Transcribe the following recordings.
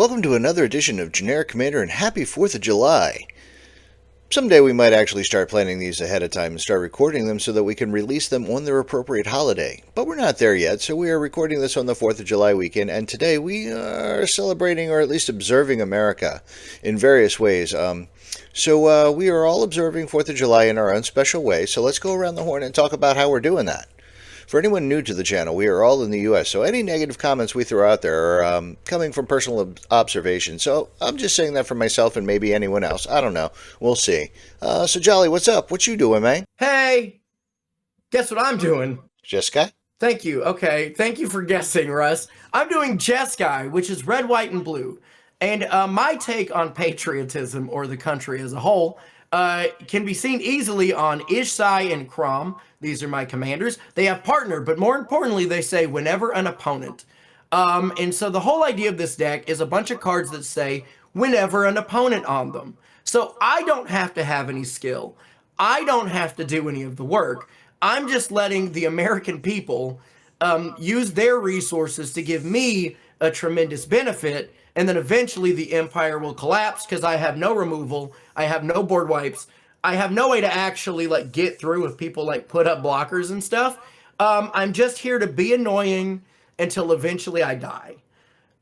Welcome to another edition of Generic Commander and happy 4th of July. Someday we might actually start planning these ahead of time and start recording them so that we can release them on their appropriate holiday. But we're not there yet, so we are recording this on the 4th of July weekend, and today we are celebrating or at least observing America in various ways. So we are all observing 4th of July in our own special way, so let's go around the horn and talk about how we're doing that. For anyone new to the channel, we are all in the U.S., so any negative comments we throw out there are coming from personal observation. So I'm just saying that for myself and maybe anyone else. I don't know. We'll see. So Jolly, what's up? What you doing, man? Hey, guess what I'm doing? Jessica? Thank you. Okay, thank you for guessing, Russ. I'm doing Jeskai, which is red, white, and blue. And my take on patriotism, or the country as a whole, can be seen easily on Ishai and Kraum. These are my commanders. They have partner, but more importantly, they say whenever an opponent. And so the whole idea of this deck is a bunch of cards that say whenever an opponent on them. So I don't have to have any skill. I don't have to do any of the work. I'm just letting the American people use their resources to give me a tremendous benefit, and then eventually the empire will collapse because I have no removal, I have no board wipes, I have no way to actually like get through if people like put up blockers and stuff. I'm just here to be annoying until eventually I die.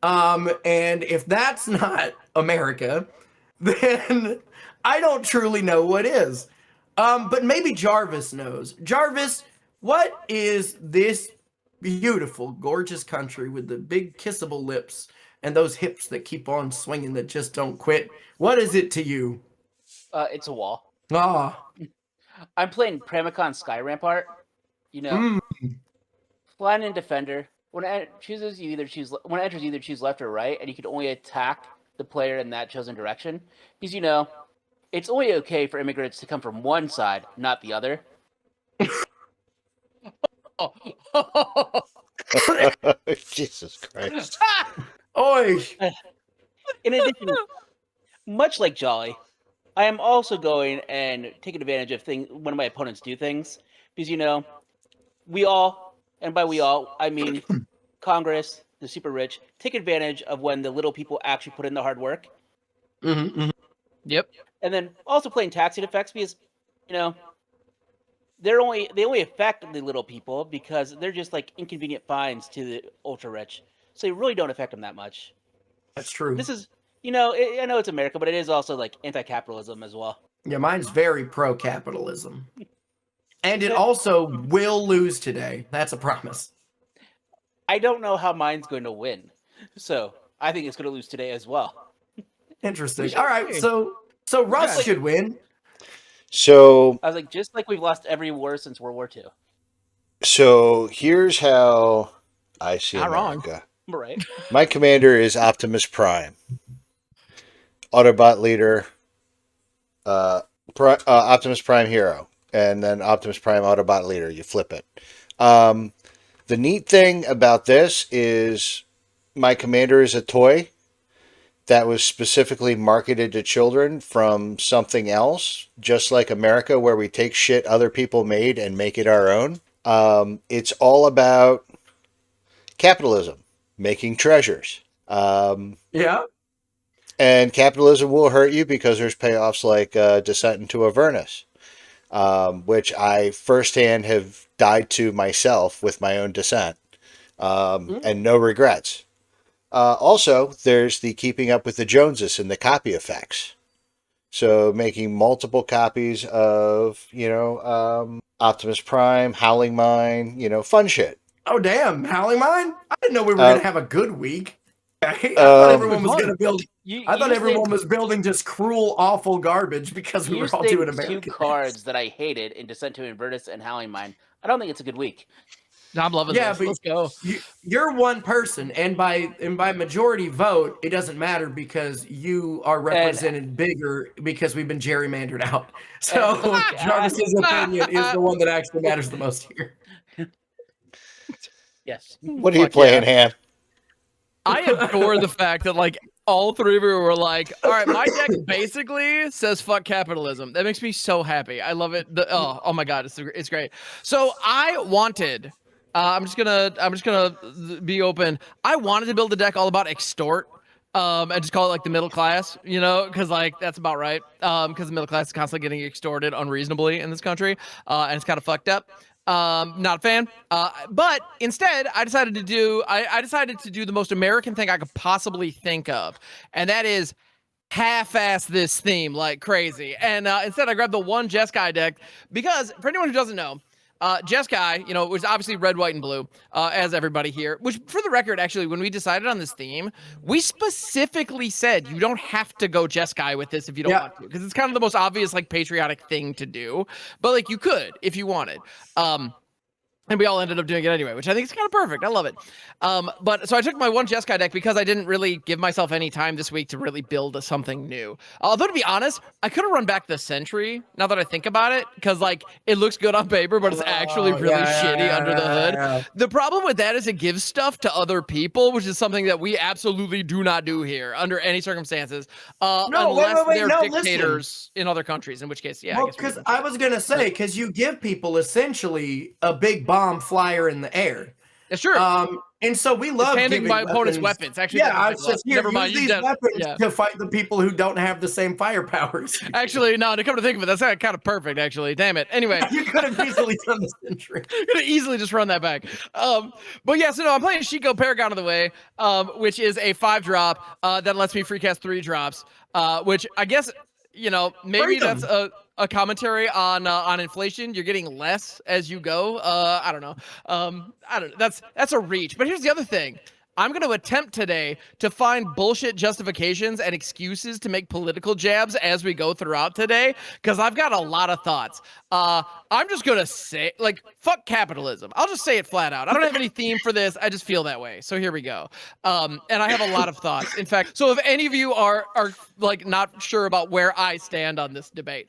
And if that's not America, then I don't truly know what is. But maybe Jarvis knows. Jarvis, what is this beautiful, gorgeous country with the big kissable lips and those hips that keep on swinging that just don't quit? What is it to you? It's a wall. Ah, I'm playing Pramikon Sky Rampart. You know, flying in defender. When it chooses, you either choose left or right, and you can only attack the player in that chosen direction. Because it's only okay for immigrants to come from one side, not the other. Jesus Christ. oi! In addition, much like Jolly, I am also going and taking advantage of things when my opponents do things. Because, we all, and by we all, I mean Congress, the super rich, take advantage of when the little people actually put in the hard work. Yep. And then also playing taxing effects because, they only affect the little people because they're just like inconvenient fines to the ultra rich. So they really don't affect them that much. That's true. This is, I know it's America, but it is also like anti-capitalism as well. Yeah, mine's very pro-capitalism. And it also will lose today. That's a promise. I don't know how mine's going to win. So I think it's going to lose today as well. Interesting. All right, so Russ should win. So I was like, just like we've lost every war since World War II. So here's how I see Not wrong. America. Right. My commander is Optimus Prime. Autobot leader, Optimus Prime hero, and then Optimus Prime Autobot leader. You flip it. The neat thing about this is my commander is a toy that was specifically marketed to children from something else, just like America, where we take shit other people made and make it our own. It's all about capitalism, making treasures. Yeah. And capitalism will hurt you because there's payoffs like Descent into Avernus, which I firsthand have died to myself with my own descent, and no regrets. Also, there's the keeping up with the Joneses and the copy effects. So making multiple copies of, Optimus Prime, Howling Mine, fun shit. Oh, damn. Howling Mine? I didn't know we were going to have a good week. I thought everyone was going to build... I thought everyone was building just cruel, awful garbage because we were all doing American. Two cards that I hated in Descent to Avernus and Howling Mine. I don't think it's a good week. No, I'm loving this. Let's go. You're one person, and by majority vote, it doesn't matter because you are represented bigger because we've been gerrymandered out. So Jarvis's opinion is the one that actually matters the most here. Yes. What are you playing, Ham? I adore the fact that like all three of you were like, all right, my deck basically says fuck capitalism. That makes me so happy. I love it. Oh my god, it's great. So I wanted I'm just gonna be open. I wanted to build a deck all about extort and just call it like the middle class, because like that's about right. Because the middle class is constantly getting extorted unreasonably in this country, and it's kind of fucked up. Not a fan. But instead, I decided to do the most American thing I could possibly think of, and that is half-ass this theme like crazy. And instead, I grabbed the one Jeskai deck because, for anyone who doesn't know, Jeskai, was obviously red, white, and blue, as everybody here. Which, for the record, actually, when we decided on this theme, we specifically said you don't have to go Jeskai with this if you don't want to, because it's kind of the most obvious, like, patriotic thing to do. But like, you could if you wanted. And we all ended up doing it anyway, which I think is kind of perfect. I love it. But so I took my one Jeskai deck because I didn't really give myself any time this week to really build something new. Although, to be honest, I could have run back the Sentry, now that I think about it, because like it looks good on paper, but it's actually really shitty under the hood. Yeah. The problem with that is it gives stuff to other people, which is something that we absolutely do not do here under any circumstances. Unless they're dictators in other countries, in which case, yeah. Well, because I was going to say, because you give people essentially a big bomb flyer in the air. That's true. And so we love handing my opponent's weapons. Actually, yeah, I was just never mind. Use these weapons to fight the people who don't have the same fire powers. Actually, no. To come to think of it, that's kind of perfect. Actually, damn it. Anyway, you could have easily done the Sentry. You could have easily just run that back. But yeah, so no, I'm playing Shikio Paragon of the Way, which is a 5-drop that lets me free cast 3 drops. Which I guess maybe that's a commentary on inflation. You're getting less as you go. I don't know. That's a reach. But here's the other thing. I'm going to attempt today to find bullshit justifications and excuses to make political jabs as we go throughout today, because I've got a lot of thoughts. I'm just going to say, like, fuck capitalism. I'll just say it flat out. I don't have any theme for this. I just feel that way. So here we go. And I have a lot of thoughts. In fact, so if any of you are like not sure about where I stand on this debate.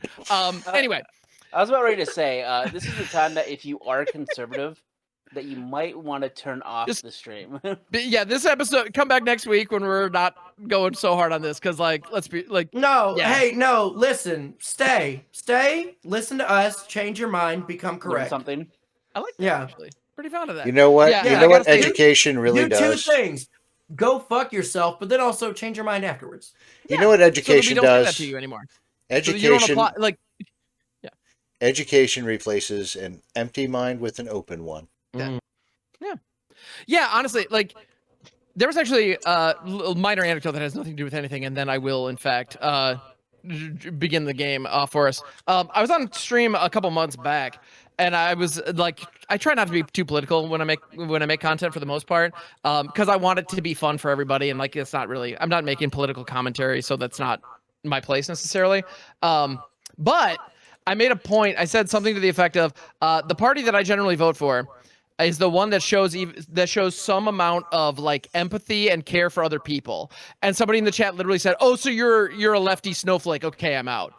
Anyway. I was about ready to say, this is the time that if you are conservative, that you might want to turn off the stream. Yeah, this episode, come back next week when we're not going so hard on this, because let's be hey, no, listen, stay, listen to us, change your mind, become correct. Something. I like that, actually. Pretty fond of that. You know what? Yeah. You know what education really does? Do 2 things. Go fuck yourself, but then also change your mind afterwards. You know what education does? Don't do that to you anymore. Education. So you don't education replaces an empty mind with an open one. Yeah. Honestly, like, there was actually a minor anecdote that has nothing to do with anything, and then I will, in fact, begin the game for us. I was on stream a couple months back, and I was like, I try not to be too political when I make content for the most part, because I want it to be fun for everybody, and like, it's not really, I'm not making political commentary, so that's not my place necessarily. But I made a point. I said something to the effect of, the party that I generally vote for is the one that shows some amount of like empathy and care for other people. And somebody in the chat literally said, "Oh, so you're a lefty snowflake? Okay, I'm out."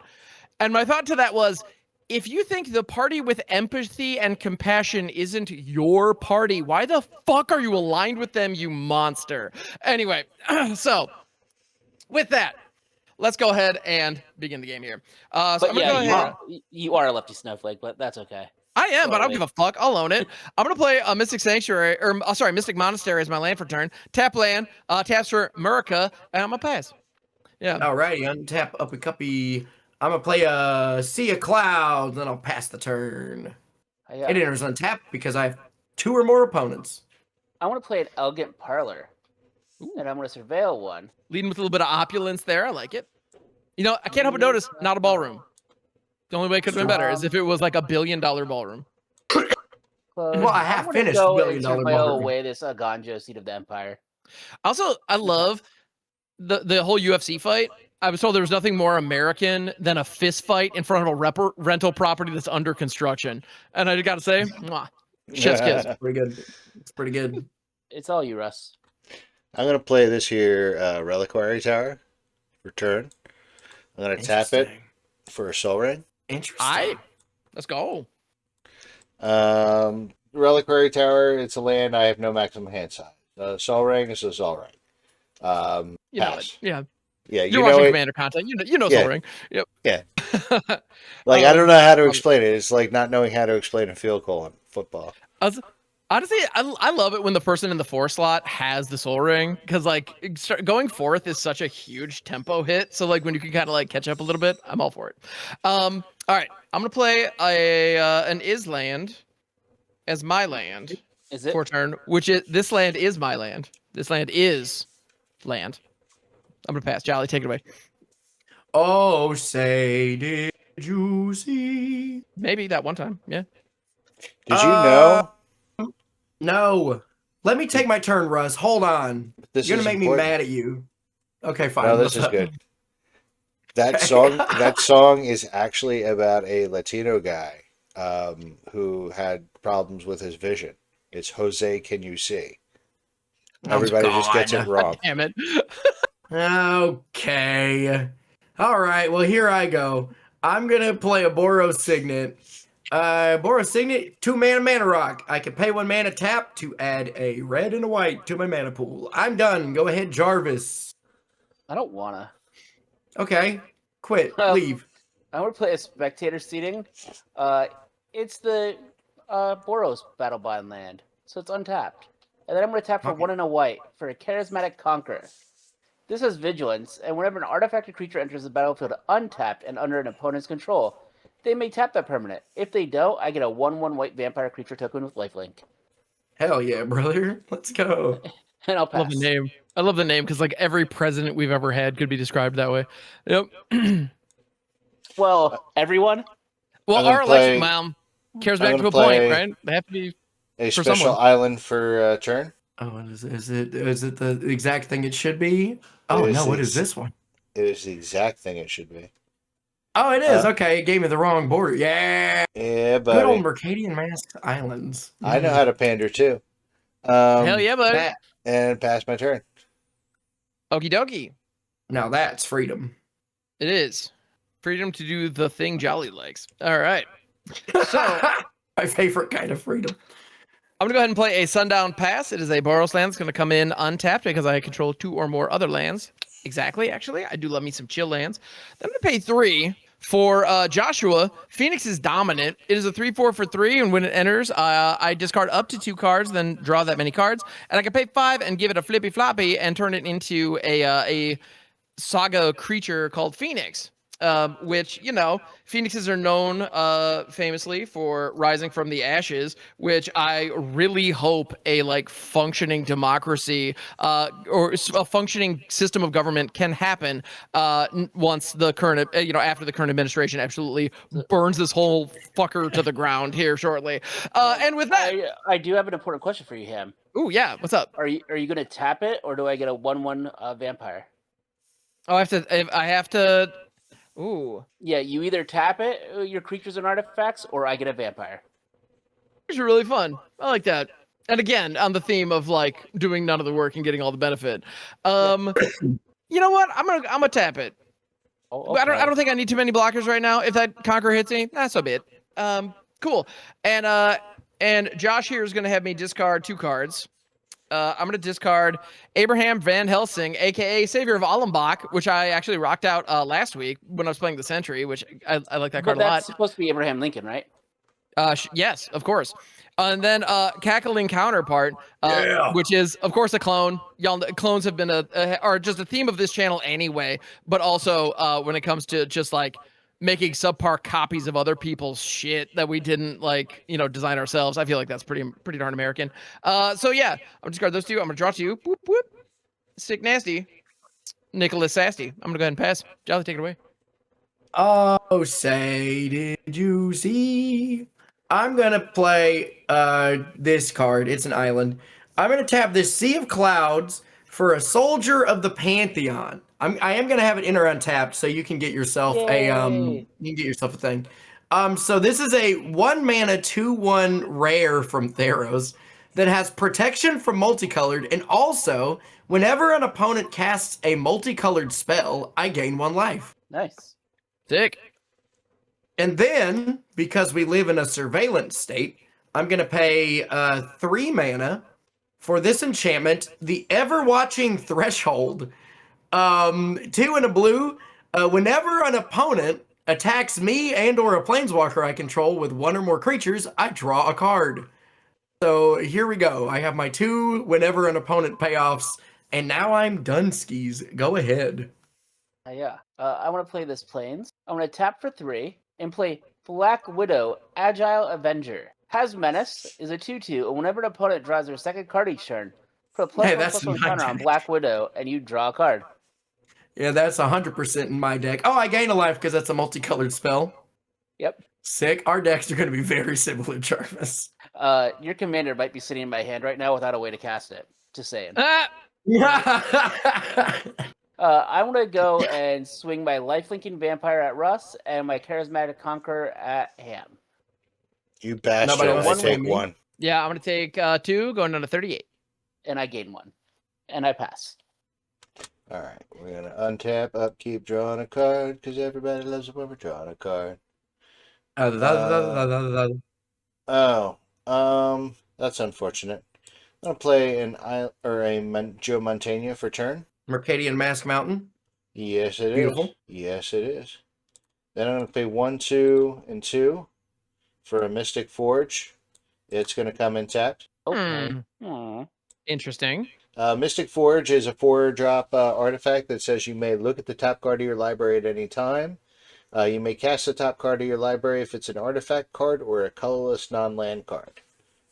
And my thought to that was, if you think the party with empathy and compassion isn't your party, why the fuck are you aligned with them, you monster? Anyway, so with that, let's go ahead and begin the game here. You are a lefty snowflake, but that's okay. I am, but I don't give a fuck. I'll own it. I'm going to play a Mystic Sanctuary, Mystic Monastery as my land for turn. Tap land, taps for Murica, and I'm going to pass. Yeah. Alrighty, untap up a cuppy. I'm going to play a Sea of Clouds, then I'll pass the turn. It enters untap because I have 2 or more opponents. I want to play an Elegant Parlor, and I'm going to surveil one. Leading with a little bit of opulence there. I like it. I can't help but notice, not a ballroom. The only way it could have been better is if it was like $1 billion ballroom. Well, I have finished $1 billion ballroom. Away this Ganjo Seat of the Empire. Also, I love the whole UFC fight. I was told there was nothing more American than a fist fight in front of a rental property that's under construction. And I got to say, mwah, chef's kiss. Pretty good. It's pretty good. It's all you, Russ. I'm going to play this here Reliquary Tower for turn. I'm going to tap it for a Soul Ring. Interesting. Let's go. Reliquary Tower, it's a land. I have no maximum hand size. Soul Ring is a Soul Ring. Pass. Yeah. Yeah, you're watching Commander content. You know Soul Ring. Yep. Yeah. Like, I don't know how to explain it. It's like not knowing how to explain a field goal in football. Honestly, I love it when the person in the 4 slot has the Soul Ring, because like going 4th is such a huge tempo hit. So like when you can kind of like catch up a little bit, I'm all for it. All right, I'm gonna play an is land as my land Is it? for turn, which is this land is my land. This land is land. I'm gonna pass. Jolly, take it away. Oh, say did you see? Maybe that one time. Yeah. Did you know No. Let me take my turn, Russ. Hold on. this You're is gonna make important? me mad at you. Okay, fine. No, this What's is up? good. That song is actually about a Latino guy who had problems with his vision. It's Jose, Can You See? Everybody just gets it God. wrong. Damn it. Okay. All right. Well, here I go. I'm gonna play a Boros Signet. Boros Signet, 2-mana rock. I can pay 1 mana tap to add a red and a white to my mana pool. I'm done. Go ahead, Jarvis. I don't wanna. Okay. Quit. Leave. I want to play a spectator seating. It's the Boros Battlebond land, so it's untapped. And then I'm going to tap for Okay. 1 and a white for a Charismatic Conqueror. This has Vigilance, and whenever an artifact or creature enters the battlefield untapped and under an opponent's control, they may tap that permanent. If they don't, I get a 1/1 white vampire creature token with lifelink. Hell yeah, brother. Let's go. And I'll I love pass. the name. I love the name because like every president we've ever had could be described that way. Yep. Well, everyone? Well, I'm gonna our election, play- mom, cares I'm back to gonna a point, play- right? They have to be. A For special someone. island for turn. Oh, is it the exact thing it should be? Oh It is no, what the is this one? It is the exact thing it should be. Oh, it is. Huh? Okay, it gave me the wrong border. Yeah. Yeah, Good old buddy. Mercadian Masked Islands. I know how to pander too. Hell yeah, bud. That, And pass my turn. Okie dokie. now that's freedom. It is freedom to do the thing Jolly likes. All right. So My favorite kind of freedom. I'm gonna go ahead and play a Sundown Pass. It is a Boros land. It's gonna come in untapped because I control 2 or more other lands. Exactly. Actually, I do love me some chill lands. Then I'm gonna pay 3 for Joshua. Phoenix is dominant. It is a 3/4 for 3, and when it enters, I discard up to 2 cards, then draw that many cards, and I can pay 5 and give it a flippy floppy and turn it into a saga creature called Phoenix. Which, you know, phoenixes are known famously for rising from the ashes, which I really hope a like functioning democracy or a functioning system of government can happen once the current, after the current administration absolutely burns this whole fucker to the ground here shortly. And with that, I do have an important question for you, Ham. ooh, yeah, what's up? Are you going to tap it, or do I get a 1/1 vampire? Oh, I have to. Ooh, Yeah, you either tap it, your creatures and artifacts, or I get a vampire. these are really fun. I like that. And again, on the theme of like doing none of the work and getting all the benefit. You know what? I'm gonna tap it. Oh, I don't think I need too many blockers right now. If that Conqueror hits me, so be it. Cool. And Josh here is gonna have me discard 2 cards. I'm gonna discard Abraham Van Helsing, aka Savior of Allenbach, which I actually rocked out last week when I was playing the Sentry, which I like that card But a lot. that's supposed to be Abraham Lincoln, right? Yes, of course. And then Cackling Counterpart, Yeah. which is, of course, a clone. Y'all, clones have been are just a theme of this channel anyway, but also when it comes to just like making subpar copies of other people's shit that we didn't design ourselves. I feel like that's pretty darn American. So yeah, I'm gonna discard those 2. I'm gonna draw 2. Boop, boop. Sick nasty. Nicholas Sasty. I'm gonna go ahead and pass. Jolly, take it away. Oh, say did you see? I'm gonna play this card. It's an island. I'm gonna tap this Sea of Clouds for a Soldier of the Pantheon. I am gonna have it enter untapped, so you can get yourself Yay. a thing. So this is a 1 mana 2/1 rare from Theros that has protection from multicolored, and also whenever an opponent casts a multicolored spell, I gain 1 life. Nice. Sick. And then, because we live in a surveillance state, I'm going to pay 3 mana for this enchantment, the Ever-Watching Threshold. 2 and a blue. Whenever an opponent attacks me and or a planeswalker I control with 1 or more creatures, I draw a card. So here we go. I have my 2 whenever an opponent payoffs, and now I'm done skis. Go ahead. Yeah. I want to play this Plains. I'm going to tap for 3 and play Black Widow, Agile Avenger. Has Menace, is a 2/2, and whenever an opponent draws their second card each turn, put a Hey, +1/+1 counter on Black Widow, and you draw a card. Yeah, that's 100% in my deck. Oh, I gain a life because that's a multicolored spell. Yep. Sick. Our decks are going to be very similar, Jarvis. Your commander might be sitting in my hand right now without a way to cast it. Just saying. Ah! I want to go and swing my lifelinking vampire at Russ and my charismatic conqueror at Ham. You bastard! Nobody I wants to take swing me. 1. Yeah, I'm gonna take 2, going down to 38. And I gain 1. And I pass. All right, we're gonna untap, upkeep, drawing a card because everybody loves it when we're drawing a card. Oh, that's unfortunate. I'm gonna play a Joe Montaigne for turn. Mercadian Mask Mountain. Yes, it is. Beautiful. Yes, it is. Then I'm gonna play 1, 2, and 2 for a Mystic Forge. It's gonna come in tapped. Okay. Aw. Interesting. Mystic Forge is a 4-drop artifact that says you may look at the top card of your library at any time. You may cast the top card of your library if it's an artifact card or a colorless non-land card.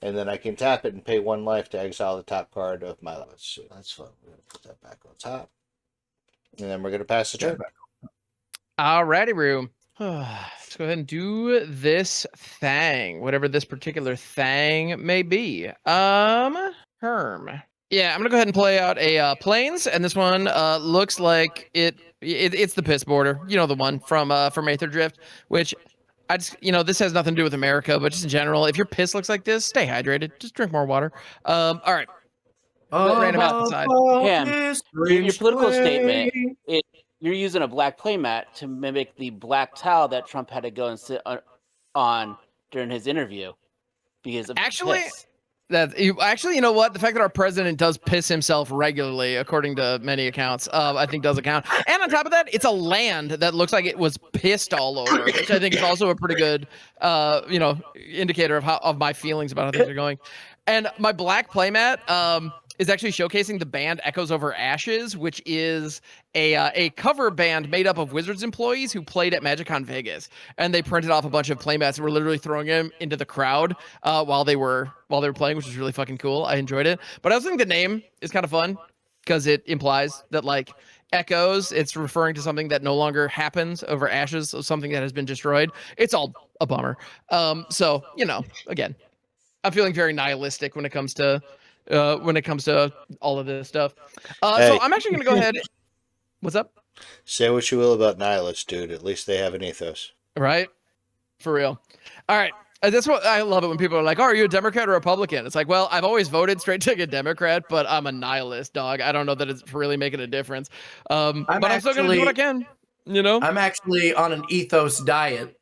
And then I can tap it and pay 1 life to exile the top card of my life. So that's fun. We're going to put that back on top. And then we're going to pass the turn. Alrighty, Rue. Let's go ahead and do this thing, whatever this particular thing may be. Herm. Yeah, I'm gonna go ahead and play out a Plains, and this one looks like it's the piss border. You know, the one from Aether Drift, which I just, this has nothing to do with America, but just in general, if your piss looks like this, stay hydrated. Just drink more water. All right. Random outside. Ham, your political statement, you're using a black playmat to mimic the black towel that Trump had to go and sit on during his interview because of piss. You know what? The fact that our president does piss himself regularly, according to many accounts, I think doesn't count. And on top of that, it's a land that looks like it was pissed all over, which I think is also a pretty good, indicator of my feelings about how things are going. And my black playmat is actually showcasing the band Echoes Over Ashes, which is a cover band made up of Wizards employees who played at MagicCon Vegas, and they printed off a bunch of playmats and were literally throwing them into the crowd while they were playing, which was really fucking cool. I enjoyed it, but I also think the name is kind of fun because it implies that echoes, it's referring to something that no longer happens over ashes of something that has been destroyed. It's all a bummer. So again, I'm feeling very nihilistic when it comes to all of this stuff. So I'm actually going to go ahead. What's up? Say what you will about nihilists, dude. At least they have an ethos. Right? For real. All right. That's what I love it when people are like, "Oh, are you a Democrat or Republican?" It's like, well, I've always voted straight to a Democrat, but I'm a nihilist, dog. I don't know that it's really making a difference. But I'm still going to do what I can. I'm actually on an ethos diet.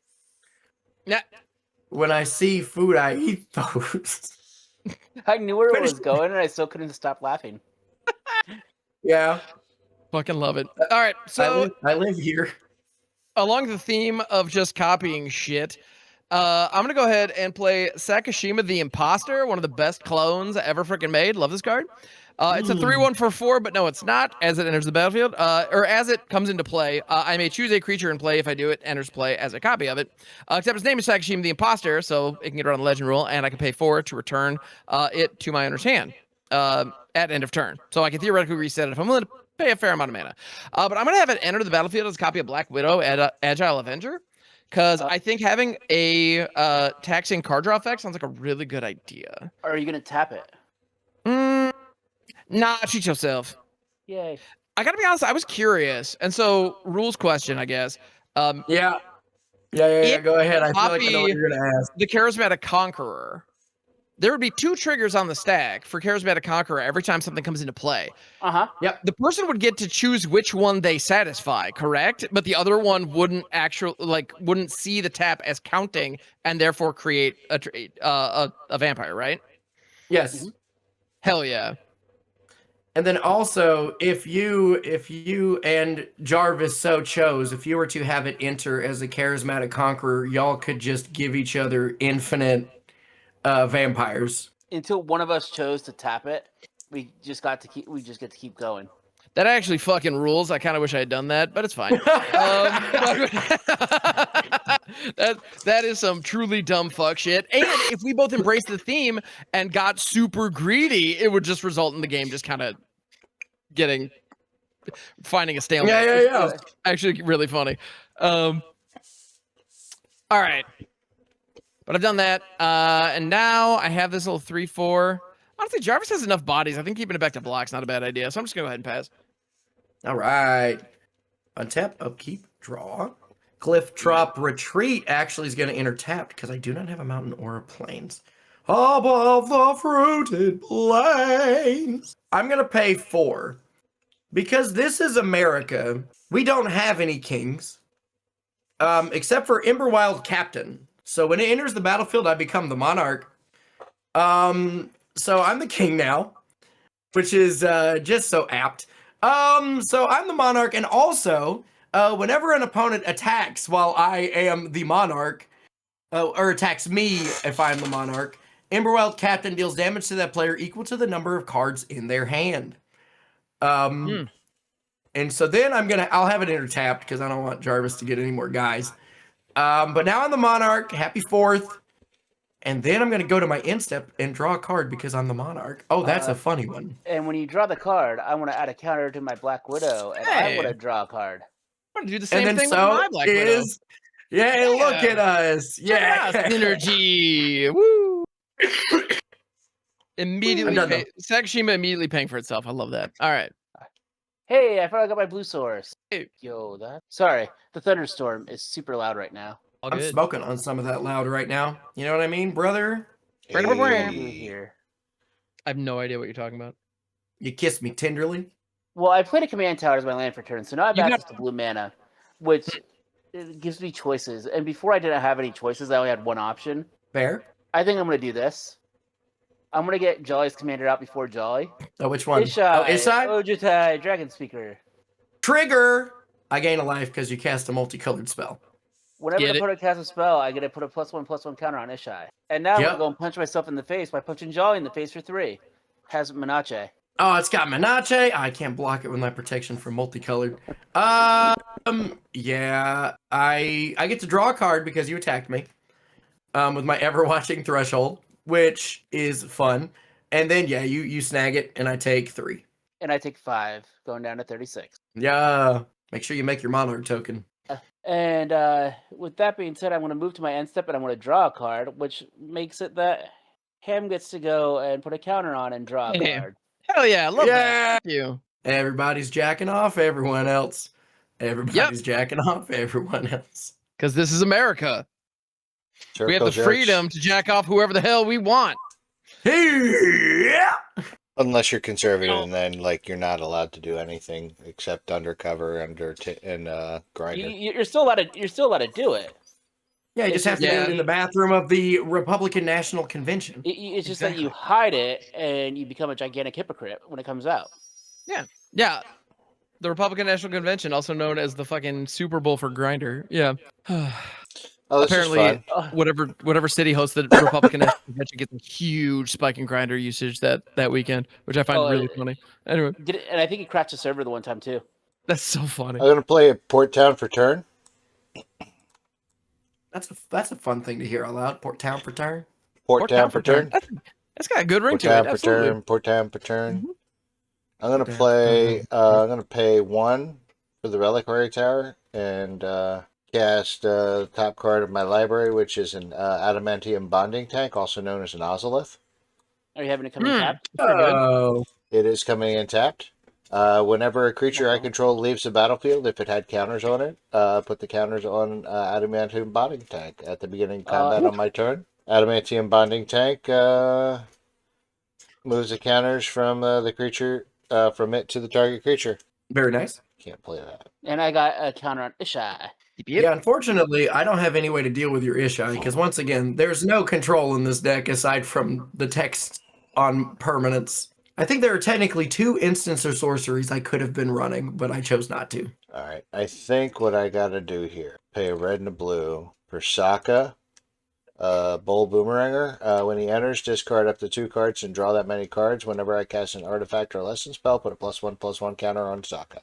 Yeah. When I see food, I eat those. I knew where it was going, and I still couldn't stop laughing. Yeah. Fucking love it. All right. So I live here. Along the theme of just copying shit, I'm going to go ahead and play Sakashima the Imposter, one of the best clones ever freaking made. Love this card. It's a 3/1 for 4, but no, it's not. As it enters the battlefield, or as it comes into play, I may choose a creature in play. If I do, it enters play as a copy of it. Except its name is Sakashima the Imposter, so it can get around the legend rule, and I can pay 4 to return it to my owner's hand at end of turn. So I can theoretically reset it if I'm willing to pay a fair amount of mana. But I'm going to have it enter the battlefield as a copy of Black Widow, Agile Avenger, because I think having a taxing card draw effect sounds like a really good idea. Or are you going to tap it? Nah, cheat yourself. Yay. I gotta be honest, I was curious. And so, rules question, I guess. Yeah. Go ahead. I feel like I know what you're going to ask. The Charismatic Conqueror. There would be 2 triggers on the stack for Charismatic Conqueror every time something comes into play. Uh-huh. Yep. The person would get to choose which one they satisfy, correct? But the other one wouldn't wouldn't see the tap as counting and therefore create a vampire, right? Yes. Mm-hmm. Hell yeah. And then also, if you and Jarvis so chose, if you were to have it enter as a Charismatic Conqueror, y'all could just give each other infinite vampires. until one of us chose to tap it, we just get to keep going. That actually fucking rules. I kind of wish I had done that, but it's fine. That is some truly dumb fuck shit. And if we both embraced the theme and got super greedy, it would just result in the game just kind of finding a stalemate. Yeah. It's actually really funny. All right. But I've done that. And now I have this little 3-4. Honestly, Jarvis has enough bodies. I think keeping it back to block's not a bad idea. So I'm just going to go ahead and pass. All right. Untap, upkeep, draw. Cliff, Trop, Retreat actually is going to enter tapped because I do not have a mountain or a plains. Above the fruited plains. I'm going to pay 4. Because this is America, we don't have any kings. Except for Emberwild Captain. So when it enters the battlefield, I become the monarch. So I'm the king now, which is just so apt. So I'm the monarch, and also, whenever an opponent attacks while I am the monarch, or attacks me if I'm the monarch, Emberwild Captain deals damage to that player equal to the number of cards in their hand. And so then I'll have it enter tapped because I don't want Jarvis to get any more guys. But now I'm the monarch. Happy 4th. And then I'm going to go to my end step and draw a card because I'm the monarch. Oh, that's a funny one. And when you draw the card, I want to add a counter to my Black Widow, and I want to draw a card. I'm going to do the same And then thing with my Black Widow. Yeah, look at us. Yeah. Synergy. Woo. Immediately, I'm done, Sakashima immediately paying for itself. I love that. All right. Hey, I forgot I got my blue source. Hey. Yo, sorry, the thunderstorm is super loud right now. All I'm good. smoking on some of that loud right now. You know what I mean, brother? Here. I have no idea what you're talking about. You kiss me tenderly. Well, I played a command tower as my land for turn, so now I have You access to blue mana, which it gives me choices. And before I didn't have any choices, I only had one option. Fair. I think I'm going to do this. I'm going to get Jolly's commander out before Jolly. Oh, which one? Ishai. Oh, Ishai? Ojutai, Dragon Speaker. Trigger! I gain a life because you cast a multicolored spell. Whenever an opponent casts a spell, I get to put a +1/+1 counter on Ishai. And now I'm going to go and punch myself in the face by punching Jolly in the face for 3. Has Menache. Oh, it's got Menache. I can't block it with my protection from multicolored. Yeah, I get to draw a card because you attacked me. With my Ever-Watching Threshold, which is fun. And then, yeah, you snag it, and I take 3. And I take 5, going down to 36. Yeah. Make sure you make your Monarch token. And with that being said, I'm going to move to my end step, and I'm going to draw a card, which makes it that Ham gets to go and put a counter on and draw a card. Hell yeah, I love that. Thank you. Everybody's jacking off everyone else. Everybody's jacking off everyone else. Because this is America. We have the freedom to jack off whoever the hell we want. Yeah. Unless you're conservative, and then you're not allowed to do anything except undercover, and grinder. You're still allowed to do it. Yeah, you just have to do it in the bathroom of the Republican National Convention. It's just that you hide it and you become a gigantic hypocrite when it comes out. Yeah. The Republican National Convention, also known as the fucking Super Bowl for Grinder. Yeah. Apparently, whatever city hosts the Republican National Convention gets a huge spike in Grinder usage that weekend, which I find really funny. Anyway, and I think he crashed a server the one time too. That's so funny. I'm gonna play a Port Town for turn. That's a fun thing to hear out loud. Port Town for turn. Port Town for turn. That's got a good ring Port to Town it. for Absolutely. turn. Port Town for turn. Mm-hmm. I'm gonna play. I'm gonna pay 1 for the Reliquary Tower and cast the top card of my library, which is an Adamantium Bonding Tank, also known as an Ozolith. Are you having it come in tapped? Oh. It is coming in tapped. Whenever a creature I control leaves the battlefield, if it had counters on it, put the counters on Adamantium Bonding Tank at the beginning of combat on my turn. Adamantium Bonding Tank moves the counters from the creature from it to the target creature. Very nice. Can't play that. And I got a counter on Ishai. Yeah, unfortunately, I don't have any way to deal with your Ishai because once again, there's no control in this deck aside from the text on permanents. I think there are technically 2 instants or sorceries I could have been running, but I chose not to. All right, I think what I got to do here, pay a red and a blue for Sokka, Bowl Boomeranger. When he enters, discard up to 2 cards and draw that many cards. Whenever I cast an artifact or lesson spell, put a +1/+1 counter on Sokka.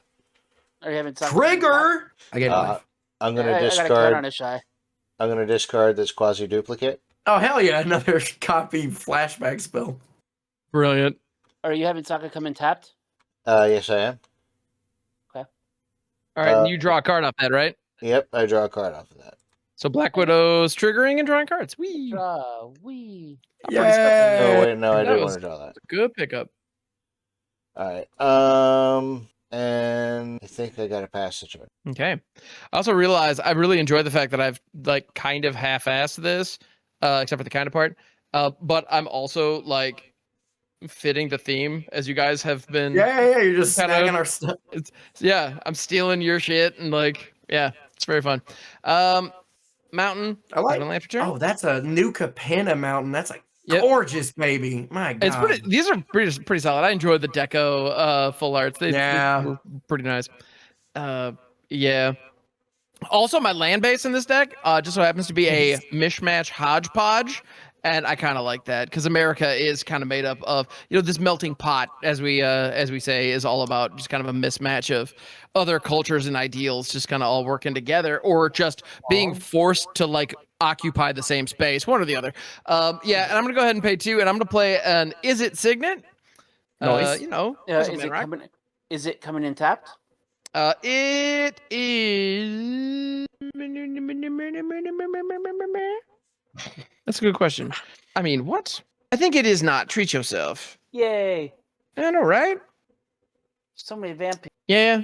Are you having Trigger! I get life. I'm going I to got a card on discard. Ishai. I'm going to discard this quasi duplicate. Oh, hell yeah. Another copy flashback spell. Brilliant. Are you having Sokka come in tapped? Yes, I am. Okay. All right, and you draw a card off that, right? Yep, I draw a card off of that. So Black Widow's triggering and drawing cards. Wee. Draw. Wee. Yeah. Oh wait, no, I That didn't was- want to draw that. Good pickup. All right. And I think I got a passage of it. Okay. I also realized I really enjoy the fact that I've like kind of half-assed this, except for the kind of part. But I'm also like fitting the theme as you guys have been. Yeah. You're just Kinda- snagging our stuff. Yeah, I'm stealing your shit and like, yeah, it's very fun. Mountain. I like. Lamp return. Oh, that's a new Capenna mountain. That's like Yep. gorgeous, baby. My God. It's pretty. These are pretty solid. I enjoyed the deco full arts. They were pretty nice. Yeah. Also, my land base in this deck just so happens to be a mishmash hodgepodge, and I kind of like that because America is kind of made up of this melting pot, as we say, is all about just kind of a mismatch of other cultures and ideals, just kind of all working together, or just being forced to like occupy the same space, one or the other. Yeah, and I'm gonna go ahead and pay 2, and I'm gonna play an Is It Signet. Nice. Is it coming in tapped? It is. That's a good question. I mean, what? I think it is not. Treat yourself. Yay! I know, right? So many vamp. Yeah.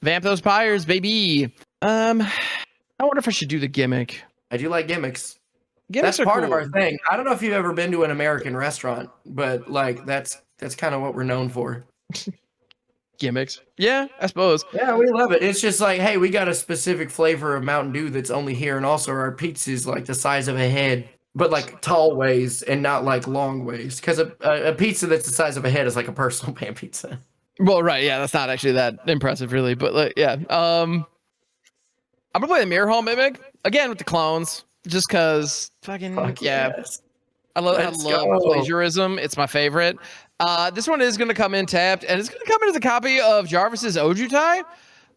Vamp those pyres, baby. I wonder if I should do the gimmick. I do like gimmicks. Gimmicks That's are part of cool. our thing. I don't know if you've ever been to an American restaurant, but like that's kind of what we're known for. Gimmicks. Yeah, I suppose. Yeah, we love it. It's just like, hey, we got a specific flavor of Mountain Dew that's only here, and also our pizza's like the size of a head, but like tall ways and not like long ways. Because a pizza that's the size of a head is like a personal pan pizza. Well, right. Yeah, that's not actually that impressive, really. But like, yeah. I'm gonna play the Mirror Hall Mimic again with the clones, just because fucking Fuck yeah. yes. I love plagiarism. It's my favorite. This one is going to come in tapped, and it's going to come in as a copy of Jarvis's Ojutai,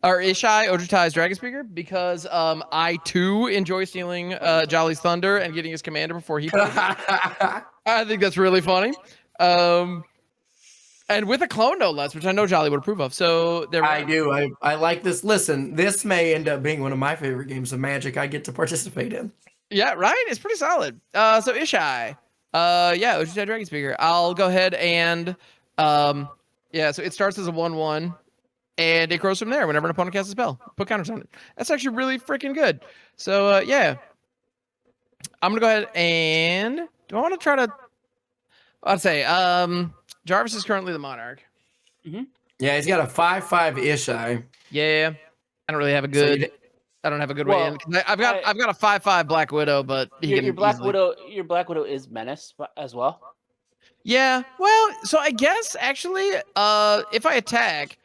or Ishai, Ojutai's Dragon Speaker, because I too enjoy stealing Jolly's Thunder and getting his commander before he plays it. I think that's really funny. And with a clone, no less, which I know Jolly would approve of. So there I do. I like this. Listen, this may end up being one of my favorite games of Magic I get to participate in. Yeah, right? It's pretty solid. So Ishai. Yeah, Ojutai Dragon Speaker. I'll go ahead and yeah, so it starts as a 1/1 and it grows from there whenever an opponent casts a spell. Put counters on it. That's actually really freaking good. So yeah. I'm gonna go ahead and do I want to try to I'd say Jarvis is currently the Monarch. Yeah, he's got a 5/5 Ishai. Yeah. I don't really have a good I don't have a good way in. I've got a 5/5 Black Widow, but Your Black Widow is Menace as well. Yeah, well, so I guess actually, if I attack,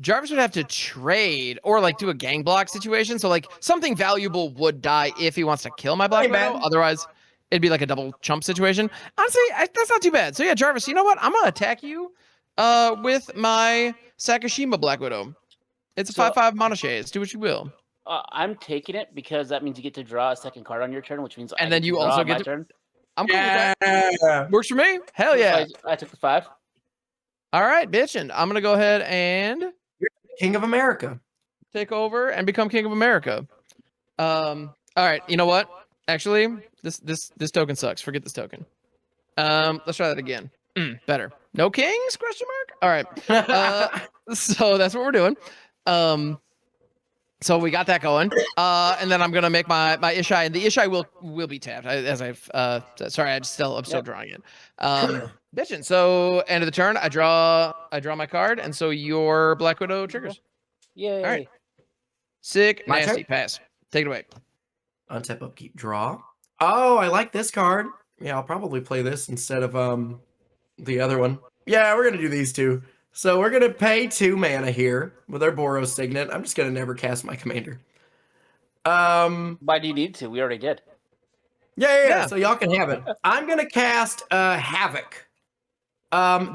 Jarvis would have to trade or like do a gang block situation. So like something valuable would die if he wants to kill my Black Widow. Otherwise, it'd be like a double chump situation. Honestly, that's not too bad. So yeah, Jarvis, you know what? I'm gonna attack you, with my Sakashima Black Widow. It's a 5/5 Monoshades. Do what you will. I'm taking it because that means you get to draw a second card on your turn, which means and then you also get to. Turn. I'm cool with that. Works for me. Hell yeah! I took the 5. All right, bitchin'. I'm gonna go ahead and King of America. take over and become King of America. All right. You know what? Actually, this token sucks. Forget this token. Let's try that again. Better. No kings? Question mark. All right. So that's what we're doing. So we got that going. And then I'm gonna make my Ishai, and the Ishai will be tapped. Sorry, I'm still drawing it. Bitchin'. So end of the turn, I draw my card, and so your Black Widow triggers. Yay! All right. Sick, My nasty, turn? pass. Take it away. Untap, upkeep, draw. Oh, I like this card. Yeah, I'll probably play this instead of the other one. Yeah, we're gonna do these two. So we're gonna pay 2 mana here with our Boros Signet. I'm just gonna never cast my commander. Why do you need to? We already did. Yeah. So y'all can have it. I'm gonna cast Havoc.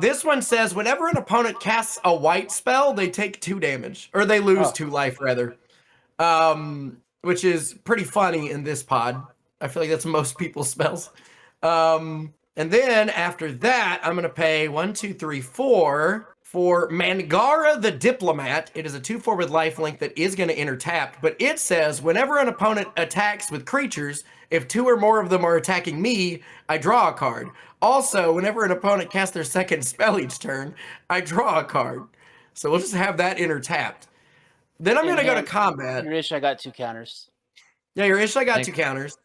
This one says whenever an opponent casts a white spell, they take 2 damage, or they lose 2 life rather. Which is pretty funny in this pod. I feel like that's most people's spells. And then after that, I'm gonna pay 1, 2, 3, 4 for Mangara the Diplomat. It is a 2/4 with lifelink that is gonna enter tapped, but it says whenever an opponent attacks with creatures, if 2 or more of them are attacking me, I draw a card. Also, whenever an opponent casts their second spell each turn, I draw a card. So we'll just have that enter tapped. Then I'm gonna go to combat. Your Ishai got 2 counters. Yeah, your Ishai got Thanks. 2 counters.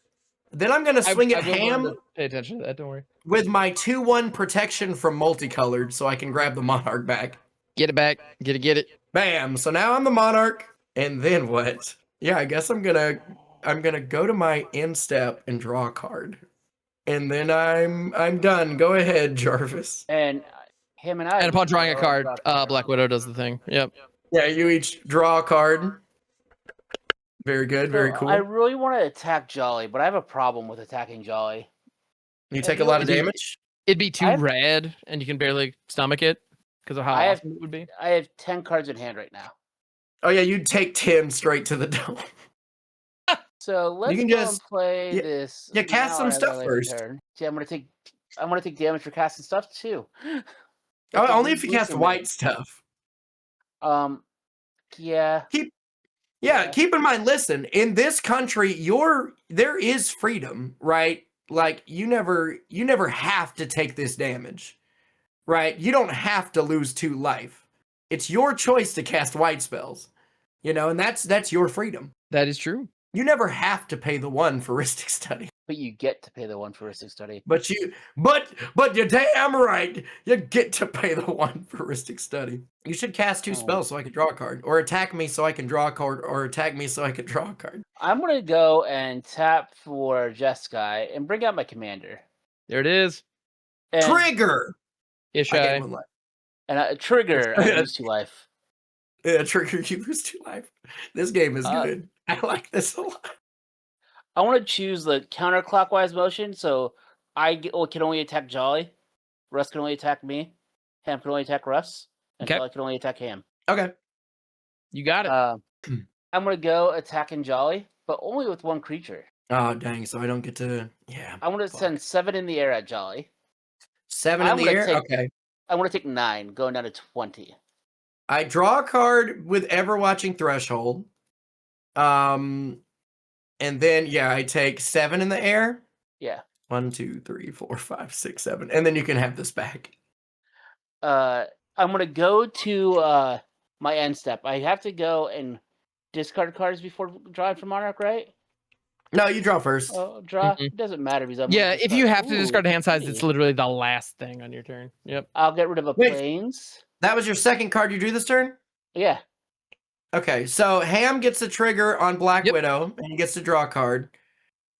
Then I'm gonna swing I at will learn Ham to pay attention to that. Don't worry. with my 2/1 protection from multicolored, so I can grab the Monarch back. Get it back. Get it. Bam! So now I'm the Monarch, and then what? Yeah, I guess I'm gonna go to my end step and draw a card, and then I'm done. Go ahead, Jarvis. And him and I. And upon drawing a both card, draw Black Widow does the thing. Yep. Yeah, you each draw a card. Very good, very So, cool. I really want to attack Jolly, but I have a problem with attacking Jolly. You take a lot of damage. It'd be too I've- red, and you can barely stomach it because of how I have- awesome it would be. I have 10 cards in hand right now. Oh yeah, you'd take 10 straight to the dome. So let's can go just- and play yeah, this. yeah, cast now some or stuff later first. turn. See, I'm gonna take damage for casting stuff too. Oh, only if you cast white stuff. Yeah. Yeah, keep in mind, listen, in this country, there is freedom, right? Like you never have to take this damage. Right? You don't have to lose 2 life. It's your choice to cast white spells. And that's your freedom. That is true. You never have to pay the 1 for Ristic Study. But you get to pay the 1 for Ristic Study. But you're damn right. You get to pay the 1 for Ristic Study. You should cast 2 spells so I can draw a card. Or attack me so I can draw a card. Or attack me so I can draw a card. I'm gonna go and tap for Jeskai and bring out my commander. There it is. And, Trigger! I get Ishai. 1 life. and a trigger, I lose 2 life. Yeah, trigger, you lose 2 life. This game is good. I like this a lot. I want to choose the counterclockwise motion, so I can only attack Jolly. Russ can only attack me. Ham can only attack Russ. And Okay. Jolly can only attack Ham. Okay. You got it. I'm going to go attacking Jolly, but only with 1 creature. Oh, dang. So I don't get to... Yeah. I want to send 7 in the air at Jolly. 7 in I'm the gonna air? take- Okay. I want to take 9, going down to 20. I draw a card with Everwatching Threshold. And then, I take 7 in the air. Yeah. 1, 2, 3, 4, 5, 6, 7. And then you can have this back. I'm going to go to my end step. I have to go and discard cards before drawing for Monarch, right? No, you draw first. Oh, draw. Mhm. It doesn't matter because I'm Yeah, gonna if you discard- have to discard Ooh, a hand size, it's pretty. literally the last thing on your turn. Yep. I'll get rid of a Wait. planes. That was your second card you drew this turn? Yeah. Okay, so Ham gets the trigger on Black Yep. Widow, and he gets to draw a card.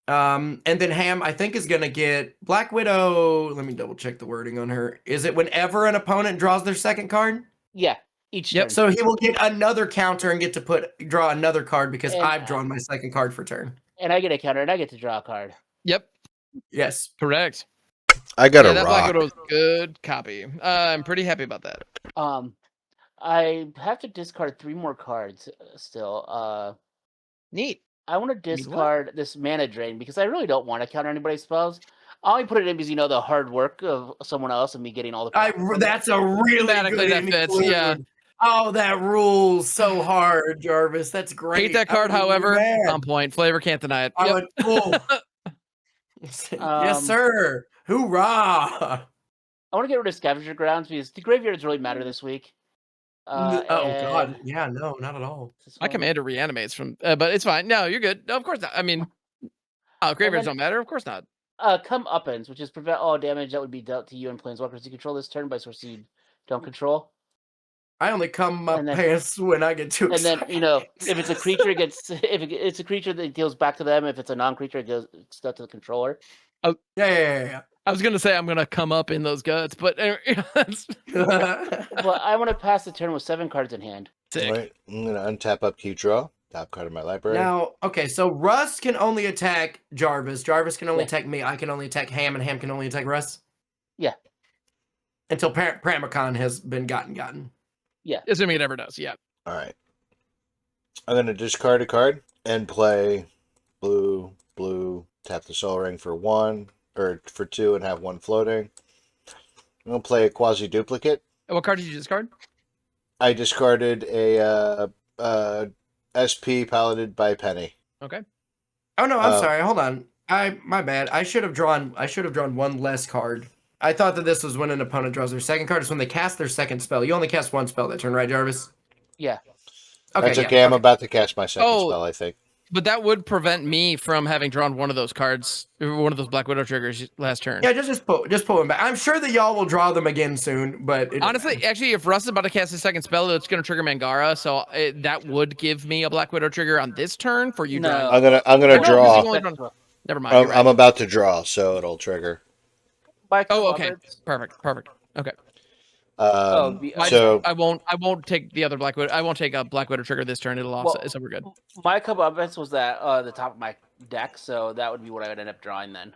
And then Ham, I think, is going to get Black Widow. Let me double check the wording on her. Is it whenever an opponent draws their second card? Yeah. Each Yep. turn. So he will get another counter and get to draw another card because And, I've drawn my second card for turn. And I get a counter and I get to draw a card. Yep. Yes. Correct. I got Yeah, a that Black rock. Widow's good copy. I'm pretty happy about that. I have to discard 3 more cards still. Neat. I want to discard this mana drain because I really don't want to counter anybody's spells. I only put it in because the hard work of someone else and me getting all the. profit from it. That's a really Thematically, good that fits, include. yeah. Oh, that rules so hard, Jarvis. That's great. Hate that card, I wouldn't be however. mad. On point. Flavor can't deny it. I Yep. went, oh. Yes, sir. Hoorah. I want to get rid of scavenger grounds because the graveyards really matter this week. Oh, God. and Yeah, no, not at all. this My one- commander reanimates from, but it's fine. No, you're good. No, of course not. I mean, graveyards don't matter. Of course not. Come Uppins, which is prevent all damage that would be dealt to you and planeswalkers you control this turn by source you don't control. I only come my And then- pants when I get too And then excited. if it's a creature, it gets it's a creature that deals back to them. If it's a non-creature, it goes stuck to the controller. Yeah. I was gonna say I'm gonna come up in those guts, but that's Yeah. But I want to pass the turn with 7 cards in hand. sick. All right, I'm going to untap upkeep draw. Top card of my library. Now, okay, so Russ can only attack Jarvis. Jarvis can only Yeah. attack me. I can only attack Ham, and Ham can only attack Russ. Yeah. Until Pramikon has been gotten. Yeah. Assuming it ever does. Yeah. All right. I'm going to discard a card and play blue, tap the Soul Ring for 1, or for 2 and have 1 floating. I'm going to play a quasi-duplicate. What card did you discard? I discarded a SP piloted by Penny. Okay. Oh no, I'm sorry. Hold on. My bad. I should have drawn 1 less card. I thought that this was when an opponent draws their second card. It's when they cast their second spell. You only cast 1 spell that turn, right, Jarvis? Yeah. Okay. That's okay. I'm about to cast my second Oh. spell, I think. But that would prevent me from having drawn one of those cards, one of those Black Widow triggers last turn. Yeah, just pull them back. I'm sure that y'all will draw them again soon, but Honestly, actually, if Russ is about to cast his second spell, it's going to trigger Mangara, so that would give me a Black Widow trigger on this turn for you. No. Drawing. I'm gonna No, draw. because you only- Never mind. you're right. I'm about to draw, so it'll trigger. Oh, okay. Perfect. Okay. So I won't take the other Black Widow. I won't take a Black Widow trigger this turn. It'll offset, so we're good. My couple of events was that the top of my deck, so that would be what I would end up drawing then.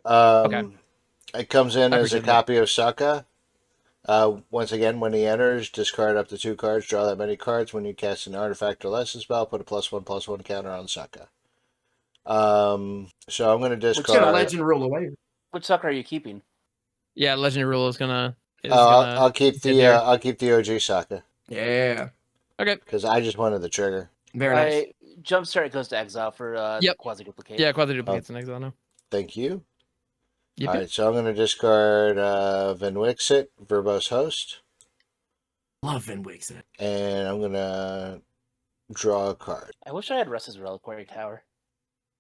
Okay. It comes in I as a appreciate that. copy of Sokka. Once again, when he enters, discard up to 2 cards, draw that many cards. When you cast an artifact or lesson spell, put a +1/+1 counter on Sokka. So I'm going to get a discard. legend rule away. Which sucker are you keeping? Yeah, Legendary Rule is gonna. I'll keep sit the there. I'll keep the OG Sokka Yeah. Okay. because I just wanted the trigger. Very nice. I Jumpstart goes to exile for Yep. quasi duplicate. Yeah, quasi duplicates in exile now. Thank you. Yep. All right, so I'm going to discard Van Wixit, Verbose Host, Love Van Wixit. and I'm going to draw a card. I wish I had Russ's Reliquary Tower.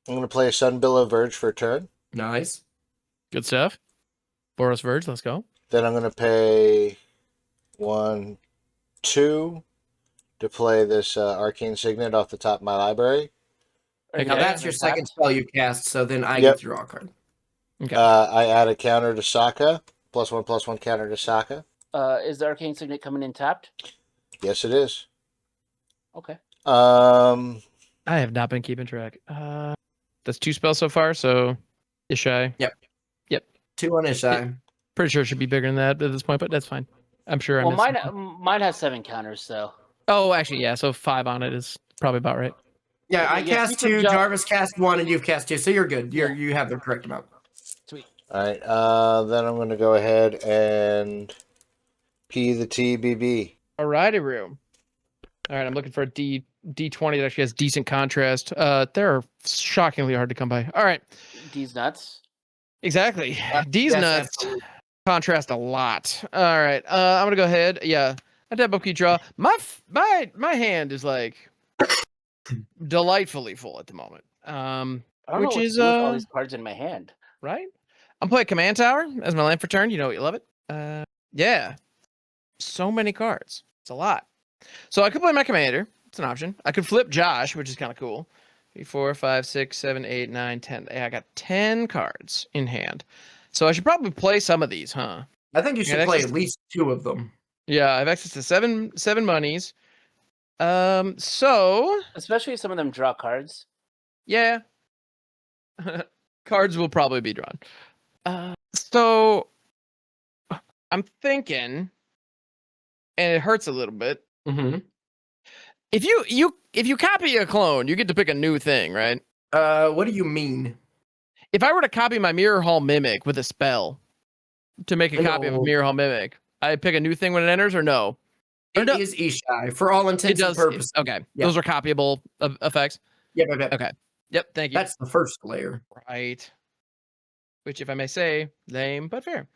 I'm going to play a Sunbillow Verge for a turn. Nice. Good stuff. Boros Verge, let's go. Then I'm going to pay 1, 2 to play this Arcane Signet off the top of my library. Now Okay. that's your second spell you cast, so then I Yep. get to draw a card. Okay. I add a counter to Sokka, +1/+1 counter to Sokka. Is the Arcane Signet coming in tapped? Yes, it is. Okay. Um, I have not been keeping track. That's 2 spells so far, so Ishai. 2 on Ishai. Pretty sure it should be bigger than that at this point, but that's fine. I'm sure Well, I missed something. mine has 7 counters, so. Oh, actually, yeah. So 5 on it is probably about right. Yeah, I Yeah, cast you can 2, jump- Jarvis cast 1, and you've cast 2, so you're good. You have the correct amount. Sweet. all right. Then I'm going to go ahead and P the TBB. Alrighty, room. All right, I'm looking for a D20 that actually has decent contrast. They're shockingly hard to come by. All right, D's nuts. exactly. D's Yes, nuts absolutely. contrast a lot. All right, I'm gonna go ahead. Yeah, I did a key draw. My hand is like delightfully full at the moment. I don't Which know what is, to do with all these cards in my hand. Right? I'm playing Command Tower as my land for turn. You know you love it. Yeah. So many cards. It's a lot. So I could play my commander. It's an option. I could flip Josh, which is kind of cool. 3, 4, 5, 6, 7, 8, 9, 10. Yeah, I got 10 cards in hand. So I should probably play some of these, huh? I think you should Yeah, play that's- at least 2 of them. Yeah, I have access to seven monies. So Especially if some of them draw cards. yeah. Cards will probably be drawn. So I'm thinking, and it hurts a little bit. Mm-hmm. If you copy a clone, you get to pick a new thing, right? What do you mean? If I were to copy my Mirror Hall Mimic with a spell to make a copy of a No. Mirror Hall Mimic, I pick a new thing when it enters, or no? Or It no, is Ishai for all it intents and does. purposes. Okay, Yeah. those are copyable effects. Yeah, Okay. Yep. Thank you. that's the first layer. Right. Which, if I may say, lame but fair.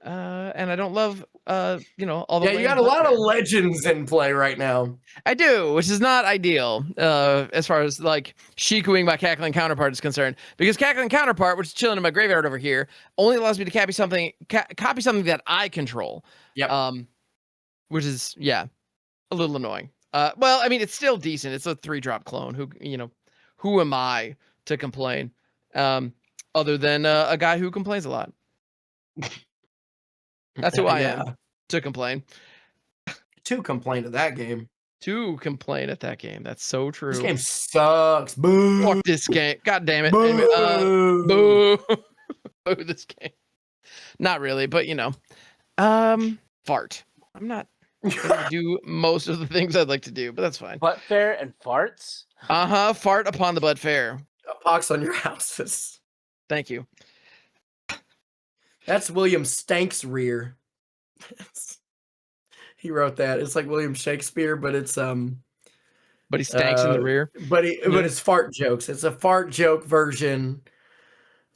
And I don't love, all the. Yeah, you lame got a but lot fair. of legends in play right now. I do, which is not ideal as far as like Shikuing my Cackling Counterpart is concerned. Because Cackling Counterpart, which is chilling in my graveyard over here, only allows me to copy something that I control. Yep. Which is a little annoying. Well, I mean, it's still decent. It's a 3-drop clone. Who am I to complain? Other than a guy who complains a lot. That's who I am to complain. To complain to that game. to complain at that game. That's so true. This game sucks. Boo. Fuck this game. God damn it. Boo. Anyway, boo. Boo this game. Not really, but fart. I'm not gonna do most of the things I'd like to do, but that's fine. Butt fair and farts? Fart upon the butt fair. A pox on your houses. Thank you. That's William Stank's rear. He wrote that. It's like William Shakespeare, but it's But he stanks in the rear. But it's fart jokes. It's a fart joke version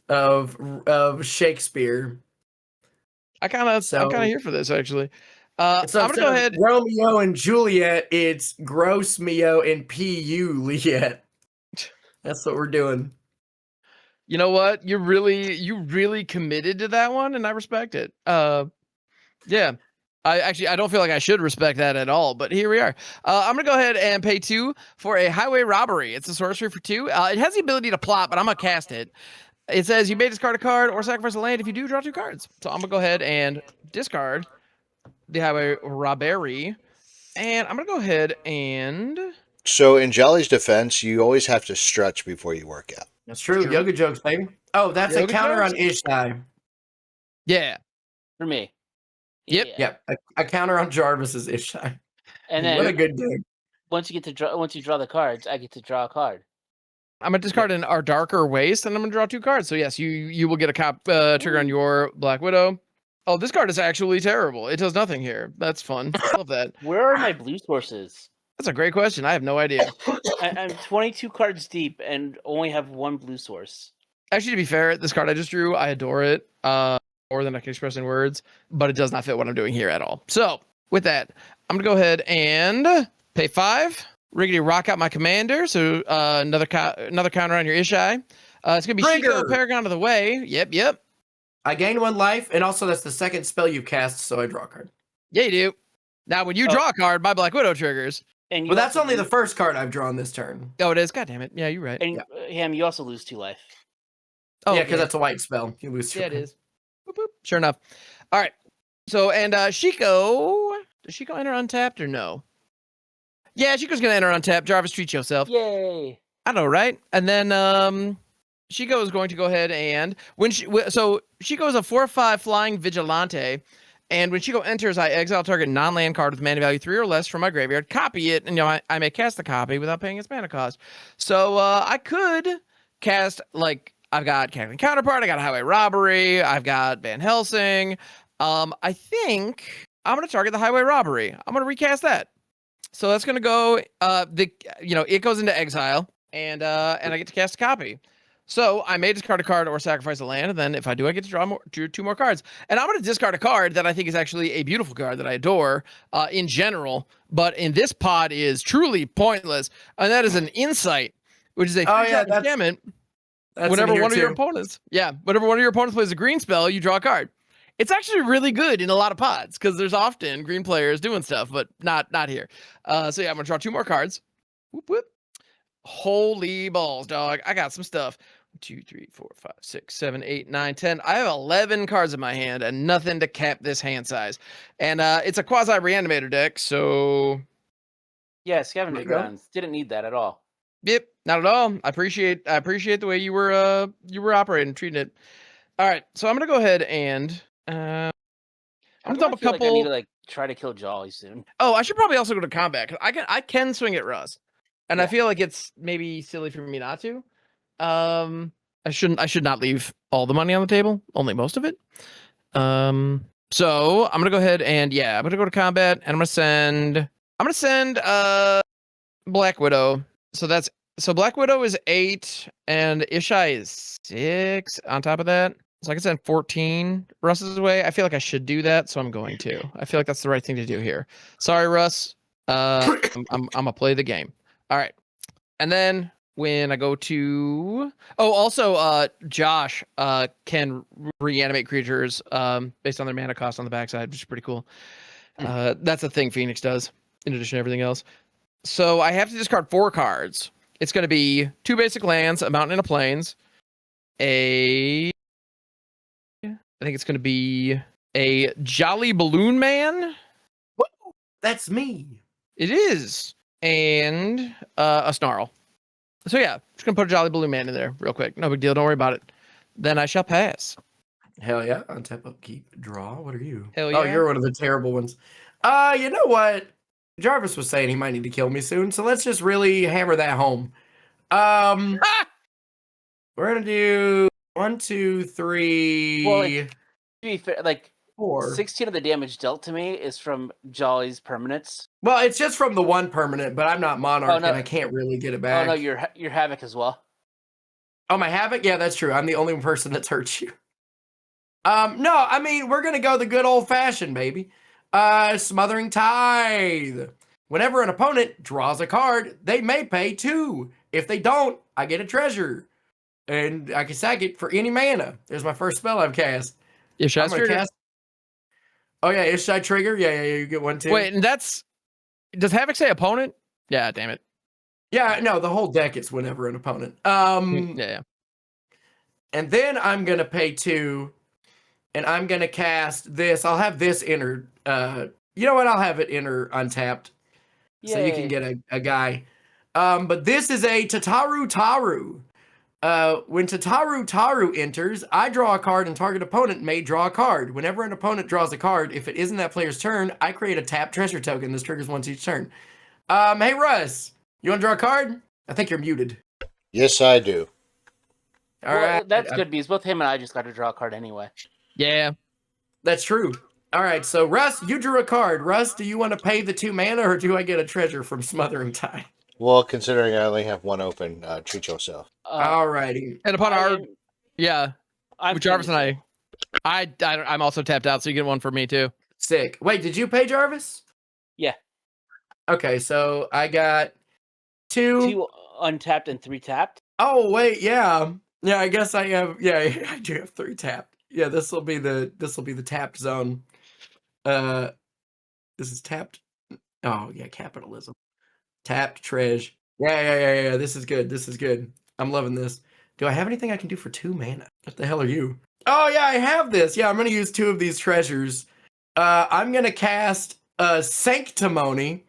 of Shakespeare. I'm kind of here for this actually. So I'm gonna go ahead. Romeo and Juliet. It's Gross Mio and Juliet. That's what we're doing. You know what? You really committed to that one, and I respect it. Yeah. I don't feel like I should respect that at all, but here we are. I'm gonna go ahead and pay 2 for a highway robbery. It's a sorcery for 2. It has the ability to plot, but I'm gonna cast it. It says you may discard a card or sacrifice a land. If you do, draw 2 cards. So I'm gonna go ahead and discard the highway robbery, and I'm gonna go ahead and. So in Jolly's defense, you always have to stretch before you work out. That's true. Yoga jokes, baby. Oh, that's Yoga a counter jokes? on Ishai. Yeah. For me. Yep. Yeah. Yep. A counter on Jarvis is Ishai. And What a then good game. once you draw the cards, I get to draw a card. I'm gonna discard our darker waste, and I'm gonna draw 2 cards. So yes, you will get a trigger on your Black Widow. Oh, this card is actually terrible. It does nothing here. That's fun. I love that. Where are my blue sources? That's a great question. I have no idea. I'm 22 cards deep and only have 1 blue source. Actually, to be fair, this card I just drew, I adore it more than I can express in words, but it does not fit what I'm doing here at all. So with that, I'm gonna go ahead and pay 5. Riggedy rock out my commander. So another counter on your Ishai. It's gonna be Shikio, Paragon of the Way. Yep. I gain 1 life, and also that's the second spell you cast, so I draw a card. Yeah, you do. Now, when you draw a card, my Black Widow triggers. And Well, that's only the first card I've drawn this turn. Oh, it is. God damn it. Yeah, you're right. And Ham, you also lose 2 life. Oh, yeah, because that's a white spell. You lose. Yeah, it is. Boop, boop. Sure enough. All right. So, and Shiko, does Shiko enter untapped or no? Yeah, Shiko's gonna enter untapped. Jarvis, treat yourself. Yay! I know, right? And then Shiko is going to go ahead and so Shiko is a 4/5 flying vigilante, and when Shiko enters, I exile target non-land card with mana value 3 or less from my graveyard, copy it, and I may cast the copy without paying its mana cost. So I could cast I've got Cackling Counterpart, I got a Highway Robbery, I've got Van Helsing. I think I'm gonna target the Highway Robbery. I'm gonna recast that. So that's gonna go. It goes into exile, and I get to cast a copy. So I may discard a card or sacrifice a land, and then if I do, I get to draw 2 more cards. And I'm going to discard a card that I think is actually a beautiful card that I adore in general, but in this pod is truly pointless, and that is an Insight, which is a 3-drop enchantment. Whenever one of your opponents plays a green spell, you draw a card. It's actually really good in a lot of pods because there's often green players doing stuff, but not here. So yeah, I'm gonna draw 2 more cards. Whoop whoop. Holy balls, dog! I got some stuff. 1, 2, 3, 4, 5, 6, 7, 8, 9, 10. I have 11 cards in my hand and nothing to cap this hand size. And it's a quasi reanimator deck, so yeah, Scavenger Grounds didn't need that at all. Yep, not at all. I appreciate the way you were operating, treating it. All right, so I'm gonna go ahead and I'm gonna dump a couple. I need to try to kill Jolly soon. Oh, I should probably also go to combat because I can swing at Russ, and I feel like it's maybe silly for me not to. I should not leave all the money on the table, only most of it. So I'm gonna go ahead and I'm gonna go to combat, and I'm gonna send Black Widow. So Black Widow is 8, and Ishai is 6 on top of that. So I can send 14 Russ's way. I feel like I should do that, so I'm going to. I feel like that's the right thing to do here. Sorry, Russ. I'm gonna play the game. All right. And then when I go to Josh can reanimate creatures based on their mana cost on the backside, which is pretty cool. That's a thing Phoenix does, in addition to everything else. So I have to discard 4 cards. It's going to be 2 basic lands, a mountain and a plains. I think it's going to be a Jolly Balloon Man. That's me. It is. And a snarl. So yeah, just gonna put a Jolly Blue Man in there real quick. No big deal. Don't worry about it. Then I shall pass. Hell yeah. Untap, upkeep, draw. What are you? Hell Oh, yeah. you're one of the terrible ones. You know what? Jarvis was saying he might need to kill me soon, so let's just really hammer that home. We're gonna do 1, 2, 3, Well, to be fair, like 4. 16 of the damage dealt to me is from Jolly's permanents. Well, it's just from the one permanent, but I'm not Monarch, Oh, no. and I can't really get it back. Oh no, you're Havoc as well. Oh, my Havoc? Yeah, that's true. I'm the only person that's hurt you. No, I mean, we're going to go the good old-fashioned, baby. Smothering Tithe. Whenever an opponent draws a card, they may pay 2. If they don't, I get a treasure. And I can sack it for any mana. There's my first spell I've cast. Ishai I'm gonna trigger. cast. Oh, yeah, Ishai trigger? Yeah, you get 1, 2. Wait, and that's... Does Havoc say opponent? Yeah, damn it. Yeah, no, the whole deck is whenever an opponent. Yeah. And then I'm going to pay 2. And I'm going to cast this. I'll have this enter. You know what? I'll have it enter untapped. So you can Yay. get a guy. But this is a Tataru Taru. When Tataru Taru enters, I draw a card and target opponent may draw a card. Whenever an opponent draws a card, if it isn't that player's turn, I create a tap treasure token. This triggers once each turn. Hey, Russ, you want to draw a card? I think you're muted. Yes, I do. All Well, right. that's good because both him and I just got to draw a card anyway. Yeah. That's true. All right, so Russ, you drew a card. Russ, do you want to pay the 2 mana, or do I get a treasure from Smothering Tide? Well, considering I only have one open, treat yourself. All righty. And upon our... I'm- Yeah. I'm With Jarvis and I'm also tapped out, so you get one for me too. Sick. Wait, did you pay Jarvis? Yeah. Okay, so I got 2. 2 untapped and 3 tapped. Oh, wait, yeah. Yeah, I guess I have, yeah, I do have 3 tapped. Yeah, this will be the tapped zone. This is tapped. Oh, yeah, capitalism. Tapped treasure. Yeah. This is good. I'm loving this. Do I have anything I can do for 2 mana? What the hell are you? Oh, yeah, I have this. Yeah, I'm going to use 2 of these treasures. I'm going to cast Sanctimony.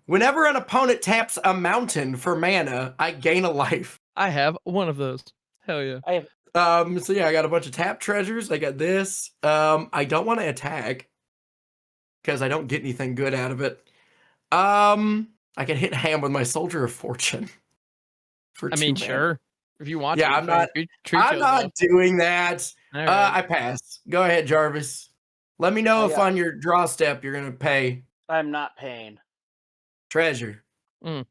Whenever an opponent taps a mountain for mana, I gain a life. I have one of those. Hell yeah. I have So yeah, I got a bunch of tap treasures. I got this. I don't want to attack because I don't get anything good out of it. I can hit ham with my Soldier of Fortune. For I 2 mean, mana. sure. If you want Yeah, to. I'm not- Treat I'm yourself. not doing that. All right. I pass. Go ahead, Jarvis. Let me know Oh, if yeah. on your draw step you're gonna pay I'm not paying, treasure. and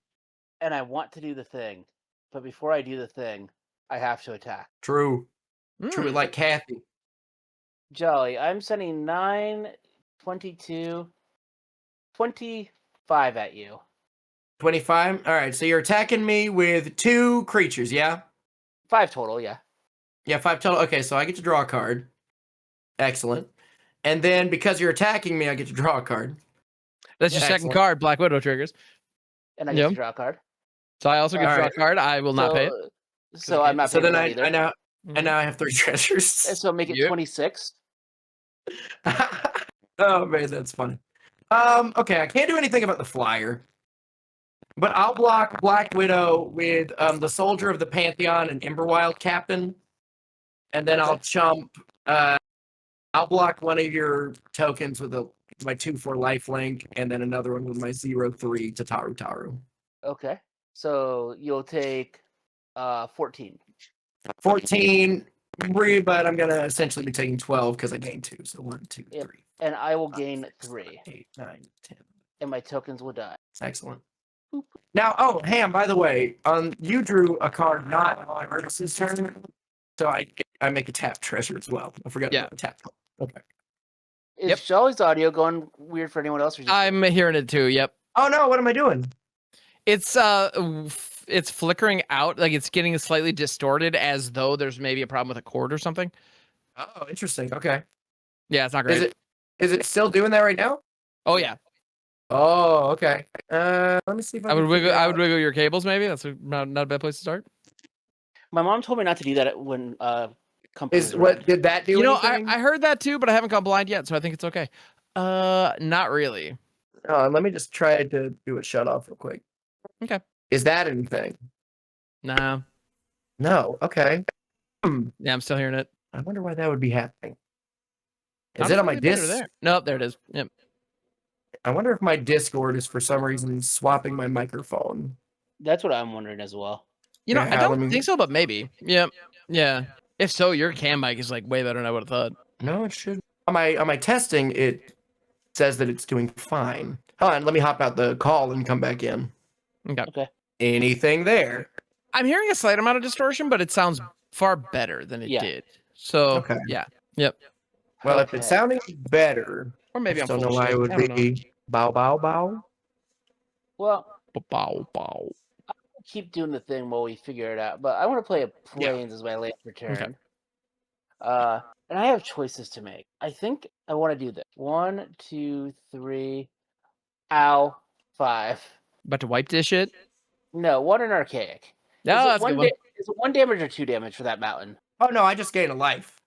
I want to do the thing, but before I do the thing, I have to attack. True. Mm. True, like Kathy. Jolly, I'm sending 9, 22, 25 at you. 25. All right, so you're attacking me with 2 creatures, yeah? 5 total, yeah. Yeah, 5 total. Okay, so I get to draw a card. Excellent. And then because you're attacking me, I get to draw a card. That's your second Excellent. card, Black Widow triggers. And I get Yep. to draw a card. So I also get to draw a Alright. card. I will not pay it. So I'm not So paying then that either. I now Mhm. and now I have 3 treasures. And so make it Yep. 26. Oh man, that's funny. Okay, I can't do anything about the flyer. But I'll block Black Widow with the Soldier of the Pantheon and Emberwild Captain. And then I'll chump I'll block one of your tokens with my 2/4 lifelink, and then another one with my 0/3 Tataru Taru. Okay. So you'll take 14. 14, but I'm gonna essentially be taking 12 because I gained 2. So 1, 2, Yep. 3, And I will gain 3. 8, 9, 10. And my tokens will die. Excellent. Now, oh, Ham, by the way, you drew a card not on Ernest's turn, so I make a tap treasure as well. I forgot Yeah. about the tap. Okay. Is Yep. Jolly's audio going weird for anyone else? Or just I'm hearing it too. Yep. Oh no, what am I doing? It's flickering out, like it's getting slightly distorted, as though there's maybe a problem with a cord or something. Oh, interesting. Okay. Yeah, it's not great. Is it still doing that right now? Oh yeah, Oh, okay. Let me see if I I would can wiggle. figure I would out- wiggle your cables. Maybe that's not a bad place to start. My mom told me not to do that when companies. Is what did that do? You know, anything? I heard that too, but I haven't gone blind yet, so I think it's okay. Not really. Let me just try to do a shut off real quick. Okay. Is that anything? Nah. No. Okay. Yeah, I'm still hearing it. I wonder why that would be happening. Is Sounds it on my really better disc? there? Nope, there it is. Yep. I wonder if my Discord is for some reason swapping my microphone. That's what I'm wondering as well. You know, I Yeah, don't think so, but maybe. Yep. Yeah. If so, your cam mic is like way better than I would have thought. No, it should. On my testing, it says that it's doing fine. Hold on, let me hop out the call and come back in. Okay. Anything there? I'm hearing a slight amount of distortion, but it sounds far better than it Yeah. did. So, Okay. yeah. Yep. Well, if Okay. it's sounding better, Or maybe I I'm don't full know of why shit. it would I don't know. be bow bow bow. Well, Bow, bow. keep doing the thing while we figure it out. But I want to play a planes as my last return. And I have choices to make. I think I want to do this. 1, 2, 3. Ow. 5. About to wipe this shit? No, what an archaic. No, that's a good one. Is it 1 damage or 2 damage for that mountain? Oh no, I just gained a life.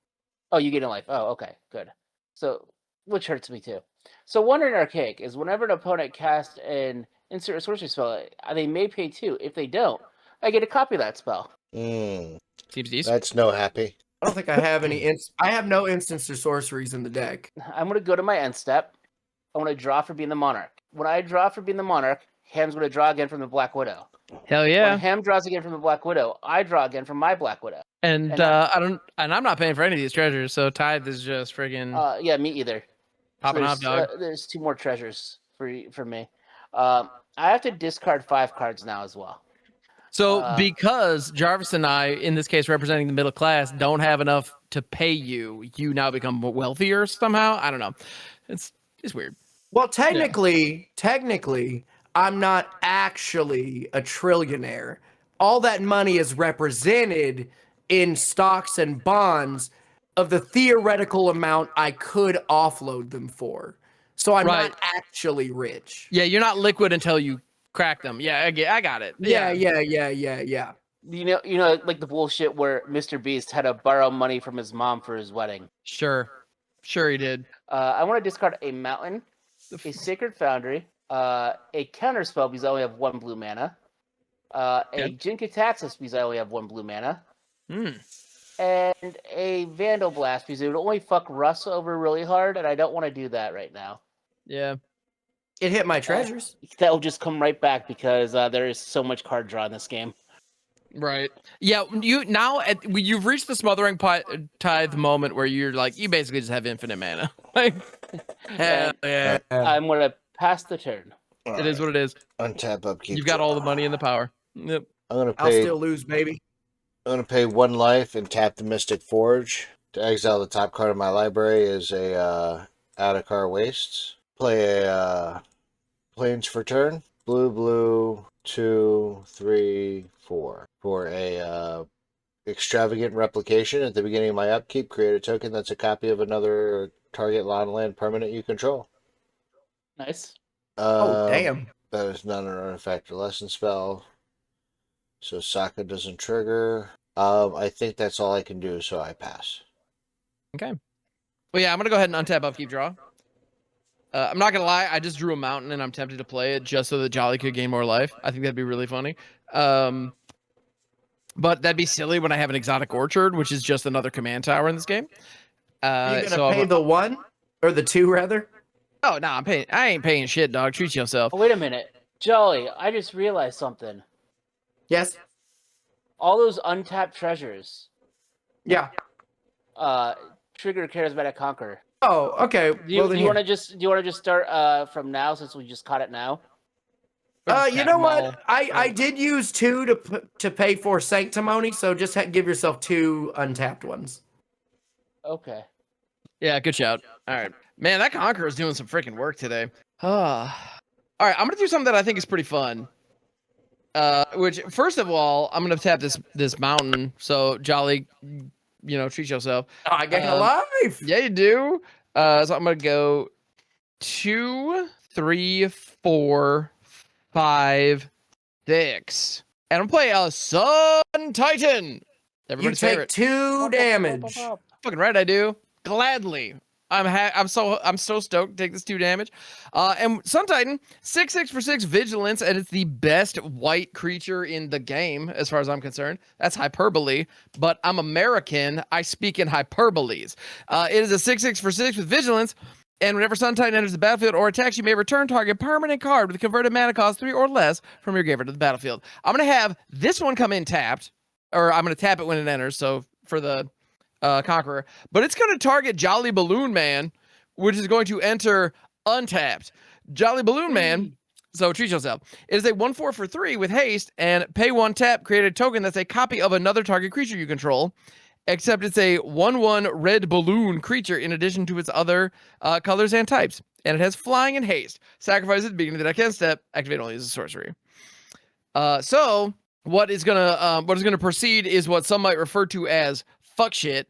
Oh, you get a life. Oh, okay, good. So, which hurts me too. So, Wonder Archaic is whenever an opponent casts an insert a sorcery spell, they may pay 2. If they don't, I get a copy of that spell. Seems decent. That's no happy. I don't think I have any. I have no instants or sorceries in the deck. I'm going to go to my end step. I want to draw for being the Monarch. When I draw for being the Monarch, Ham's going to draw again from the Black Widow. Hell yeah. When Ham draws again from the Black Widow, I draw again from my Black Widow. And I'm not paying for any of these treasures, so Tithe is just friggin' Yeah, me either. popping off, dog. There's 2 more treasures for me. I have to discard 5 cards now as well. So because Jarvis and I, in this case representing the middle class, don't have enough to pay you, you now become wealthier somehow. I don't know. It's weird. Well, technically, I'm not actually a trillionaire. All that money is represented in stocks and bonds of the theoretical amount I could offload them for. So I'm not actually rich. Yeah, you're not liquid until you crack them. Yeah, I got it. Yeah. You know, like the bullshit where Mr. Beast had to borrow money from his mom for his wedding. Sure he did. I want to discard a mountain, a sacred foundry, a counterspell because I only have 1 blue mana, a Jinkataxis because I only have 1 blue mana, and a Vandal Blast because it would only fuck Russ over really hard, and I don't want to do that right now. Yeah. It hit my treasures. That will just come right back because there is so much card draw in this game. Right. Yeah. You've reached the smothering tithe moment where you're like, you basically just have infinite mana. Like, Hell yeah. I'm gonna pass the turn. It is what it is. Untap upkeep. You've got all the money and the power. Yep. I'll I'll still lose, baby. I'm gonna pay 1 life and tap the Mystic Forge to exile the top card of my library as a Adakar Wastes. Play a Plains for turn. Blue, 2, 3, 4 for a extravagant replication. At the beginning of my upkeep, create a token that's a copy of another target land permanent you control. Nice. Damn. That is not an artifact or lesson spell. So Sokka doesn't trigger. I think that's all I can do, so I pass. Okay. Well, yeah, I'm gonna go ahead and untap upkeep draw. I'm not gonna lie, I just drew a mountain and I'm tempted to play it just so that Jolly could gain more life. I think that'd be really funny. But that'd be silly when I have an exotic orchard, which is just another command tower in this game. Are you gonna pay the 1 or the 2 rather? Oh no, I ain't paying shit, dog. Treat yourself. Oh, wait a minute. Jolly, I just realized something. Yes. All those untapped treasures. Yeah. Trigger Charismatic Conqueror. Oh, okay. Do you want to just start from now since we just caught it now? You know what? I did use 2 to pay for Sanctimony, so just give yourself 2 untapped ones. Okay. Yeah, good shout. All right. Man, that Conqueror is doing some freaking work today. All right, I'm going to do something that I think is pretty fun. Which, first of all, I'm going to tap this mountain, so Jolly, treat yourself. Oh, I get a life! Yeah, you do. So I'm going to go 2, 3, 4, 5, 6. And I'm playing a Sun Titan. You Everybody's take favorite. 2 damage. Fucking right, I do. Gladly. I'm so stoked to take this 2 damage. And Sun Titan, 6/6 for 6 vigilance, and it's the best white creature in the game, as far as I'm concerned. That's hyperbole, but I'm American. I speak in hyperboles. It is a 6/6 for 6 with vigilance. And whenever Sun Titan enters the battlefield or attacks, you may return target permanent card with a converted mana cost 3 or less from your graveyard to the battlefield. I'm going to have this one come in tapped, or I'm going to tap it when it enters, so for the Conqueror. But it's going to target Jolly Balloon Man, which is going to enter untapped. Jolly Balloon Man, so treat yourself. It is a 1/4 for 3 with haste, and pay 1 tap, create a token that's a copy of another target creature you control. Except it's a 1/1 red balloon creature in addition to its other colors and types. And it has flying and haste. Sacrifice at the beginning of the deck end step. Activate only as a sorcery. So what is gonna proceed is what some might refer to as fuck shit.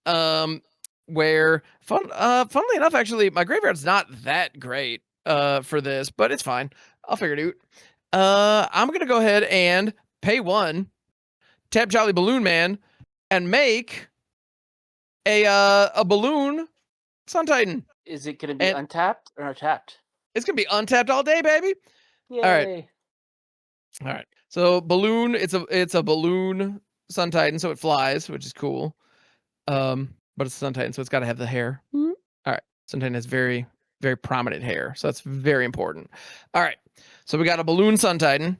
Where funnily enough, actually, my graveyard's not that great for this, but it's fine. I'll figure it out. I'm gonna go ahead and pay 1, tap Jolly Balloon Man, and make a balloon Sun Titan. Is it going to be untapped or tapped? It's gonna be untapped all day, baby. Yay. All right. So balloon, it's a balloon Sun Titan, so it flies, which is cool. But it's Sun Titan, so it's got to have the hair. All right. Sun Titan has very, very prominent hair, so that's very important. All right. So we got a balloon Sun Titan,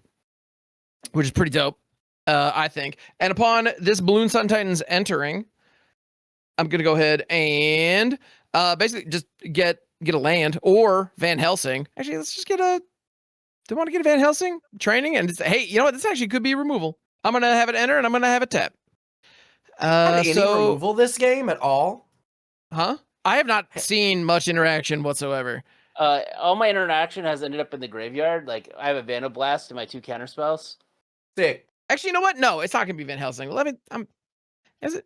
which is pretty dope. I think. And upon this balloon Sun Titan's entering, I'm gonna go ahead and basically just get a land or Van Helsing. Actually, let's just get a. Do you want to get a Van Helsing training? And just, hey, you know what? This actually could be removal. I'm gonna have it enter, and I'm gonna have it tap. Any removal this game at all? Huh? I have not seen much interaction whatsoever. All my interaction has ended up in the graveyard. Like I have a Vanoblast and my 2 counter spells. Sick. Actually, you know what? No, it's not gonna be Van Helsing. Is it?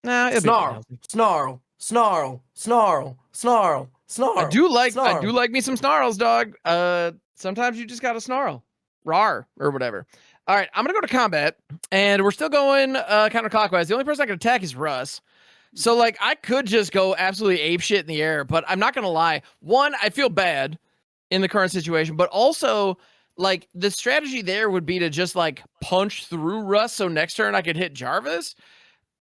No, it'll snarl, be snarl, snarl, snarl, snarl, snarl. I do like me some snarls, dog. Sometimes you just gotta snarl, rar or whatever. All right, I'm gonna go to combat, and we're still going counterclockwise. The only person I can attack is Russ. So like, I could just go absolutely ape shit in the air, but I'm not gonna lie. One, I feel bad in the current situation, but also, like, the strategy there would be to just like punch through Russ, so next turn I could hit Jarvis,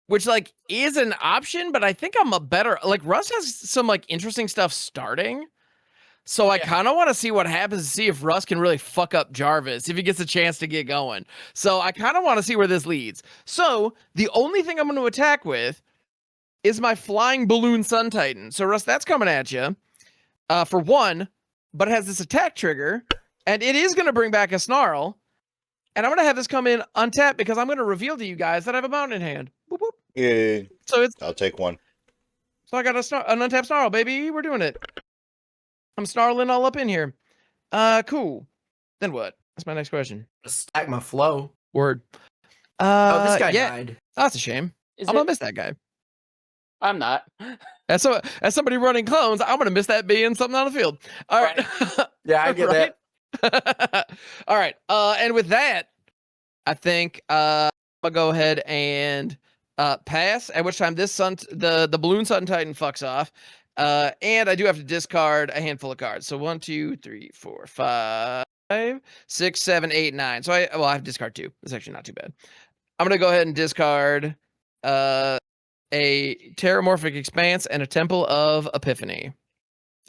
which like is an option, but I think I'm a better, like, Russ has some like interesting stuff starting. So I kind of want to see what happens to see if Russ can really fuck up Jarvis, if he gets a chance to get going. So I kind of want to see where this leads. So the only thing I'm going to attack with is my flying balloon Sun Titan. So Russ, that's coming at you for 1, but it has this attack trigger. And it is going to bring back a Snarl. And I'm going to have this come in untapped because I'm going to reveal to you guys that I have a mountain in hand. Boop, boop. Yeah. So I'll take 1. So I got an untapped Snarl, baby. We're doing it. I'm snarling all up in here. Cool. Then what? That's my next question. Stack my flow. Word. This guy died. Oh, that's a shame. I'm going to miss that guy. I'm not. As somebody running clones, I'm going to miss that being something on the field. All right. Yeah, I get that. All right. And with that, I think I'll go ahead and pass, at which time the balloon Sun Titan fucks off. And I do have to discard a handful of cards. So 1, 2, 3, 4, 5, 6, 7, 8, 9. So I have to discard 2. It's actually not too bad. I'm gonna go ahead and discard a Terramorphic Expanse and a Temple of Epiphany.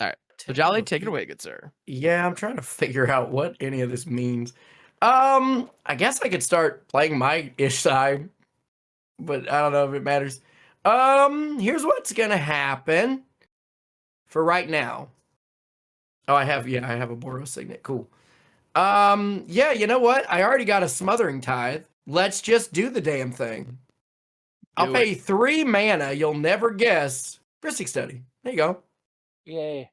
All right. So Jolly, take it away, good sir. Yeah, I'm trying to figure out what any of this means. I guess I could start playing my Ishai, but I don't know if it matters. Here's what's gonna happen for right now. Oh, I have a Boros Signet. Cool. Yeah, you know what? I already got a Smothering Tithe. Let's just do the damn thing. I'll pay 3 mana. You'll never guess. Ristic Study. There you go. Yay.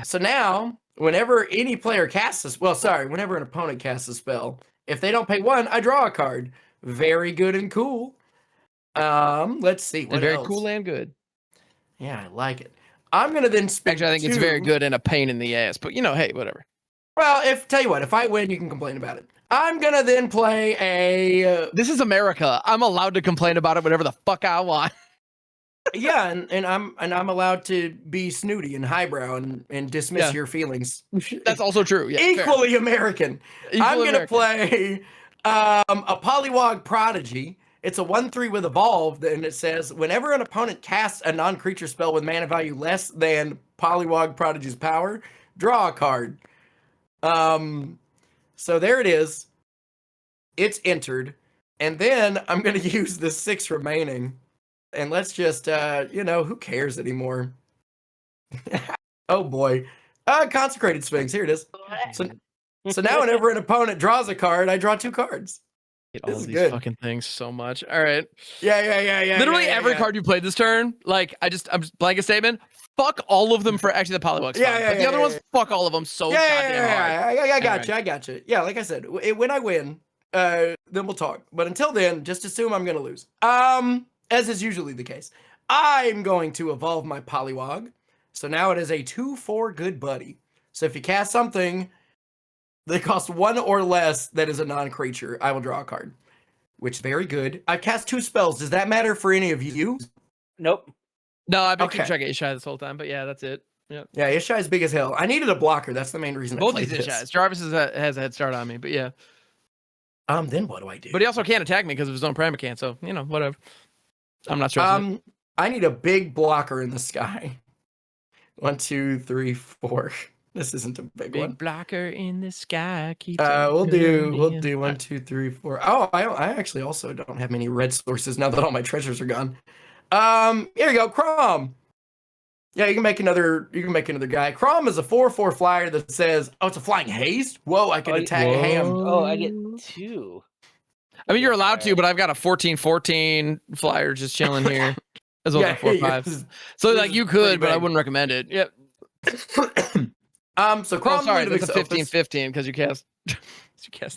So now, whenever any player casts whenever an opponent casts a spell, if they don't pay 1, I draw a card. Very good and cool. Let's see. What very else? Cool and good. Yeah, I like it. I'm gonna then spend. Actually, I think it's very good and a pain in the ass, but hey, whatever. Well, tell you what, if I win, you can complain about it. I'm gonna then play a. This is America. I'm allowed to complain about it whatever the fuck I want. Yeah, and I'm allowed to be snooty and highbrow and dismiss Yeah. your feelings. That's also true. Yeah, fair. Equally American. I'm Equally gonna American. play a Polywog Prodigy. It's a 1/3 with Evolve, and it says whenever an opponent casts a non-creature spell with mana value less than Polywog Prodigy's power, draw a card. So there it is. It's entered, and then I'm gonna use the 6 remaining, and let's just who cares anymore? Oh boy. Consecrated Sphinx. Here it is. So now whenever an opponent draws a card, I draw 2 cards. Hate This all is these good. fucking things so much. All right. Yeah. Literally yeah, every yeah. card you played this turn, like I'm just blanket statement. Fuck all of them for actually the Polywog's Yeah, fine. yeah, But the yeah, other yeah, ones, yeah. fuck all of them so goddamn hard. I got you. Yeah, like I said, when I win, then we'll talk. But until then, just assume I'm gonna lose. As is usually the case. I'm going to evolve my Polywog. So now it is a 2/4 good buddy. So if you cast something that costs 1 or less that is a non-creature, I will draw a card. Which very good. I've cast 2 spells. Does that matter for any of you? Nope. No, I've been Okay. keeping track of Ishai this whole time, but yeah, that's it. Yeah. Yeah, Ishai is big as hell. I needed a blocker. That's the main reason I Both played these this. Ishais. Jarvis has a head start on me, but yeah. Then what do I do? But he also can't attack me because of his own Pramikon, so whatever. I'm not stressing. I need a big blocker in the sky. 1, 2, 3, 4. This isn't a big Big one. blocker in the sky. We'll do 1, 2, 3, 4. Oh, I actually also don't have many red sources now that all my treasures are gone. Here you go, Kraum. Yeah, you can make another guy. Kraum is a 4/4 flyer that says, oh, it's a flying haste? Whoa, I can attack Ham. Oh, I get 2. I mean, you're allowed to, but I've got a 14/14 flyer just chilling here. As well as 4/5. So like you could, but I wouldn't recommend it. Yep. So Kraum, sorry, that's a 15/15 because you cast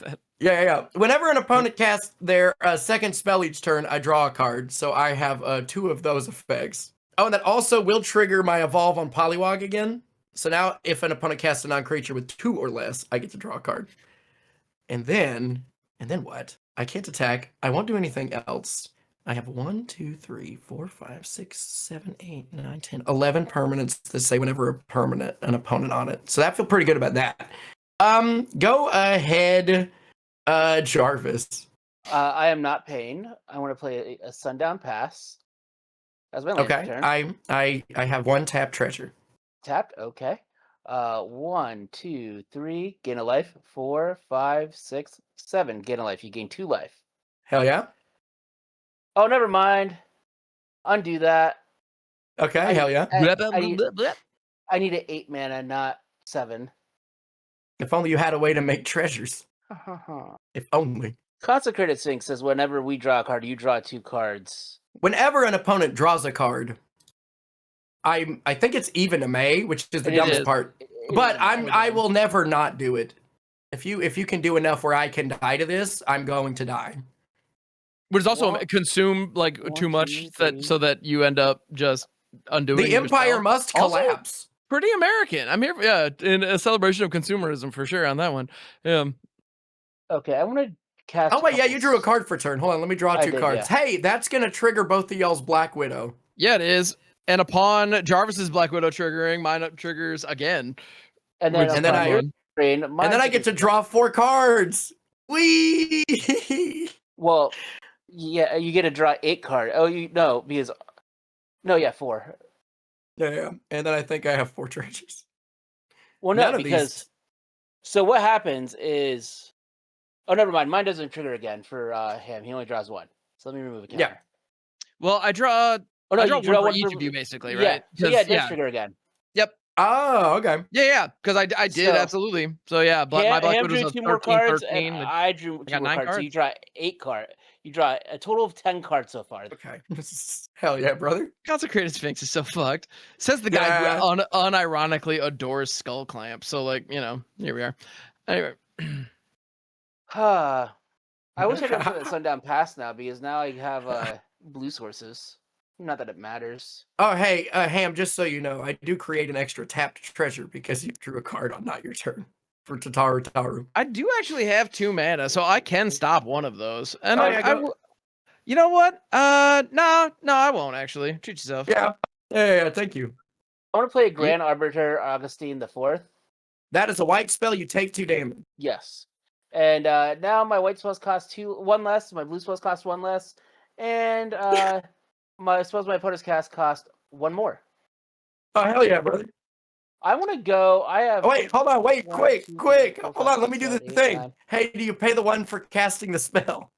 that. Yeah. Whenever an opponent casts their second spell each turn, I draw a card. So I have 2 of those effects. Oh, and that also will trigger my evolve on Polywog again. So now if an opponent casts a non-creature with 2 or less, I get to draw a card. And then what? I can't attack. I won't do anything else. I have 1, 2, 3, 4, 5, 6, 7, 8, 9, 10, 11 permanents that say whenever an opponent on it. So that feel pretty good about that. Go ahead, Jarvis. I am not paying. I want to play a Sundown Pass. That's my last turn. I have 1 tap treasure. Tapped. Okay. 1, 2, 3. Gain a life. 4, 5, 6, 7. Gain a life. You gain 2 life. Hell yeah. Oh, never mind. Undo that. Okay. Hell yeah. I need an 8 mana, not 7. If only you had a way to make treasures. If only. Consecrated Sphinx says whenever we draw a card, you draw 2 cards. Whenever an opponent draws a card, I think it's even a May, which is the dumbest part. But I will never not do it. If you can do enough where I can die to this, I'm going to die. But it's also consume like too much so that you end up just undoing the empire yourself. must collapse. Also, pretty American. I'm here in a celebration of consumerism for sure on that one. Okay, I want to cast. Oh wait, yeah, you drew a card for turn. Hold on, let me draw 2 cards. Yeah. Hey, that's gonna trigger both of y'all's Black Widow. Yeah, it is. And upon Jarvis's Black Widow triggering, mine triggers again. And then I get to draw 4 cards. Whee! Well, yeah, you get to draw 8 cards. Oh, because 4. Yeah. And then I think I have 4 treasures. Well, no, because so what happens is, oh, never mind. Mine doesn't trigger again for him. He only draws 1. So let me remove a counter. Yeah. Well, I draw. Oh no, I draw one for each of you, basically, right? So yeah, it does trigger again. Yep. Oh, okay. Yeah, because I did absolutely. So yeah, my Black Widow was 2 more cards, 13. and I drew 2 more cards. So you draw 8 cards. You draw a total of 10 cards so far. Okay. Hell yeah, brother. Consecrated Sphinx is so fucked. Says the guy who unironically adores Skull Clamp. So here we are. Anyway. I wish I didn't put Sundown Pass now because now I have blue sources. Not that it matters. Oh, hey, Ham, just so you know, I do create an extra tapped treasure because you drew a card on not your turn for Taru. I do actually have 2 mana, so I can stop one of those. And You know what? No, I won't actually. Treat yourself. Yeah. Thank you. I want to play Grand Arbiter Augustine the Fourth. That is a white spell. You take 2 damage. Yes. And now my white spells cost 1 less. My blue spells cost 1 less. And my spells my opponent's cast cost 1 more. Oh, hell yeah, brother. I want to go. I have. Oh, wait, hold on. Wait, one, quick. two, three, four, Hold on. five, Let me six, do the seven, eight, thing. 9. Hey, do you pay the one for casting the spell?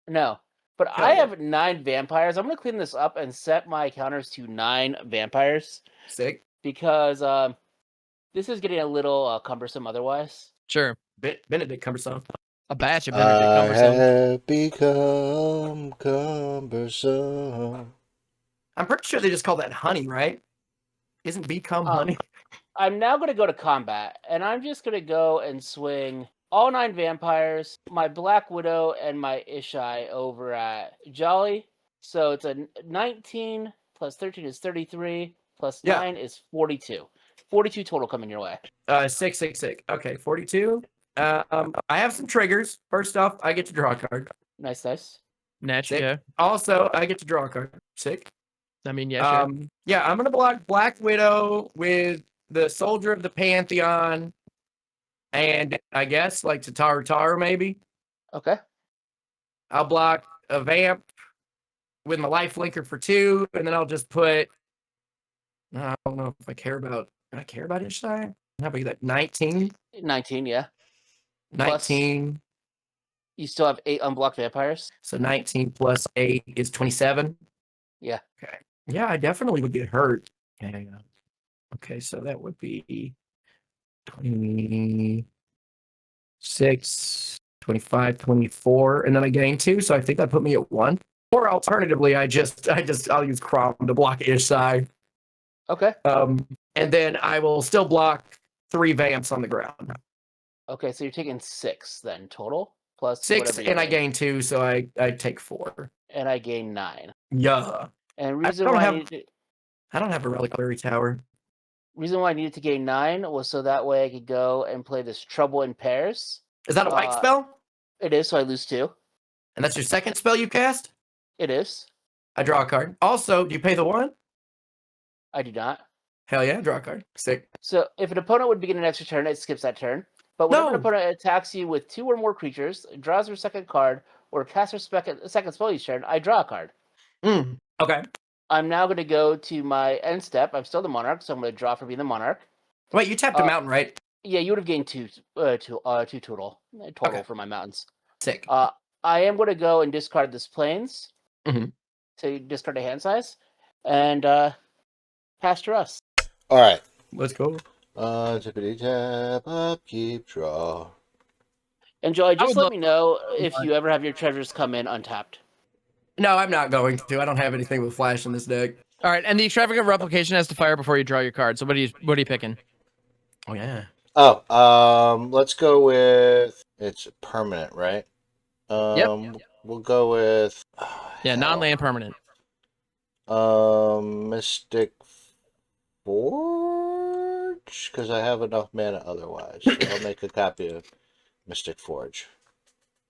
No. But Hell I yeah. have 9 vampires. I'm going to clean this up and set my counters to 9 vampires. Sick. Because this is getting a little cumbersome otherwise. Sure. Benedict cumbersome. A batch of Benedict I cumbersome. have become cumbersome. I'm pretty sure they just call that honey, right? Isn't become honey? I'm now going to go to combat, and I'm just going to go and swing all 9 vampires, my Black Widow, and my Ishai over at Jolly. So it's a 19 plus 13 is 33, plus 9 is 42. 42 total coming your way. 6. Okay, 42. I have some triggers. First off, I get to draw a card. Nice. Naturally, yeah. Also, I get to draw a card. Sick. I mean, yeah, sure. Yeah, I'm gonna block Black Widow with the Soldier of the Pantheon, and I guess like Tataru maybe. Okay. I'll block a Vamp with my Life Linker for 2, and then I'll just put. I don't know if I care about. Do I care about Ishai? How about that? 19. 19, yeah. 19. You still have 8 unblocked vampires? So 19 plus 8 is 27. Yeah. Okay. Yeah, I definitely would get hurt. Okay, so that would be 26, 25, 24, and then I gain 2, so I think that put me at 1. Or alternatively, I'll use Kraum to block Ishai. Okay. And then I will still block 3 vamps on the ground. Okay, so you're taking 6 then total? Plus 6, whatever you and I gain. gain 2, so I take 4. And I gain 9. Yeah. And reason don't why have- I needed I don't have a reliquary tower. I needed to gain 9 was so that way I could go and play this Trouble in Pairs. Is that a white spell? It is, so I lose 2. And that's your second spell you cast? It is. I draw a card. Also, do you pay the 1? I do not. Hell yeah, draw a card. Sick. So if an opponent would begin an extra turn, it skips that turn. But whenever an No. opponent attacks you with 2 or more creatures, draws their second card, or casts their second spell each turn, I draw a card. Okay. I'm now going to go to my end step. I'm still the Monarch, so I'm going to draw for being the Monarch. Wait, you tapped a mountain, right? Yeah, you would have gained 2 total Okay. for my mountains. Sick. I am going to go and discard this Plains. Mhm. To discard a hand size. And pass to Russ. All right. Let's go. Tippity tap, upkeep, draw. And Joey, just would let love- me know if you ever have your treasures come in untapped. No, I'm not going to. I don't have anything with flash in this deck. All right, and the extravagant replication has to fire before you draw your card. So what are you picking? Oh yeah. Oh, let's go with it's permanent, right? Yep. We'll go with Yeah, non-land permanent. Mystic Forge, because I have enough mana otherwise. So I'll make a copy of Mystic Forge.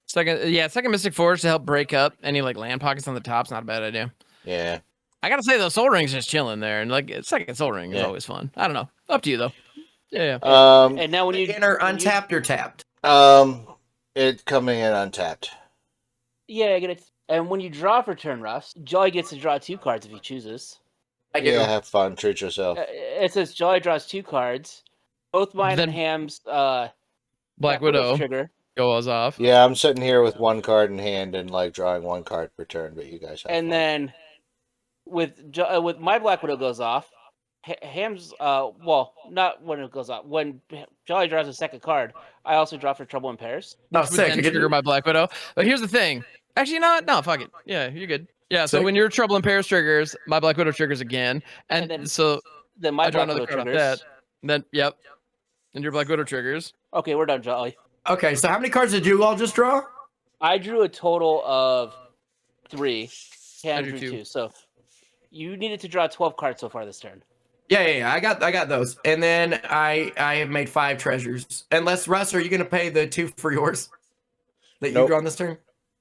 Second Mystic Forge to help break up any like land pockets on the top's not a bad idea. Yeah. I gotta say those Soul Rings just chilling there, and like second Soul Ring is always fun. I don't know, up to you though. Yeah. And now when you Enter untapped or tapped. It coming in untapped. Yeah, I get it. And when you draw for turn, Russ, Jolly gets to draw 2 cards if he chooses. I do. Yeah, have fun, treat yourself. It says Jolly draws 2 cards. Both mine Then- and Ham's Black Widow trigger. goes off. Yeah, I'm sitting here with 1 card in hand and like drawing 1 card per turn, but you guys have And fun. then with my Black Widow goes off, Ham's well, not when it goes off. When Jolly draws a second card, I also draw for Trouble in Pairs. Oh, Would sick. then trigger my Black Widow. But here's the thing. Actually, no, fuck it. Yeah, you're good. Yeah, so Sick. when your Trouble in Pairs triggers, my Black Widow triggers again, and then- so Then my I draw Black another Widow card off triggers. that. Then yep, and your Black Widow triggers. Okay, we're done, Jolly. Okay, so how many cards did you all just draw? I drew a total of 3. Ham I drew drew 2. 2. So you needed to draw 12 cards so far this turn. Yeah. I got those, and then I have made 5 treasures. Unless Russ, are you gonna pay the 2 for yours that you Nope. drawn this turn?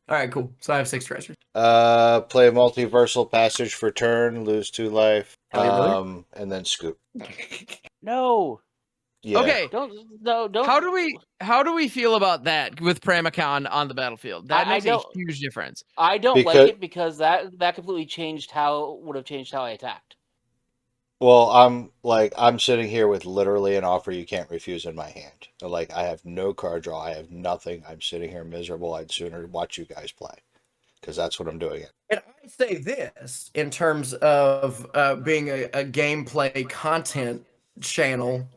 All right, cool. So I have 6 treasures. Play a multiversal passage for turn, lose 2 life. Hell yeah, brother. And then scoop. No. Yeah. Okay. Don't. How do we feel about that with Pramikon on the battlefield? That I makes a don't- huge difference. I don't Because- like it because that completely would have changed how I attacked. Well, I'm sitting here with literally an offer you can't refuse in my hand. Like, I have no card draw. I have nothing. I'm sitting here miserable. I'd sooner watch you guys play because that's what I'm doing. And I say this in terms of being a gameplay content channel,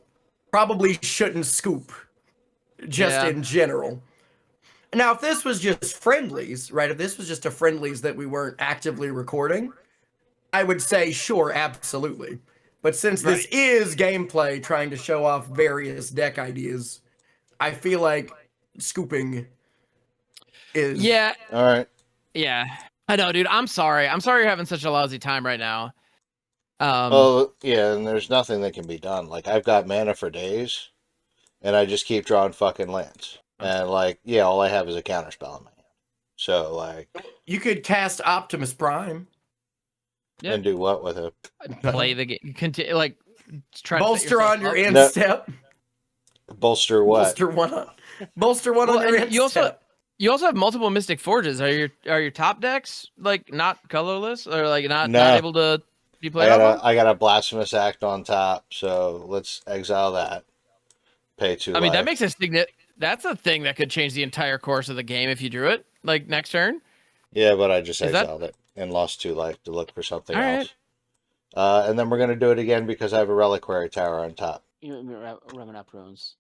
probably shouldn't scoop just Yeah. in general. Now, if this was just friendlies, right? If this was just a friendlies that we weren't actively recording, I would say sure, absolutely. But since this is gameplay trying to show off various deck ideas, I feel like scooping is Yeah. All right. Yeah. I know, dude. I'm sorry. I'm sorry you're having such a lousy time right now. Oh, yeah, and there's nothing that can be done. Like, I've got mana for days, and I just keep drawing fucking lands. And, like, yeah, all I have is a counterspell in my hand. So, like... You could cast Optimus Prime. Yeah. And do what with it? Play the game. Continue, like, try to set Bolster yourself on your up. end No. step. Bolster what? Bolster one Well, on your and end you also step. you also have multiple Mystic Forges. Are your top decks like not colorless or like not No. able to be played off? I got a Blasphemous Act on top, so let's exile that. Pay 2 I mean, life. that makes a that's a thing that could change the entire course of the game if you drew it like next turn. Yeah, but I just Is that- exiled it and lost 2 life to look for something All else. And then we're going to do it again because I have a Reliquary Tower on top. You Reminap Runes.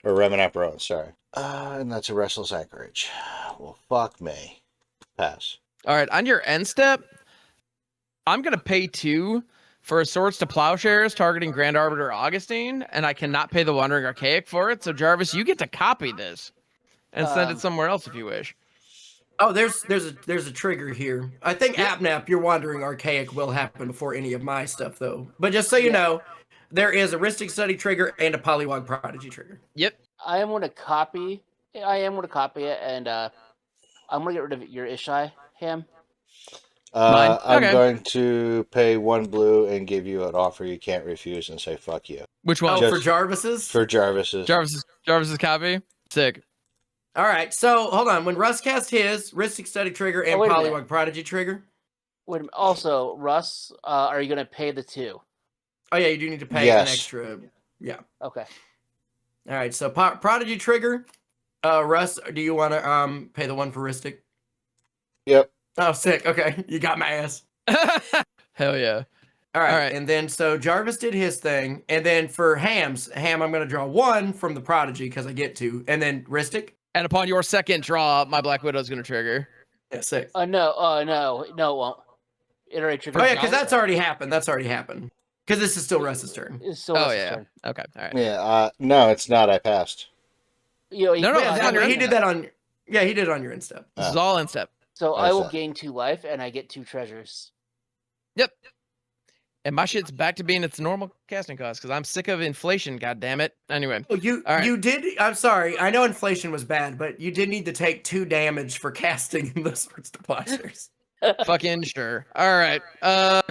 Or Reminap Ruins, sorry. And that's a Restless Anchorage. Well, fuck me. Pass. All right, on your end step, I'm gonna pay 2 for Swords to Plowshares targeting Grand Arbiter Augustine, and I cannot pay the Wandering Archaic for it. So Jarvis, you get to copy this and send it somewhere else if you wish. Oh, there's a trigger here. I think Apnap, your Wandering Archaic will happen before any of my stuff, though. But just so you know, there is a Ristic Study trigger and a Polywog Prodigy trigger. Yep. I am going to copy it, and I'm going to get rid of your Ishai ham. Mine? I'm Okay. going to pay 1 blue and give you an offer you can't refuse and say fuck you. Which one? Oh, Just- for Jarvis's? For Jarvis's. Jarvis's copy. Sick. All right, so hold on. When Russ cast his Ristic Study trigger and wait a minute. Polywog Prodigy trigger. Wait, also, Russ, are you going to pay the 2? Oh yeah, you do need to pay Yes. an extra. Yeah. Okay. All right, so Prodigy trigger. Russ, do you want to pay the 1 for Ristic? Yep. Oh, sick. Okay, you got my ass. Hell yeah. All right, All right. and then so Jarvis did his thing, and then for Ham, I'm going to draw 1 from the Prodigy because I get to, and then Ristic. And upon your second draw, my Black Widow is gonna trigger. Yeah, sick. No, it won't. It already triggered. Oh yeah, because that's already happened. That's already happened. Because this is still Russ's turn. It's still Oh Russ's yeah. turn. Okay. All right. Yeah, no, it's not. I passed. You know, No, Yeah, it's on your he end did that on. Yeah, he did it on your end step. This is all in step. So I I will see. gain 2 life, and I get 2 treasures. Yep. And my shit's back to being its normal casting cost because I'm sick of inflation. God damn it. Anyway. Oh, you All right. you did. I'm sorry. I know inflation was bad, but you did need to take 2 damage for casting the Swords to Plowshares. Fucking sure. All right.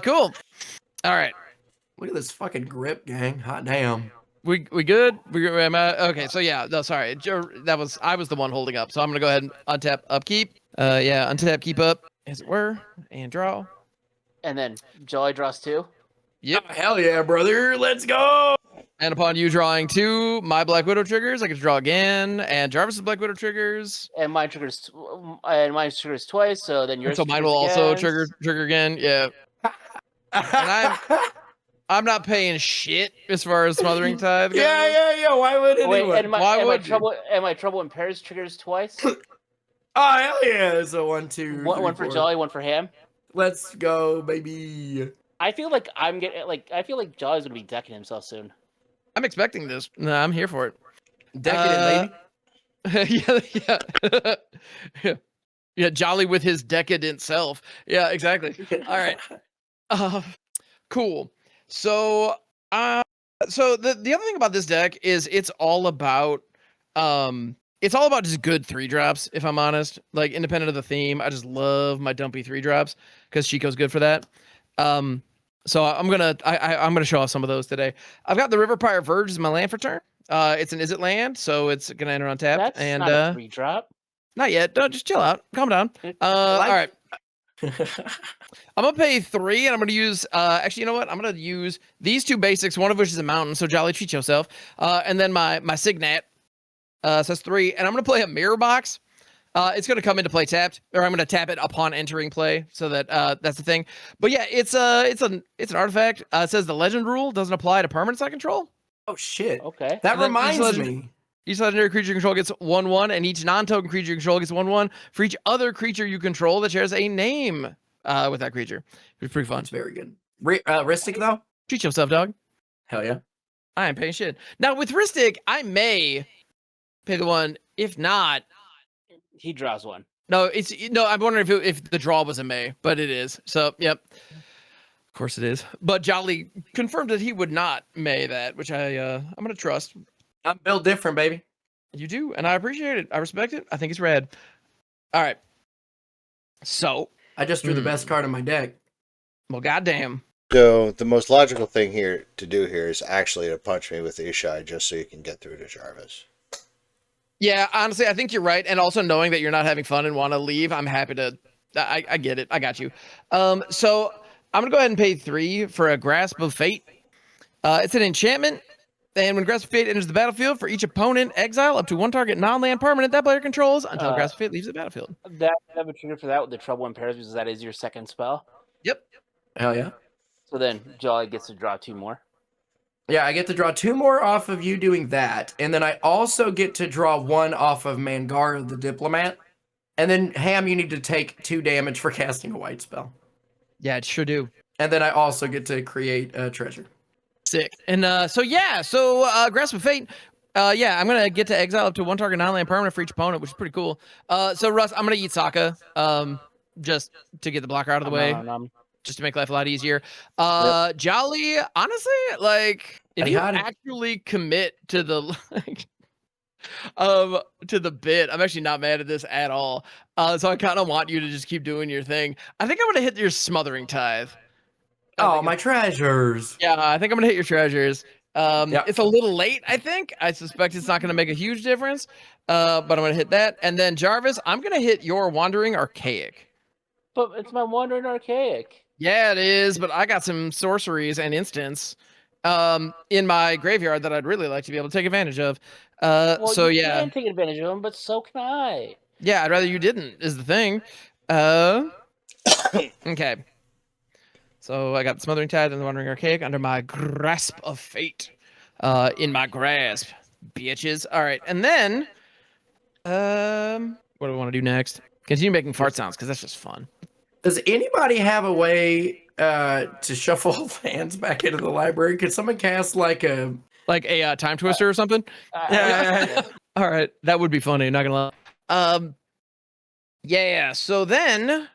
Cool. All right. Look at this fucking grip, gang. Hot damn. We good? Okay. So yeah. No, sorry. I was the one holding up. So I'm gonna go ahead and untap upkeep. Yeah. Untap keep up as it were and draw. And then Jolly draws 2. Yep. Oh, hell yeah, brother. Let's go. And upon you drawing 2, my Black Widow triggers, I get to draw again, and Jarvis's Black Widow triggers. And mine triggers twice, so then And yours. so mine will triggers also again. trigger again. Yeah. I'm not paying shit as far as Smothering Tithe goes. Yeah. Why would anyone? Wait, and Why my would you? trouble in pairs triggers twice. Oh hell yeah! So 1, 2, One 3, for 4. Jolly, one for Ham. Let's go, baby. I feel like I feel like Jolly's gonna be decking himself soon. I'm expecting this. No, I'm here for it. Decadent, baby. Yeah. Yeah, Jolly with his decadent self. Yeah, exactly. All right. Cool. So, the other thing about this deck is it's all about it's all about just good 3-drops, if I'm honest. Like, independent of the theme, I just love my dumpy 3-drops because Shiko's good for that. So I'm gonna show off some of those today. I've got the River Pirate Verge as my land for turn. It's an Is It land, so it's gonna enter untapped. That's and not a 3-drop. not yet. No, just chill out. Calm down. All right. I'm gonna pay 3, and I'm gonna use. Actually, you know what? I'm gonna use these 2 basics, one of which is a mountain. So Jolly, treat yourself. And then my Signat says 3, and I'm gonna play a mirror box. It's gonna come into play tapped, or I'm gonna tap it upon entering play, so that that's the thing. But yeah, it's an artifact. It says the legend rule doesn't apply to permanents I control. Oh shit. Okay. That And then reminds me. Each legendary creature you control gets 1/1, and each non-token creature you control gets 1/1 for each other creature you control that shares a name with that creature. It's pretty fun. That's very good. Ristic though? Treat yourself, dog. Hell yeah. I ain't paying shit. Now with Ristic, I may pay the 1. If not, He draws one. no. I'm wondering if the draw was a May, but it is. So yep. Of course it is. But Jolly confirmed that he would not May that, which I'm gonna trust. I'm built different, baby. You do, and I appreciate it. I respect it. I think it's rad. All right. So, I just drew the best card in my deck. well, goddamn. So the most logical thing here to do here is actually to punch me with Ishai just so you can get through to Jarvis. Yeah, honestly, I think you're right. And also knowing that you're not having fun and want to leave, I'm happy to. I get it. I got you. So I'm gonna go ahead and pay 3 for a Grasp of Fate. It's an enchantment. And when Grasp of Fate enters the battlefield, for each opponent, exile up to 1 target non-land permanent that player controls until Grasp of Fate leaves the battlefield. That have a trigger for that with the Trouble in Pairs because that is your second spell. Yep. Hell yeah. So then Jolly gets to draw 2 more. Yeah, I get to draw 2 more off of you doing that. And then I also get to draw 1 off of Mangara the Diplomat. And then Ham, you need to take 2 damage for casting a white spell. Yeah, it sure do. And then I also get to create a treasure. Sick. And so Grasp of Fate. I'm gonna get to exile up to 1 target non-land permanent for each opponent, which is pretty cool. So Russ, I'm gonna eat Sokka, just to get the blocker out of the way, just to make life a lot easier. Jolly, honestly, like if you actually commit to the to the bit, I'm actually not mad at this at all. So I kind of want you to just keep doing your thing. I think I'm gonna hit your Smothering Tithe. Oh, my treasures. Yeah, I think I'm gonna hit your treasures. It's a little late, I think. I suspect it's not gonna make a huge difference. But I'm gonna hit that. And then Jarvis, I'm gonna hit your Wandering Archaic. But it's my Wandering Archaic. Yeah, it is, but I got some sorceries and instants in my graveyard that I'd really like to be able to take advantage of. You can take advantage of them, but so can I. Yeah, I'd rather you didn't, is the thing. Okay. So I got the Smothering Tide and the Wandering Archaic under my Grasp of Fate. In my grasp, bitches. All right, and then, what do we want to do next? Continue making fart sounds, because that's just fun. Does anybody have a way to shuffle lands back into the library? Could someone cast like a time twister or something? All right, that would be funny. Not gonna lie. So then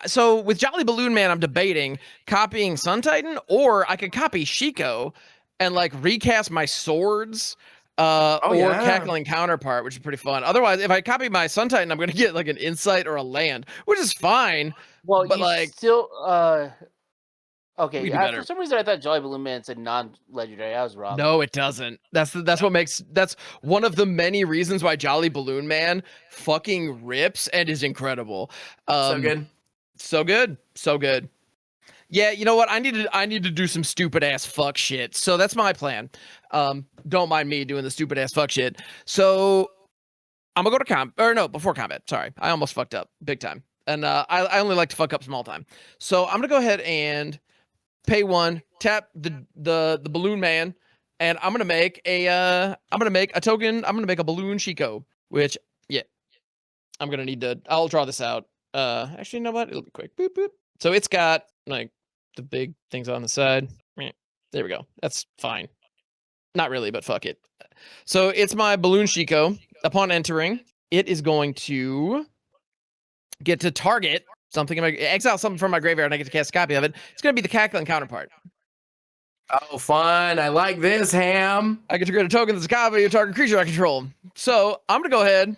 so with Jolly Balloon Man, I'm debating copying Sun Titan, or I could copy Shiko and like recast my swords. Cackling Counterpart, which is pretty fun. Otherwise, if I copy my Sun Titan, I'm gonna get like an insight or a land, which is fine. Well, but you like still we do for some reason I thought Jolly Balloon Man said non-legendary. I was wrong. No, it doesn't. That's one of the many reasons why Jolly Balloon Man fucking rips and is incredible. so good. So good. Yeah, you know what? I need to do some stupid ass fuck shit. So that's my plan. Don't mind me doing the stupid ass fuck shit. So I'm gonna go to before combat. Sorry, I almost fucked up big time. And I only like to fuck up small time. So I'm gonna go ahead and pay 1, tap the Balloon Man, and I'm gonna make a token. I'm gonna make a Balloon Shiko, which I'm gonna need to. I'll draw this out. Actually, you know what? It'll be quick. Boop boop. So it's got like the big things on the side. There we go. That's fine. Not really, but fuck it. So it's my Balloon Shiko. Upon entering, it is going to get to target something. Exile something from my graveyard, and I get to cast a copy of it. It's going to be the Cackling Counterpart. Oh, fun. I like this, Ham. I get to create a token that's a copy of a target creature I control. So I'm gonna go ahead.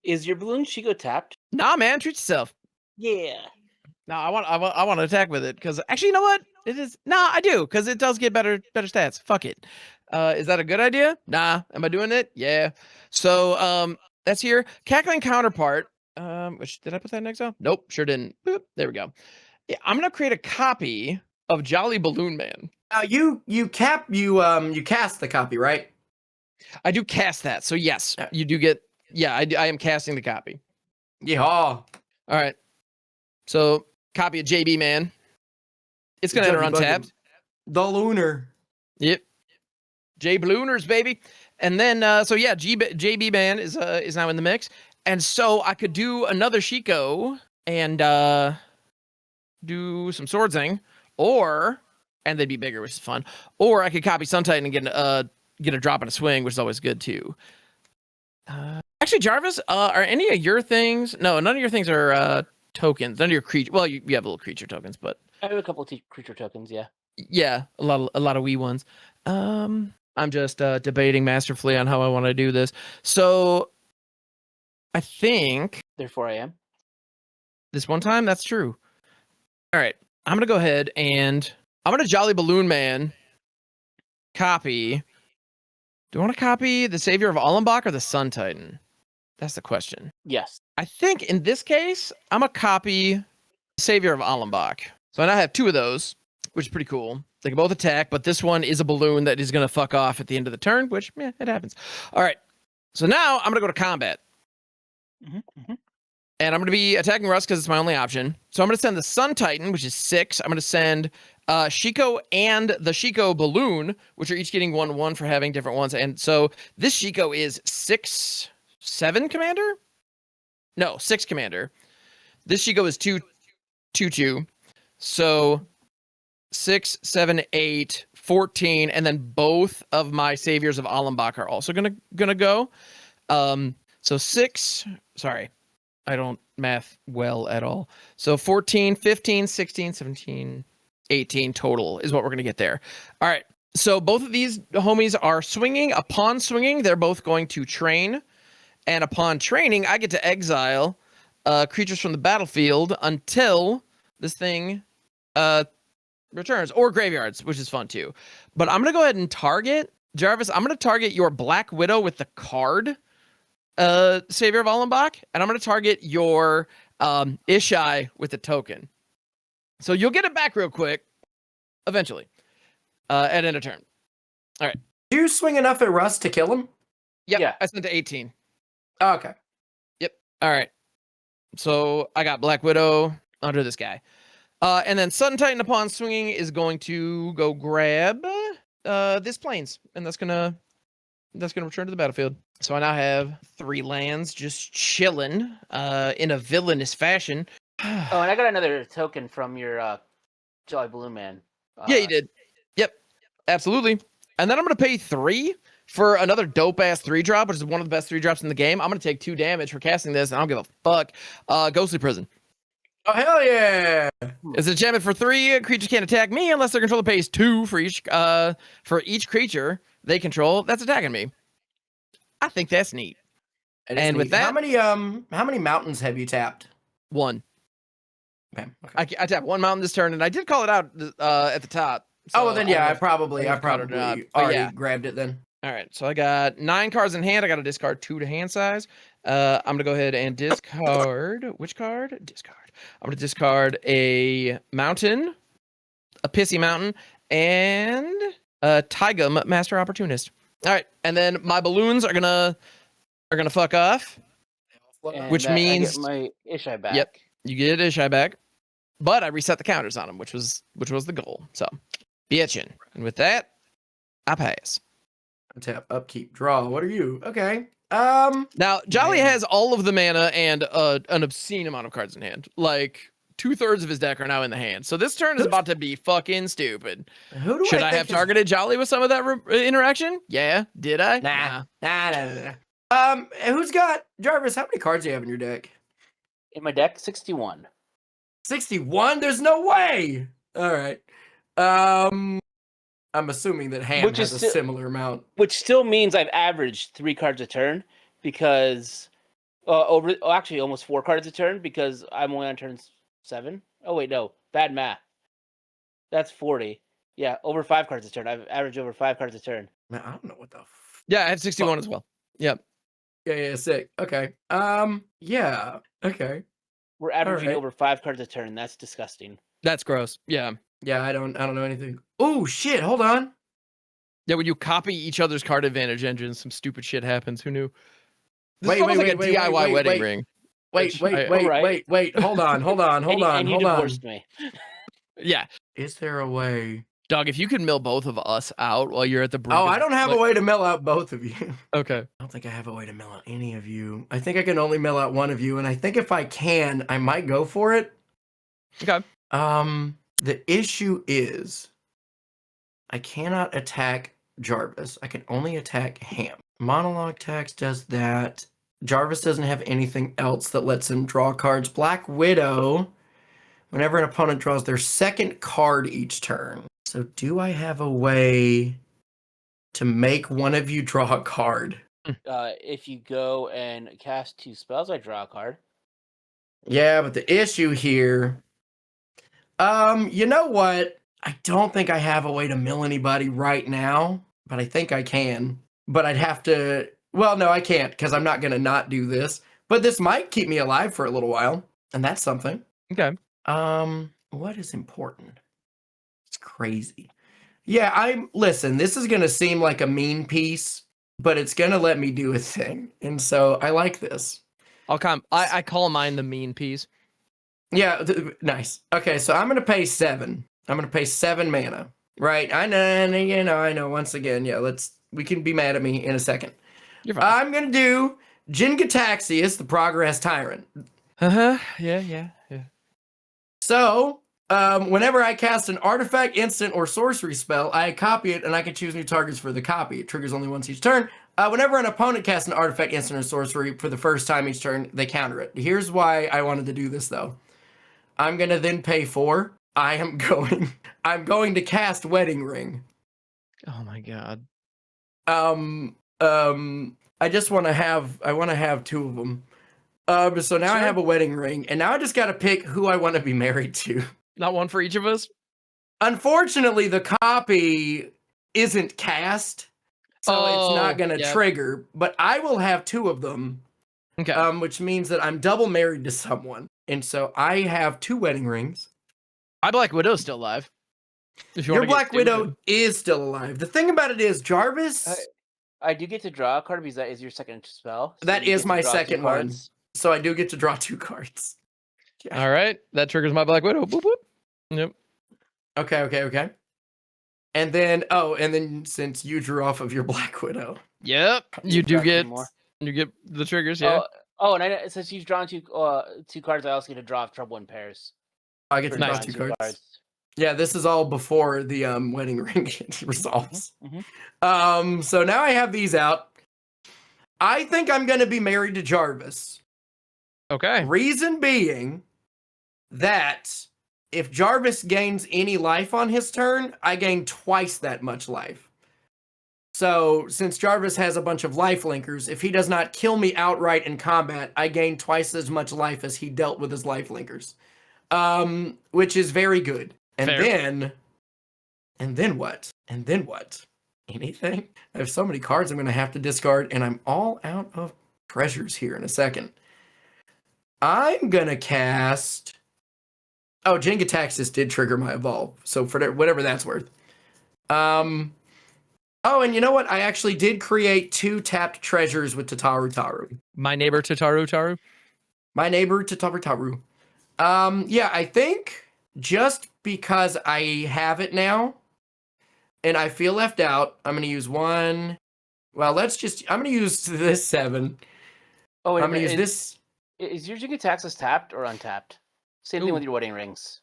Is your balloon Shikio tapped? Nah, man, treat yourself. Yeah. No, I want to attack with it because actually, you know what? It is. Nah, I do because it does get better stats. Fuck it. Is that a good idea? Nah. Am I doing it? Yeah. So that's here. Cackling counterpart. Which did I put that in exile? Nope, sure didn't. Boop, there we go. Yeah, I'm gonna create a copy of Jolly Balloon Man. Now you cast the copy, right? I do cast that, so yes, Yeah. you do get. Yeah, I am casting the copy. Yeah. All right. So copy of JB Man. It's gonna enter Junkie untapped. The Lunar. Yep. J Blooners, baby. And then so yeah, JB Man is now in the mix. And so I could do another Shiko and do some sword zing, and they'd be bigger, which is fun. Or I could copy Sun Titan and get a drop and a swing, which is always good too. Actually, Jarvis, are any of your things? No, none of your things are tokens. None of your creature. Well, you have little creature tokens, but I have a couple of creature tokens, yeah. yeah, a lot of wee ones. I'm just debating masterfully on how I want to do this. So I think Therefore I am. this one time that's true. All right, I'm gonna go ahead and I'm gonna Jolly Balloon Man copy. Do I want to copy the Savior of Allenbach or the Sun Titan? That's the question. Yes. I think in this case, I'm gonna copy Savior of Allenbach. So I now have two of those, which is pretty cool. They can both attack, but this one is a balloon that is gonna fuck off at the end of the turn, which it happens. All right. So now I'm gonna go to combat. And I'm going to be attacking Russ because it's my only option. So I'm going to send the Sun Titan, which is 6. I'm going to send Shiko and the Shiko Balloon, which are each getting 1/1 for having different ones. And so this Shiko is 6/7 commander? No, 6 commander. This Shiko is 2/2. So 6, 7, 8, 14, and then both of my Saviors of Allenbach are also gonna go. So 6, sorry. I don't math well at all. So 14, 15, 16, 17, 18 total is what we're going to get there. All right. So both of these homies are swinging. Upon swinging, they're both going to train. And upon training, I get to exile creatures from the battlefield until this thing returns. Or graveyards, which is fun too. But I'm going to go ahead and target, Jarvis, I'm going to target your Black Widow with the card. Savior of Allenbach, and I'm going to target your Ishai with the token. So you'll get it back real quick, eventually, at end of turn. All right. Do you swing enough at Russ to kill him? Yep, Yeah. I sent to 18. Oh, okay. Yep. All right. So I got Black Widow under this guy. And then Sun Titan upon swinging is going to go grab this plains, and that's gonna return to the battlefield. So I now have 3 lands just chilling in a villainous fashion. Oh, and I got another token from your Jolly Balloon Man. Yeah, you did. Yep, absolutely. And then I'm going to pay 3 for another dope-ass 3-drop, which is one of the best 3-drops in the game. I'm going to take 2 damage for casting this, and I don't give a fuck. Ghostly Prison. Oh, hell yeah. It's an enchantment for 3. Creatures can't attack me unless their controller pays 2 for each creature they control that's attacking me. I think that's neat. And with that, how many mountains have you tapped? 1. Okay. I tapped 1 mountain this turn, and I did call it out at the top. So, well, then yeah, I don't know probably if caught it or not, but already yeah. grabbed it then. All right, so I got 9 cards in hand. I got to discard 2 to hand size. I'm gonna go ahead and discard which card? Discard. I'm gonna discard a mountain, a pissy mountain, and a Tygum Master Opportunist. All right, and then my balloons are gonna fuck off, And, which I means get my Ishai back. Yep, you get Ishai back, but I reset the counters on them, which was the goal. So, bitchin'. And with that, I pass. Tap, upkeep, draw. What are you? Okay. Now, Jolly Man. has all of the mana and an obscene amount of cards in hand. Like 2/3 of his deck are now in the hand. So this turn is about to be fucking stupid. Who do Should I think have is- targeted Jolly with some of that interaction? Yeah. Did I? Nah. Who's got Jarvis? How many cards do you have in your deck? In my deck, 61. 61? There's no way. All right. I'm assuming that Ham Which has is a still- similar amount. Which still means I've averaged 3 cards a turn because actually almost 4 cards a turn because I'm only on turn 7. Oh wait, no, bad math. That's 40. Yeah, over 5 cards a turn. I've averaged over 5 cards a turn. Man, I don't know what the. Yeah, I have 61 as well. Yep. Yeah, sick. Okay. Yeah. Okay. We're averaging right. over 5 cards a turn. That's disgusting. That's gross. Yeah. Yeah, I don't know anything. Oh shit! Hold on. Yeah, when you copy each other's card advantage engines, some stupid shit happens. Who knew? This Wait, is almost wait, like a wait, DIY wait, wedding wait. ring. Wait, Which wait, I- wait, Alright. wait. Hold on. Hold on. Hold on. And he Hold on. divorced me. Yeah. Is there a way? Doug, if you could mill both of us out while you're at the brink Oh, of, I don't have a way to mill out both of you. Okay. I don't think I have a way to mill out any of you. I think I can only mill out one of you, and I think if I can, I might go for it. Okay. The issue is I cannot attack Jarvis. I can only attack Ham. Monologue tax does that. Jarvis doesn't have anything else that lets him draw cards. Black Widow, whenever an opponent draws their second card each turn. So do I have a way to make one of you draw a card? If you go and cast 2 spells, I draw a card. Yeah, but the issue here, you know what? I don't think I have a way to mill anybody right now, but I think I can. But I'd have to, well, no, I can't because I'm not going to not do this. But this might keep me alive for a little while, and that's something. Okay. What is important? It's crazy. Yeah, listen, this is going to seem like a mean piece, but it's going to let me do a thing. And so I like this. I call mine the mean piece. Yeah, nice. Okay, so I'm gonna pay 7. I'm gonna pay 7 mana. Right? I know. Once again, yeah. We can be mad at me in a second. You're fine. I'm gonna do Jingataxius, the Progress Tyrant. Yeah. So, whenever I cast an artifact, instant, or sorcery spell, I copy it, and I can choose new targets for the copy. It triggers only once each turn. Whenever an opponent casts an artifact, instant, or sorcery for the first time each turn, they counter it. Here's why I wanted to do this, though. I'm gonna then pay 4. I'm going to cast Wedding Ring. Oh my god. I just want to have 2 of them. So now I have a wedding ring, and now I just got to pick who I want to be married to. Not one for each of us? Unfortunately, the copy isn't cast, so it's not going to yeah. trigger, but I will have 2 of them, Okay. which means that I'm double married to someone. And so I have 2 wedding rings. My Black Widow's still alive. If you Your wanna get Black Widow stupid. is still alive. The thing about it is, Jarvis, I do get to draw a card because that is your second spell. So that you is get to my draw 2 second one. cards. So I do get to draw 2 cards. All right. That triggers my Black Widow. Boop, boop. Yep. Okay. And then since you drew off of your Black Widow. Yep. You do draw 2 get more. you get the triggers, yeah. And since you've drawn 2 cards, I also get to draw Trouble in Pairs. I get to for draw drawing 2 cards. Yeah, this is all before the wedding ring resolves. So now I have these out. I think I'm going to be married to Jarvis. Okay. Reason being that if Jarvis gains any life on his turn, I gain twice that much life. So since Jarvis has a bunch of life linkers, if he does not kill me outright in combat, I gain twice as much life as he dealt with his life linkers. Which is very good. And Fair. then what? Anything? I have so many cards I'm going to have to discard, and I'm all out of treasures here in a second. I'm going to cast... Oh, Jingataxis did trigger my evolve, so for whatever that's worth. Oh, and you know what? I actually did create 2 tapped treasures with Tataru Taru. My neighbor Tataru Taru. My neighbor Tataru Taru. Yeah, I think just because I have it now and I feel left out, I'm going to use 1. Well, I'm going to use this 7. Oh, I'm going to use this. Is your Jingataxis tapped or untapped? Same thing with your wedding rings.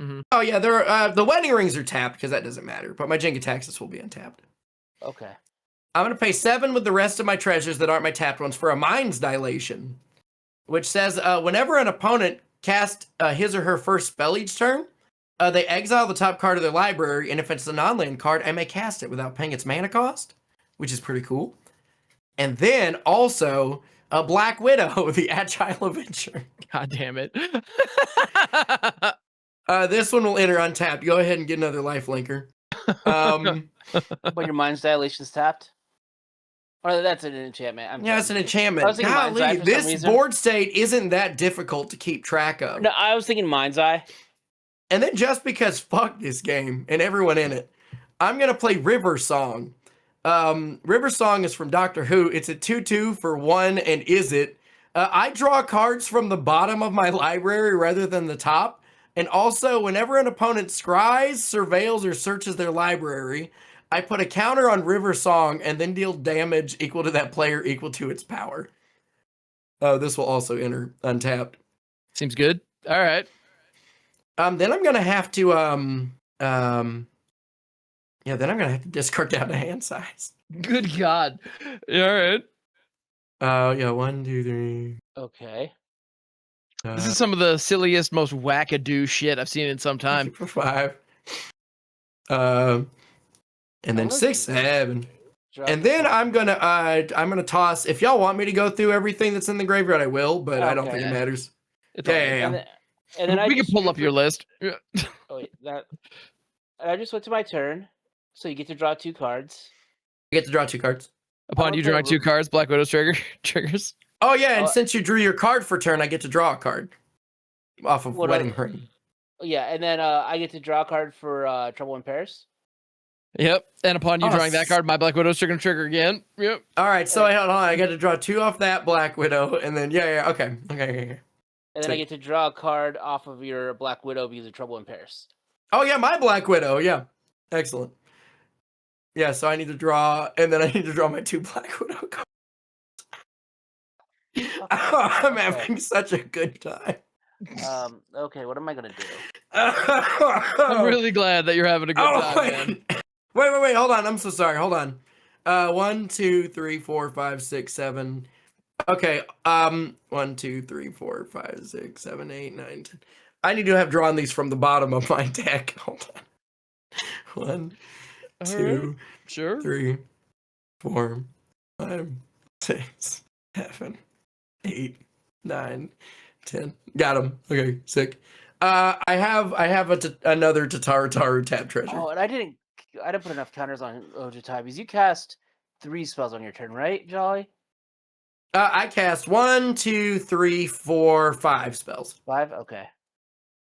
Mm-hmm. Oh, yeah, the wedding rings are tapped because that doesn't matter, but my Jingataxis will be untapped. Okay. I'm going to pay 7 with the rest of my treasures that aren't my tapped ones for a Mind's Dilation, which says whenever an opponent casts his or her first spell each turn, They exile the top card of their library, and if it's a non-land card, I may cast it without paying its mana cost, which is pretty cool. And then also a Black Widow, the Agile Avenger. God damn it. This one will enter untapped. Go ahead and get another life linker. When your mind's dilation is tapped. Or that's an enchantment. Yeah, it's an I enchantment. was thinking Mind's Eye Golly, for some this reason. board state isn't that difficult to keep track of. No, I was thinking Mind's Eye. And then just because fuck this game and everyone in it, I'm going to play River Song. River Song is from Doctor Who. It's a 2/2 for 1 and Is It. I draw cards from the bottom of my library rather than the top. And also, whenever an opponent scries, surveils, or searches their library, I put a counter on River Song and then deal damage equal to that player equal to its power. This will also enter untapped. Seems good. All right. Then I'm gonna have to then I'm gonna have to discard down to hand size. Good God. Yeah, all right. 1, 2, 3. Okay. This is some of the silliest, most wackadoo shit I've seen in some time. 4, 5. And then 6, 7. And then I'm gonna toss. If y'all want me to go through everything that's in the graveyard, I will, but I don't Okay. think it matters. It's all good. Yeah. And then I We can just pull up your list. Oh, wait, I just went to my turn, so you get to draw 2 cards. I get to draw 2 cards. Upon you drawing 2 cards, Black Widow's triggers. Oh yeah, and Oh. since you drew your card for turn, I get to draw a card off of What Wedding other- Ring. Yeah, and then I get to draw a card for Trouble in Paris. Yep. And upon you Oh, drawing that card, my Black Widow's going to trigger again. Yep. All right, so hold on. I got to draw 2 off that Black Widow, and then okay. And then I get to draw a card off of your Black Widow because of Trouble in Paris. Oh yeah, my Black Widow. Yeah, excellent. Yeah, so I need to draw, and then I need to draw my 2 Black Widow cards. I'm having such a good time. Okay, what am I gonna do? I'm really glad that you're having a good time, man. Wait, hold on. I'm so sorry. Hold on. 1, 2, 3, 4, 5, 6, 7. Okay. 1, 2, 3, 4, 5, 6, 7, 8, 9, 10. I need to have drawn these from the bottom of my deck. Hold on. 1, 2, Sure. 3, 4, 5, 6, 7, 8, 9, 10. Got him. Okay, sick. I have another Tataru tap treasure. Oh, and I didn't put enough counters on Ojitai because you cast 3 spells on your turn, right, Jolly? I cast 1, 2, 3, 4, 5 spells. 5? Okay.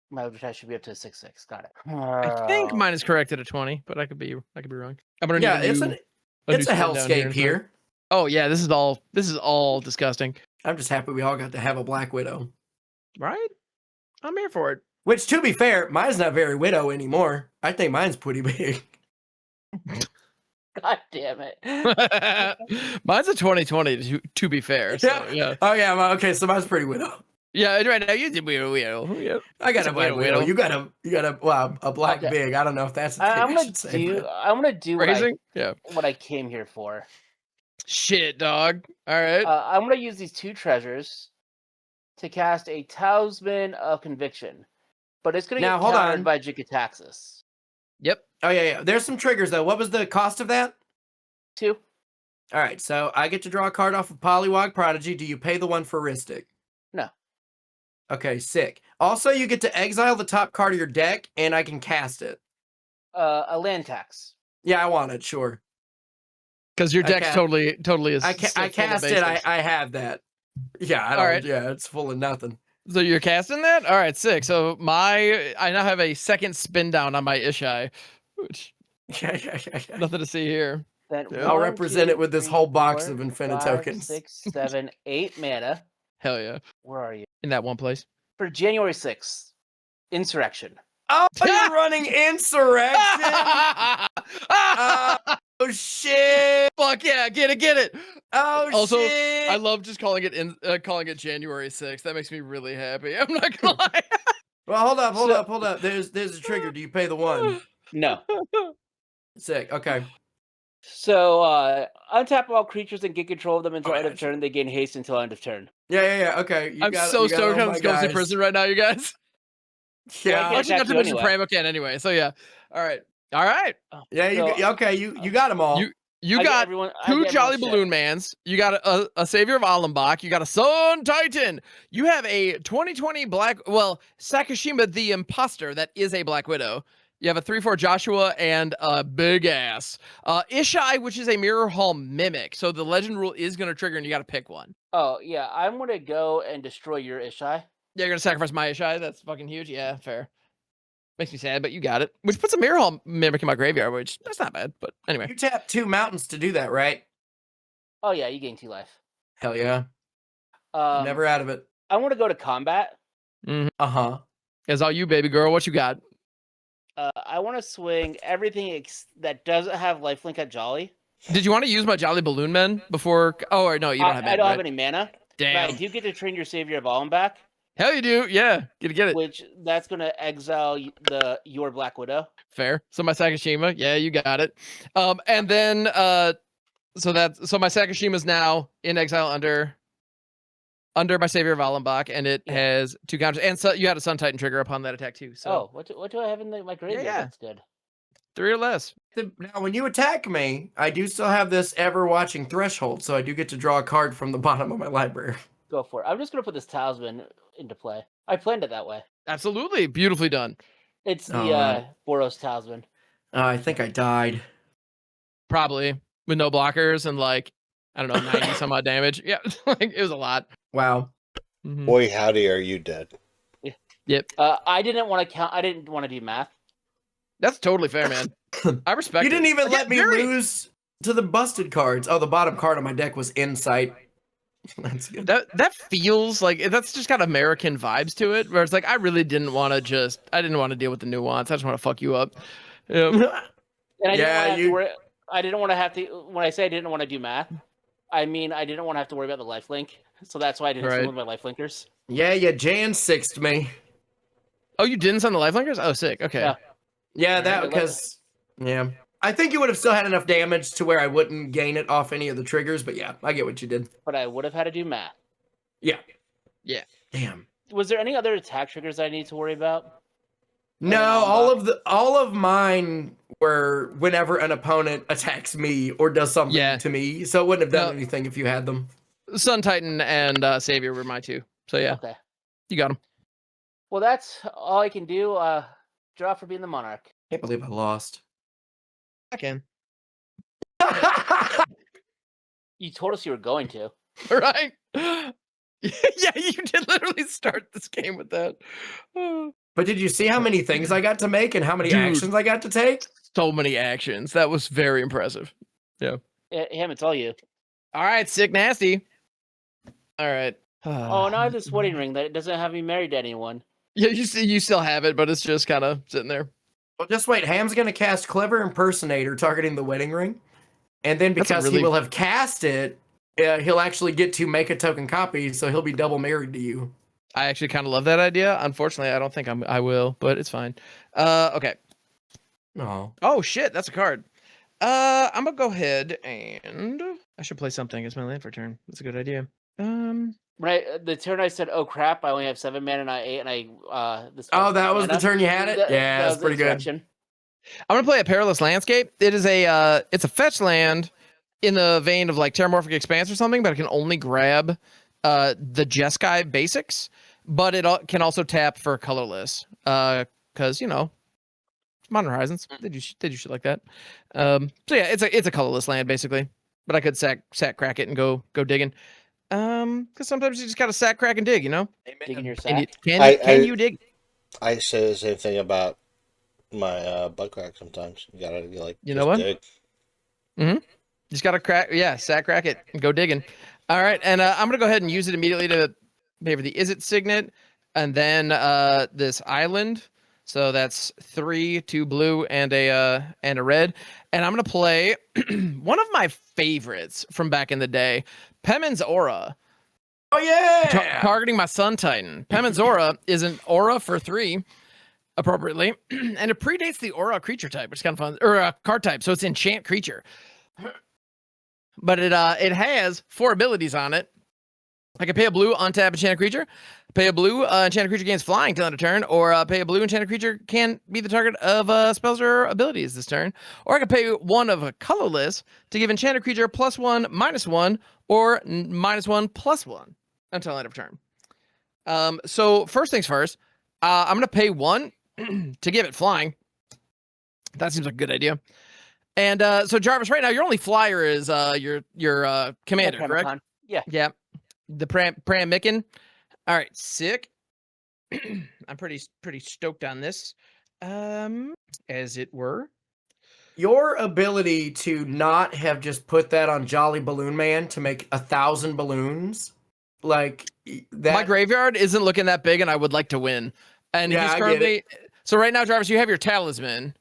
My Ojitai should be up to 6/6. Got it. I think mine is corrected at 20, but I could be wrong. I'm gonna Yeah, need it's new a spin down hellscape in a here. sec. Oh yeah, this is all disgusting. I'm just happy we all got to have a Black Widow. Right? I'm here for it. Which, to be fair, mine's not very Widow anymore. I think mine's pretty big. God damn it. Mine's a 2020 to be fair. So, yeah. Oh yeah. Okay. So mine's pretty Widow. Yeah, right now you did Widow. Yep. I got It's a a Black Widow. Widow. You got a Black Okay. Big. I don't know if that's the thing I'm I gonna should say. but- I'm gonna do Raising? Yeah. what I came here for. Shit, dog. All right. I'm gonna use these 2 treasures to cast a Talisman of Conviction, but it's gonna Now, get hold countered on. by Jikataxis. Yep. Oh yeah. There's some triggers though. What was the cost of that? 2. All right. So I get to draw a card off of Polywog Prodigy. Do you pay the one for Ristic? No. Okay, sick. Also, you get to exile the top card of your deck, and I can cast it. A land tax. Yeah, I want it. Sure. Because your I deck's ca- totally is. I still full of cast it. basics. I have that. Yeah, I don't. All right. Yeah, it's full of nothing. So you're casting that? All right, sick. So I now have a second spin down on my Ishai, which Yeah. nothing to see here. Then Yeah. I'll 1, represent 2, it with this 3, whole box 4, of infinite 5, tokens. 6, 7, 8 mana. Hell yeah. Where are you? In that one place. For January 6th, Insurrection. Oh, you're running Insurrection. Oh shit. Fuck yeah, get it. Oh Also, shit. I love just calling it January 6th. That makes me really happy. I'm not gonna lie. Well, hold up. There's a trigger. Do you pay the one? No. Sick. Okay. So, untap all creatures and get control of them until Oh, end of gotcha. turn. They gain haste until end of turn. Yeah. Okay. I'm so stoked all I'm my Ghost in guys. Prison right now, you guys. Yeah. can't Actually, not attack too you much anyway. Supremo can anyway. So yeah. All right. Yeah, you got them all. You I get got everyone- I two get Jolly everyone's Balloon Mans. You got a Savior of Allenbach. You got a Sun Titan. You have a 2020 Sakashima the Imposter that is a Black Widow. You have a 3/4 Joshua and a big ass. Ishai, which is a Mirror Hall Mimic. So the legend rule is going to trigger and you got to pick one. Oh, yeah. I'm going to go and destroy your Ishai. Yeah, you're going to sacrifice my Ishai? That's fucking huge. Yeah, fair. Makes me sad, but you got it. Which puts a Mirror Hall Mimic in my graveyard, which that's not bad. But anyway. You tap 2 mountains to do that, right? Oh, yeah. You gain 2 life. Hell yeah. I'm never out of it. I want to go to combat. Uh-huh. It's all you, baby girl. What you got? I want to swing everything that doesn't have lifelink at Jolly. Did you want to use my Jolly Balloon Men before? Oh, or no, you don't have I mana, don't right? have any mana. Damn. But I do get to train your Savior of Allenbach, Hell, you do. Yeah, get it. which that's going to exile your Black Widow. Fair. So my Sakashima, yeah, you got it. And then so my Sakashima's now in exile under my Savior of Allenbach, and it has 2 counters. And so you had a Sun Titan trigger upon that attack too. So what do I have in my graveyard? Yeah. That's good. 3 or less. Now, when you attack me, I do still have this ever-watching threshold, so I do get to draw a card from the bottom of my library. Go for it. I'm just going to put this talisman into play. I planned it that way. Absolutely, beautifully done. It's the Alright. Boros talisman. I think I died. Probably with no blockers and like I don't know 90 some odd damage. Yeah, like it was a lot. Wow. Mhm. Boy, howdy, are you dead? Yep, I didn't want to count. I didn't want to do math. that's totally fair, man. I respect. You didn't it. even Again, let me very- lose to the busted cards. Oh, the bottom card on my deck was Insight. That's good. That feels like that's just got American vibes to it, where it's like I really didn't want to deal with the nuance. I just want to fuck you up. Yep. And I didn't Yeah, want to have to worry. I didn't want to have to. When I say I didn't want to do math, I mean I didn't want to have to worry about the lifelink. So that's why I didn't Right. swing with my lifelinkers. Yeah, you Jan sixed me. Oh, you didn't send the lifelinkers? Oh, sick. Okay. Yeah. Yeah, that Alright, because yeah. I think you would have still had enough damage to where I wouldn't gain it off any of the triggers, but yeah, I get what you did. But I would have had to do math. Yeah. Yeah. Damn. Was there any other attack triggers I need to worry about? No, all of mine were whenever an opponent attacks me or does something Yeah. to me. So it wouldn't have done No. anything if you had them. Sun Titan and Savior were my 2. So yeah, Okay. you got them. Well, that's all I can do. Draw for being the monarch. Can't believe I lost. I can. You told us you were going to. Right? Yeah, you did literally start this game with that. But did you see how many things I got to make and how many Dude. actions I got to take? So many actions. That was very impressive. Him, it's all you. All right, sick nasty. All right. Oh, now I have this wedding ring that it doesn't have me married to anyone. Yeah, you still have it, but it's just kind of sitting there. Well, just wait. Ham's going to cast Clever Impersonator targeting the wedding ring. And then That's a because really- he will have cast it, he'll actually get to make a token copy, so he'll be double married to you. I actually kind of love that idea. Unfortunately, I don't think I will, but it's fine. Okay. Oh. Oh shit, that's a card. I'm gonna go ahead and I should play something as my land for turn. That's a good idea. Right, the turn I said, "Oh crap, I only have 7 mana and I 8," and I this. Oh, that was the mana. turn you had it? Yeah, that that's was the pretty good. insurrection. I'm gonna play a Perilous Landscape. It is it's a fetch land in the vein of like Terramorphic Expanse or something, but it can only grab the Jeskai basics, but it can also tap for colorless. Because Modern Horizons, they do shit like that. So yeah, it's a colorless land basically, but I could sack crack it and go digging. Because sometimes you just gotta sack crack and dig, Digging your And sack. can you dig? I say the same thing about my butt crack sometimes. You gotta be like, You know just what? dig. Just gotta sack crack it and go digging. All right, and I'm gonna go ahead and use it immediately to pay for the Is It Signet, and then this island. So that's 3, 2 blue, and a red. And I'm gonna play one of my favorites from back in the day, Pemin's Aura. Oh, yeah! Targeting my Sun Titan. Pemin's Aura is an aura for 3, appropriately, and it predates the aura creature type, which is kind of fun, or card type. So it's enchant creature. But it has 4 abilities on it. I can pay a blue, untap enchanted creature. Pay a blue, enchanted creature gains flying till end of turn, or pay a blue enchanted creature can be the target of spells or abilities this turn. Or I can pay one of a colorless to give enchanted creature +1, -1, or -1, +1 until end of turn. So first things first, I'm gonna pay 1 to give it flying. That seems like a good idea. And so Jarvis, right now your only flyer is your commander, correct? Pramikon. Yeah. Yeah, the Pramikon. All right, sick. I'm pretty stoked on this, as it were. Your ability to not have just put that on Jolly Balloon Man to make 1,000 balloons, like that. My graveyard isn't looking that big, and I would like to win. And Yeah, he's I get currently so right now, Jarvis, you have your talisman,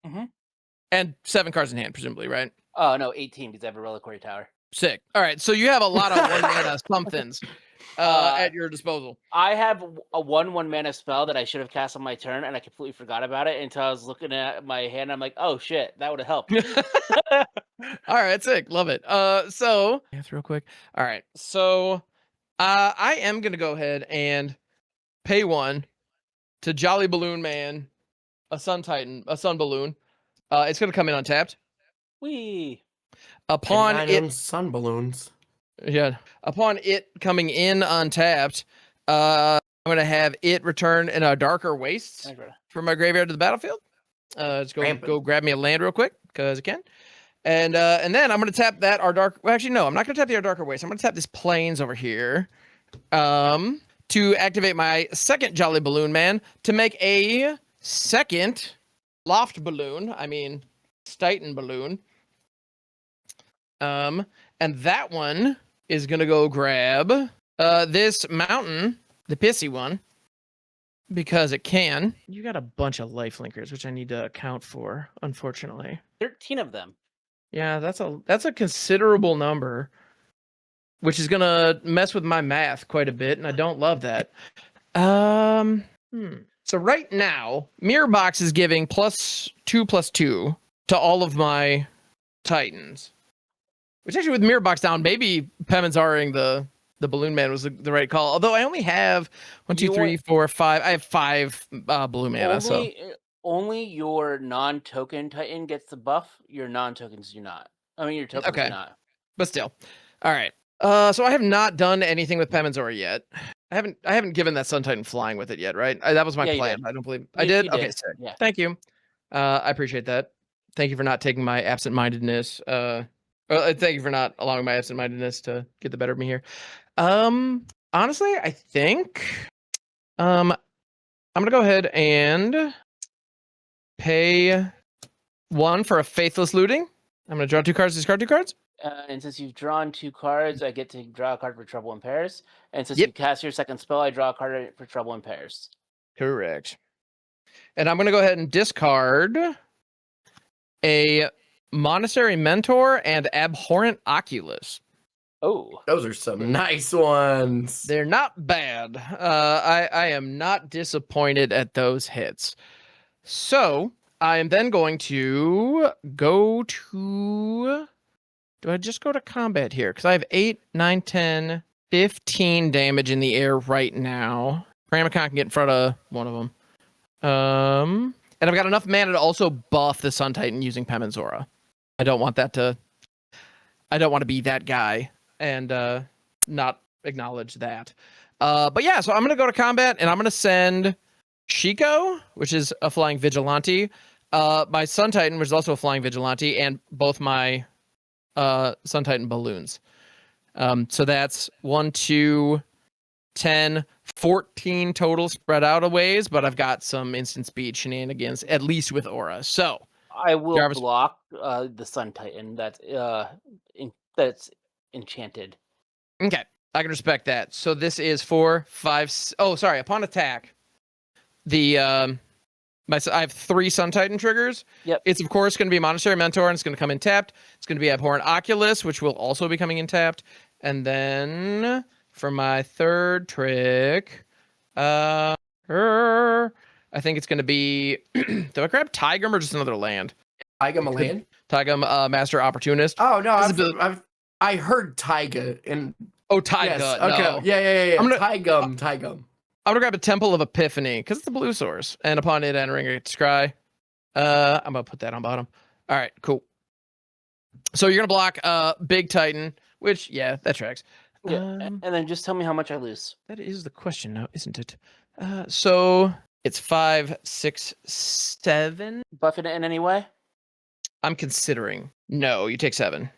Mhm. and 7 cards in hand, presumably, right? Oh no, 18 because I have a reliquary tower. Sick. All right, so you have a lot of 1 mana somethings at your disposal. I have a 1/1 mana spell that I should have cast on my turn, and I completely forgot about it until I was looking at my hand. I'm like, oh shit, that would have helped. All right, sick. Love it. So math real quick. All right, so I am gonna go ahead and pay 1 to Jolly Balloon Man, a Sun Titan, a Sun Balloon. It's gonna come in untapped. Wee. Upon it, sun balloons. yeah. Upon it coming in untapped, I'm gonna have it return in a Darker Wastes Thanks, brother. from my graveyard to the battlefield. Let's go grab me a land real quick because I can. And then I'm gonna tap that our dark. Well, actually, no, I'm not gonna tap the our Darker Waste. I'm gonna tap this Plains over here, to activate my second Jolly Balloon Man to make a second Loft Balloon. I mean, Titan Balloon. And that one is gonna go grab this mountain, the pissy one, because it can. You got a bunch of lifelinkers, which I need to account for, unfortunately. 13 of them. Yeah, that's a considerable number, which is gonna mess with my math quite a bit, and I don't love that. So right now, Mirror Box is giving +2/+2 to all of my Titans. Which actually, with Mirror Box down, maybe Pemanzaring the Balloon Man was the right call. Although I only have 1, 2, 3, 4, 5. I have 5 blue mana. Only your non-token Titan gets the buff. Your non-tokens do not. I mean, your tokens do not. But still, all right. So I have not done anything with Pemanzar yet. I haven't given that Sun Titan flying with it yet, right? That was my plan. I don't believe I did. Okay, sick. Yeah. Thank you. I appreciate that. Thank you for not taking my absent-mindedness. Thank you for not allowing my absent-mindedness to get the better of me here. Honestly, I think I'm gonna go ahead and pay 1 for a Faithless Looting. I'm gonna draw 2 cards, discard 2 cards. And since you've drawn 2 cards, I get to draw a card for Trouble in Pairs. And since you cast your second spell, I draw a card for Trouble in Pairs. Correct. And I'm gonna go ahead and discard a Monastery Mentor and Abhorrent Oculus. Oh, those are some nice ones. They're not bad. I am not disappointed at those hits. So I am then going to go to. Do I just go to combat here? Because I have 8, 9, 10, 15 damage in the air right now. Pramikon can get in front of one of them. And I've got enough mana to also buff the Sun Titan using Pemanzora. I don't want to be that guy and not acknowledge that. But yeah, so I'm going to go to combat and I'm going to send Shikio, which is a flying vigilante, my Sun Titan, which is also a flying vigilante, and both my Sun Titan balloons. So that's 1, 2, 10, 14 total spread out a ways, but I've got some instant speed shenanigans, at least with Aura. So I will Jarvis. block the Sun Titan that's enchanted. Okay, I can respect that. So this is 4, 5. Oh, sorry. Upon attack, I have 3 Sun Titan triggers. Yep. It's of course going to be Monastery Mentor, and it's going to come in tapped. It's going to be Abhorrent Oculus, which will also be coming in tapped. And then for my third trick, I think it's going to be. Do I grab Tigum or just another land? Tigum a land? Tigum, Master Opportunist. Oh no, I heard Taiga, and Oh, tie Yes. gut. Okay. No. Yeah. I'm gonna- Tie gum. Tie gum. I'm gonna grab a Temple of Epiphany because it's a blue source, and upon it entering a scry, I'm gonna put that on bottom. All right, cool. So you're gonna block Big Titan, which that tracks. Yeah, and then just tell me how much I lose. That is the question now, isn't it? So it's 5, 6, 7. Buff it in any way? I'm considering. No, you take 7.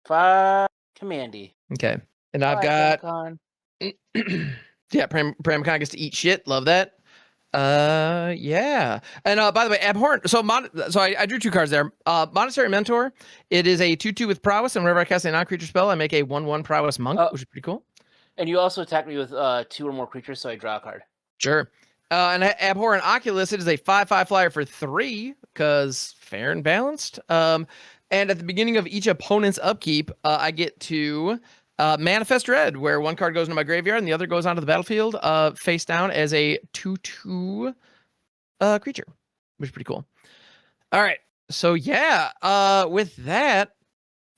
5 Commandy. Okay, and I've 5 got Pramikon. Pramikon gets to eat shit. Love that. Yeah. And by the way, abhorrent. So I drew 2 cards there. Monastery Mentor. It is a 2/2 with prowess, and whenever I cast a non-creature spell, I make a 1/1 prowess monk, which is pretty cool. And you also attack me with 2 or more creatures, so I draw a card. Sure. And abhorrent Oculus. It is a 5/5 flyer for 3 because fair and balanced. And at the beginning of each opponent's upkeep, I get to Manifest Dread, where 1 card goes into my graveyard and the other goes onto the battlefield face down as a 2/2 creature, which is pretty cool. All right. So, with that,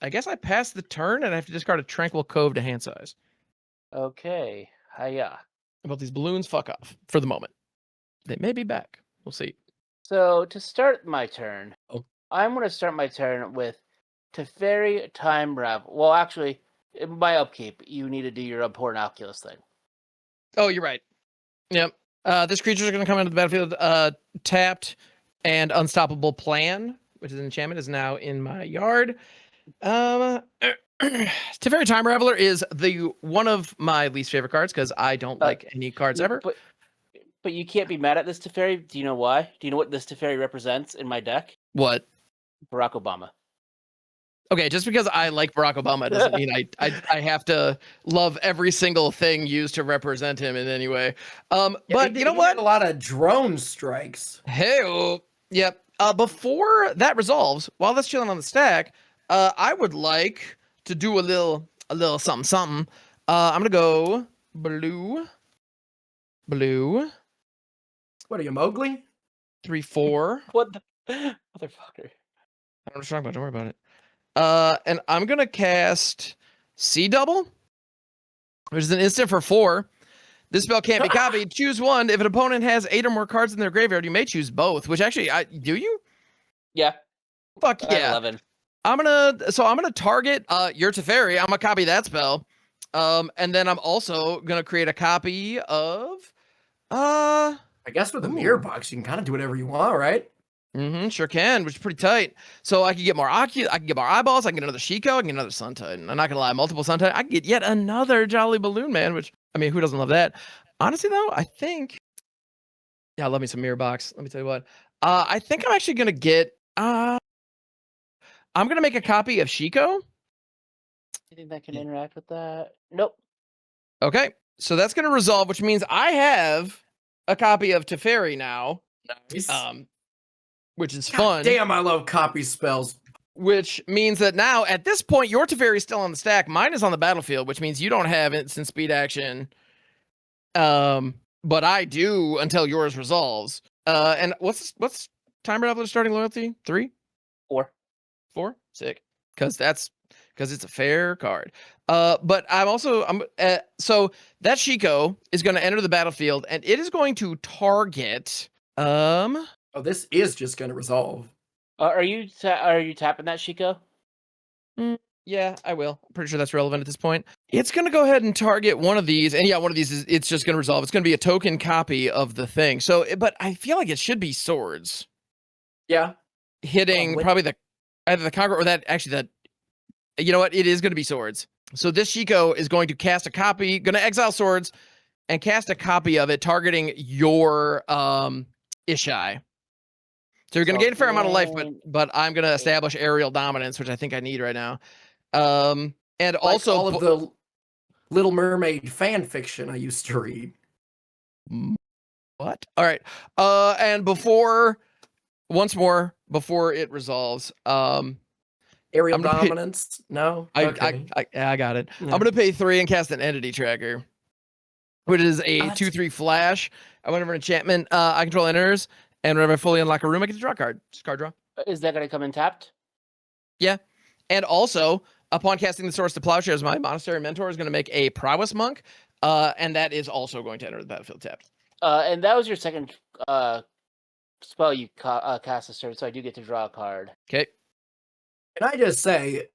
I guess I pass the turn and I have to discard a Tranquil Cove to hand size. Okay. Hiya. About these balloons, fuck off for the moment. They may be back. We'll see. So, to start my turn, Oh. I'm going to start my turn with Teferi Time Ravel. Well, actually, in my upkeep, you need to do your abhorrent Oculus thing. Oh, you're right. Yep. This creature is going to come into the battlefield tapped, and Unstoppable Plan, which is an enchantment, is now in my yard. Teferi Time Raveler is one of my least favorite cards because I don't like any cards ever. But you can't be mad at this Teferi. Do you know why? Do you know what this Teferi represents in my deck? What? Barack Obama. Okay, just because I like Barack Obama doesn't mean I have to love every single thing used to represent him in any way. But you know what? A lot of drone strikes. Hey, yep. Before that resolves, while that's chilling on the stack, I would like to do a little something. I'm gonna go blue. What are you, Mowgli? 3, 4. What the motherfucker? I'm just talking about. Don't worry about it. And I'm gonna cast Sea Double, which is an instant for 4. This spell can't be copied. Choose one. If an opponent has 8 or more cards in their graveyard, you may choose both. Which actually, do you? Yeah. Fuck I have yeah. 11. I'm gonna target your Teferi. I'm gonna copy that spell. And then I'm also gonna create a copy of I guess with a mirror box, you can kind of do whatever you want, right? Sure can, which is pretty tight. So I can get more I can get more eyeballs, I can get another Shikio, I can get another Sun Titan. I'm not gonna lie, multiple Sun Titan. I can get yet another Jolly Balloon Man, which I mean, who doesn't love that? Honestly though, I think I love me some mirror box. Let me tell you what. I think I'm actually gonna get I'm gonna make a copy of Shikio. You think that can interact with that? Nope. Okay, so that's gonna resolve, which means I have a copy of Teferi now. Nice. Which is God fun. damn, I love copy spells. Which means that now, at this point, your Teferi is still on the stack. Mine is on the battlefield, which means you don't have instant speed action. But I do until yours resolves. And what's Time Raveler starting loyalty? 3? 4. 4? Sick. Because it's a fair card. But so that Shikio is going to enter the battlefield, and it is going to target. Oh, this is just going to resolve. Are you tapping that, Shikio? Yeah, I will. I'm pretty sure that's relevant at this point. It's going to go ahead and target one of these. And yeah, one of these it's just going to resolve. It's going to be a token copy of the thing. So, but I feel like it should be swords. Yeah. Hitting probably either the Conqueror or you know what? It is going to be swords. So this Shikio is going to cast a copy, going to exile swords and cast a copy of it targeting your Ishai. So you're going to gain a fair amount of life, but I'm going to establish aerial dominance, which I think I need right now. And like also all of the Little Mermaid fan fiction I used to read. What? All right. And before it resolves, Aerial dominance? No? Okay. I got it. No. I'm going to pay 3 and cast an Entity Tracker, which is a 2/3 flash. Whenever an enchantment I control enters, and whenever I fully unlock a room, I get to draw a card. Just card draw. Is that going to come in tapped? Yeah. And also, Upon casting the Source to Plowshares, my monastery mentor is going to make a prowess monk, and that is also going to enter the battlefield tapped. And that was your second spell you cast this turn, so I do get to draw a card. Okay. Can I just say,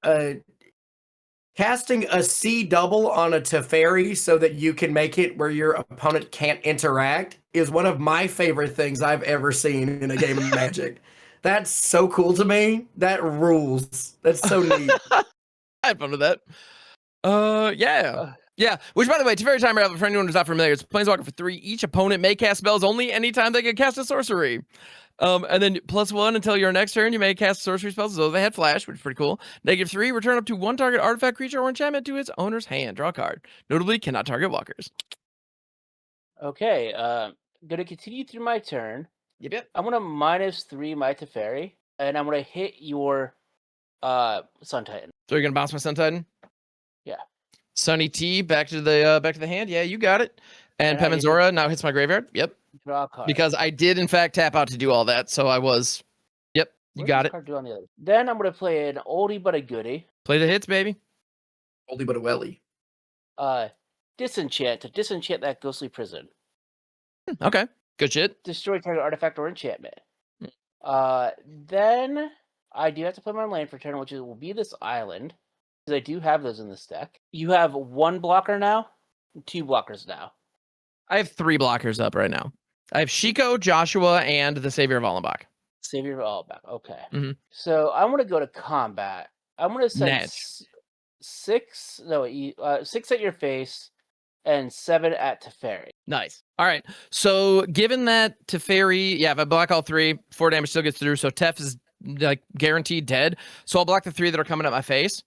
casting a C double on a Teferi so that you can make it where your opponent can't interact is one of my favorite things I've ever seen in a game of Magic. That's so cool to me. That rules. That's so neat. I had fun with that. Yeah. Which, by the way, Teferi Timer, for anyone who's not familiar, it's Planeswalker for 3. Each opponent may cast spells only anytime they can cast a sorcery. And then +1 until your next turn, you may cast sorcery spells as though they had flash, which is pretty cool. -3, return up to 1 target artifact, creature, or enchantment to its owner's hand. Draw a card. Notably, cannot target walkers. Okay, gonna continue through my turn. Yep. I'm gonna -3 my Teferi, and I'm gonna hit your Sun Titan. So you're gonna bounce my Sun Titan? Yeah. Sunny T back to the hand. Yeah, you got it. And Pemenzora now hits my graveyard. Yep. Draw a card. Because I did in fact tap out to do all that, so I was. Yep, you What got does it. card do on the other? Then I'm gonna play an oldie but a goodie. Play the hits, baby. Oldie but a welly. Disenchant to disenchant that ghostly prison. Okay, good shit. Destroy target artifact or enchantment. Then I do have to play my land for turn, which will be this island, because I do have those in this deck. You have 1 blocker now, 2 blockers now. I have 3 blockers up right now. I have Shikio, Joshua, and the Savior of Allenbach. Savior of all back. Okay. Mhm. So I'm gonna go to combat. I'm gonna send Natch. 6 at your face and 7 at Teferi. Nice. All right. So given that Teferi, if I block all 3, 4 damage still gets through. So Tef is like guaranteed dead. So I'll block the 3 that are coming at my face.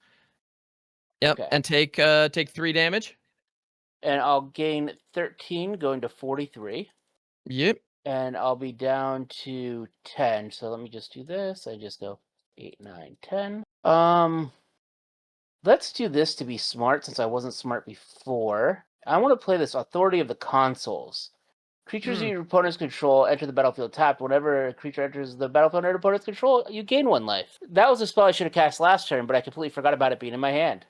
Yep. Okay. And take 3 damage. And I'll gain 13, going to 43. Yep. And I'll be down to 10. So let me just do this. I just go 8, 9, 10. Let's do this to be smart, since I wasn't smart before. I want to play this Authority of the Consuls. Creatures in your opponent's control enter the battlefield tapped. Whenever a creature enters the battlefield under opponent's control, you gain 1 life. That was a spell I should have cast last turn, but I completely forgot about it being in my hand.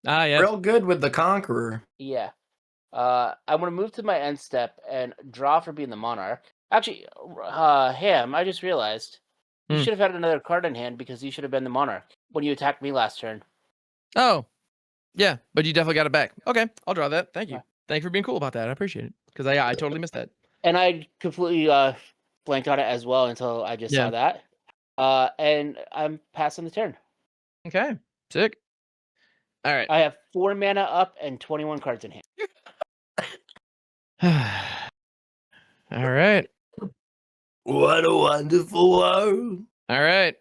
Ah, yeah. Real good with the Conqueror. Yeah. I'm going to move to my end step and draw for being the Monarch. Actually, Ham, I just realized you should have had another card in hand, because you should have been the Monarch when you attacked me last turn. Oh, yeah, but you definitely got it back. Okay, I'll draw that. Thank you. Yeah. Thank you for being cool about that. I appreciate it, because I totally missed that. And I completely blanked on it as well until I just saw that. And I'm passing the turn. Okay, sick. All right. I have 4 mana up and 21 cards in hand. All right. What a wonderful world. All right.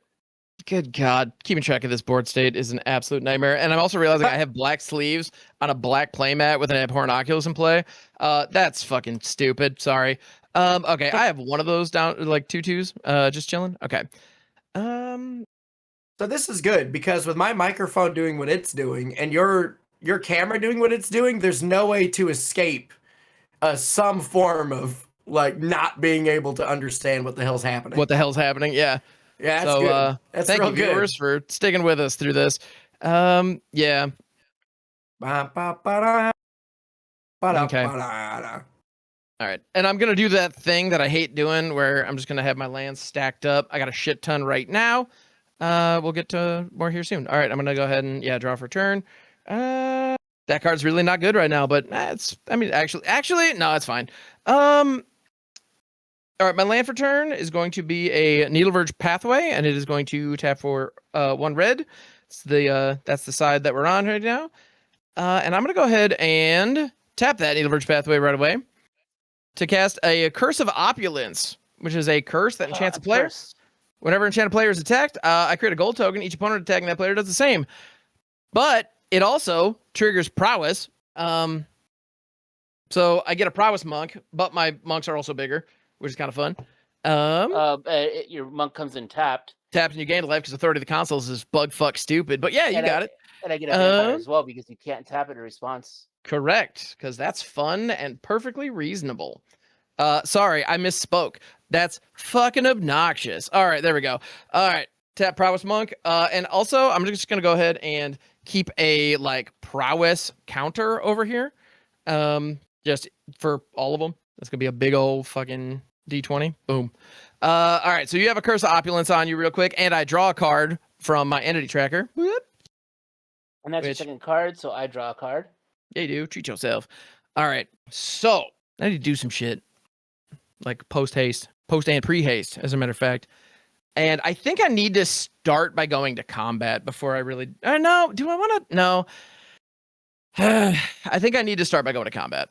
Good God. Keeping track of this board state is an absolute nightmare. And I'm also realizing I have black sleeves on a black playmat with an Abhorrent Oculus in play. That's fucking stupid. Sorry. Okay, I have one of those down, like 2/2s, just chilling. Okay. So this is good, because with my microphone doing what it's doing and your camera doing what it's doing, there's no way to escape some form of like not being able to understand what the hell's happening. What the hell's happening? Yeah. Yeah, that's So, good. That's thank real you, good. viewers, for sticking with us through this. Yeah. Ba-ba-ba-da. Okay. Ba-da-ba-da-da. All right. And I'm going to do that thing that I hate doing, where I'm just going to have my lands stacked up. I got a shit ton right now. We'll get to more here soon. All right. I'm going to go ahead and, draw for turn. That card's really not good right now, but actually, no, it's fine. All right, my land for turn is going to be a Needleverge Pathway, and it is going to tap for 1 red. It's that's the side that we're on right now. And I'm going to go ahead and tap that Needleverge Pathway right away to cast a Curse of Opulence, which is a curse that enchants a player. Whenever enchanted player is attacked, I create a gold token. Each opponent attacking that player does the same. But it also triggers prowess. So I get a prowess monk, but my monks are also bigger, which is kind of fun. Your monk comes in tapped. Tapped and you gain a life because Authority of the Consuls is bug fuck stupid. But yeah, you got it. And I get a vampire as well, because you can't tap it in response. Correct, because that's fun and perfectly reasonable. Sorry, I misspoke. That's fucking obnoxious. All right, there we go. All right, tap prowess monk. And also, I'm just going to go ahead and keep a like prowess counter over here. Just for all of them. That's gonna be a big old fucking D20. Boom. All right, so you have a Curse of Opulence on you real quick, and I draw a card from my entity tracker. Whoop. And that's your second card, so I draw a card. Yeah, you do. Treat yourself. All right, so I need to do some shit. Like post and pre-haste, as a matter of fact. And I think I need to start by going to combat before I really... no, do I want to... No. I think I need to start by going to combat.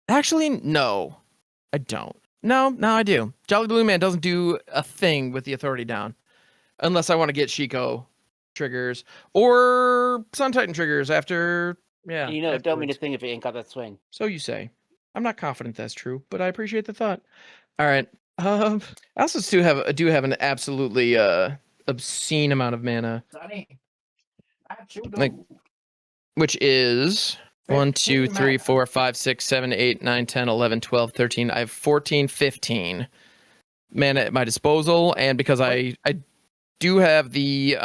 Actually, no. I don't. No, I do. Jolly Blue Man doesn't do a thing with the authority down. Unless I want to get Shikio triggers. Or Sun Titan triggers after... Yeah. You know, don't mean a thing if it ain't got that swing. So you say. I'm not confident that's true, but I appreciate the thought. All right. I also do have an absolutely obscene amount of mana. Like, which is 1, 2, 3, 4, 5, 6, 7, 8, 9, 10, 11, 12, 13. I have 14, 15 mana at my disposal, and because I do have the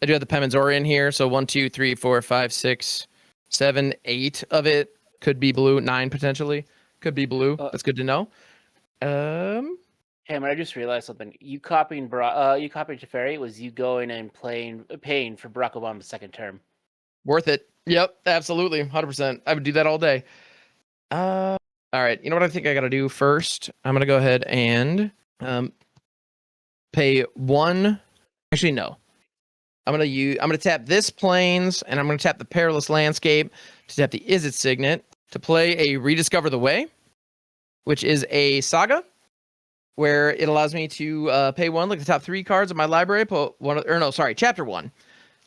Pemenzora in here, so 1, 2, 3, 4, 5, 6, 7, 8 of it could be blue, 9 potentially could be blue. That's good to know. Cameron, I just realized something. You copying Teferi was you going and paying for Barack Obama's second term. Worth it. Yep, absolutely, 100%. I would do that all day. All right. You know what I think I got to do first? I'm gonna go ahead and pay 1. Actually, no. I'm gonna tap this Plains, and I'm gonna tap the Perilous Landscape to tap the Izzet Signet to play a Rediscover the Way, which is a saga where it allows me to pay 1, look at the top 3 cards of my library, chapter 1.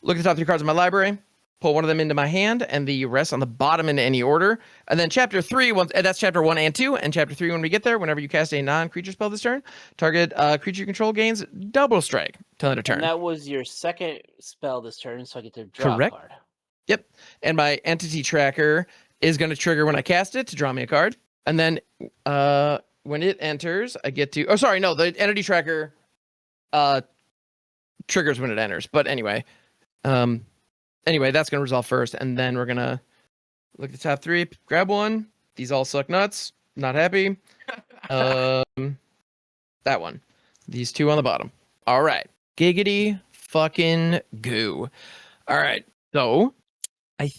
Look at the top 3 cards of my library, pull one of them into my hand, and the rest on the bottom in any order. And then chapter 3, that's chapter 1 and 2, and chapter 3, when we get there, whenever you cast a non-creature spell this turn, target creature you control gains double strike till end of turn. And that was your second spell this turn, so I get to draw a card. Yep. And my entity tracker is going to trigger when I cast it to draw me a card. And then when it enters, I get to... Oh, sorry, no. The entity tracker triggers when it enters. But anyway. That's going to resolve first. And then we're going to look at the top 3, grab 1. These all suck nuts. Not happy. That one. These 2 on the bottom. All right. Giggity fucking goo. All right. So I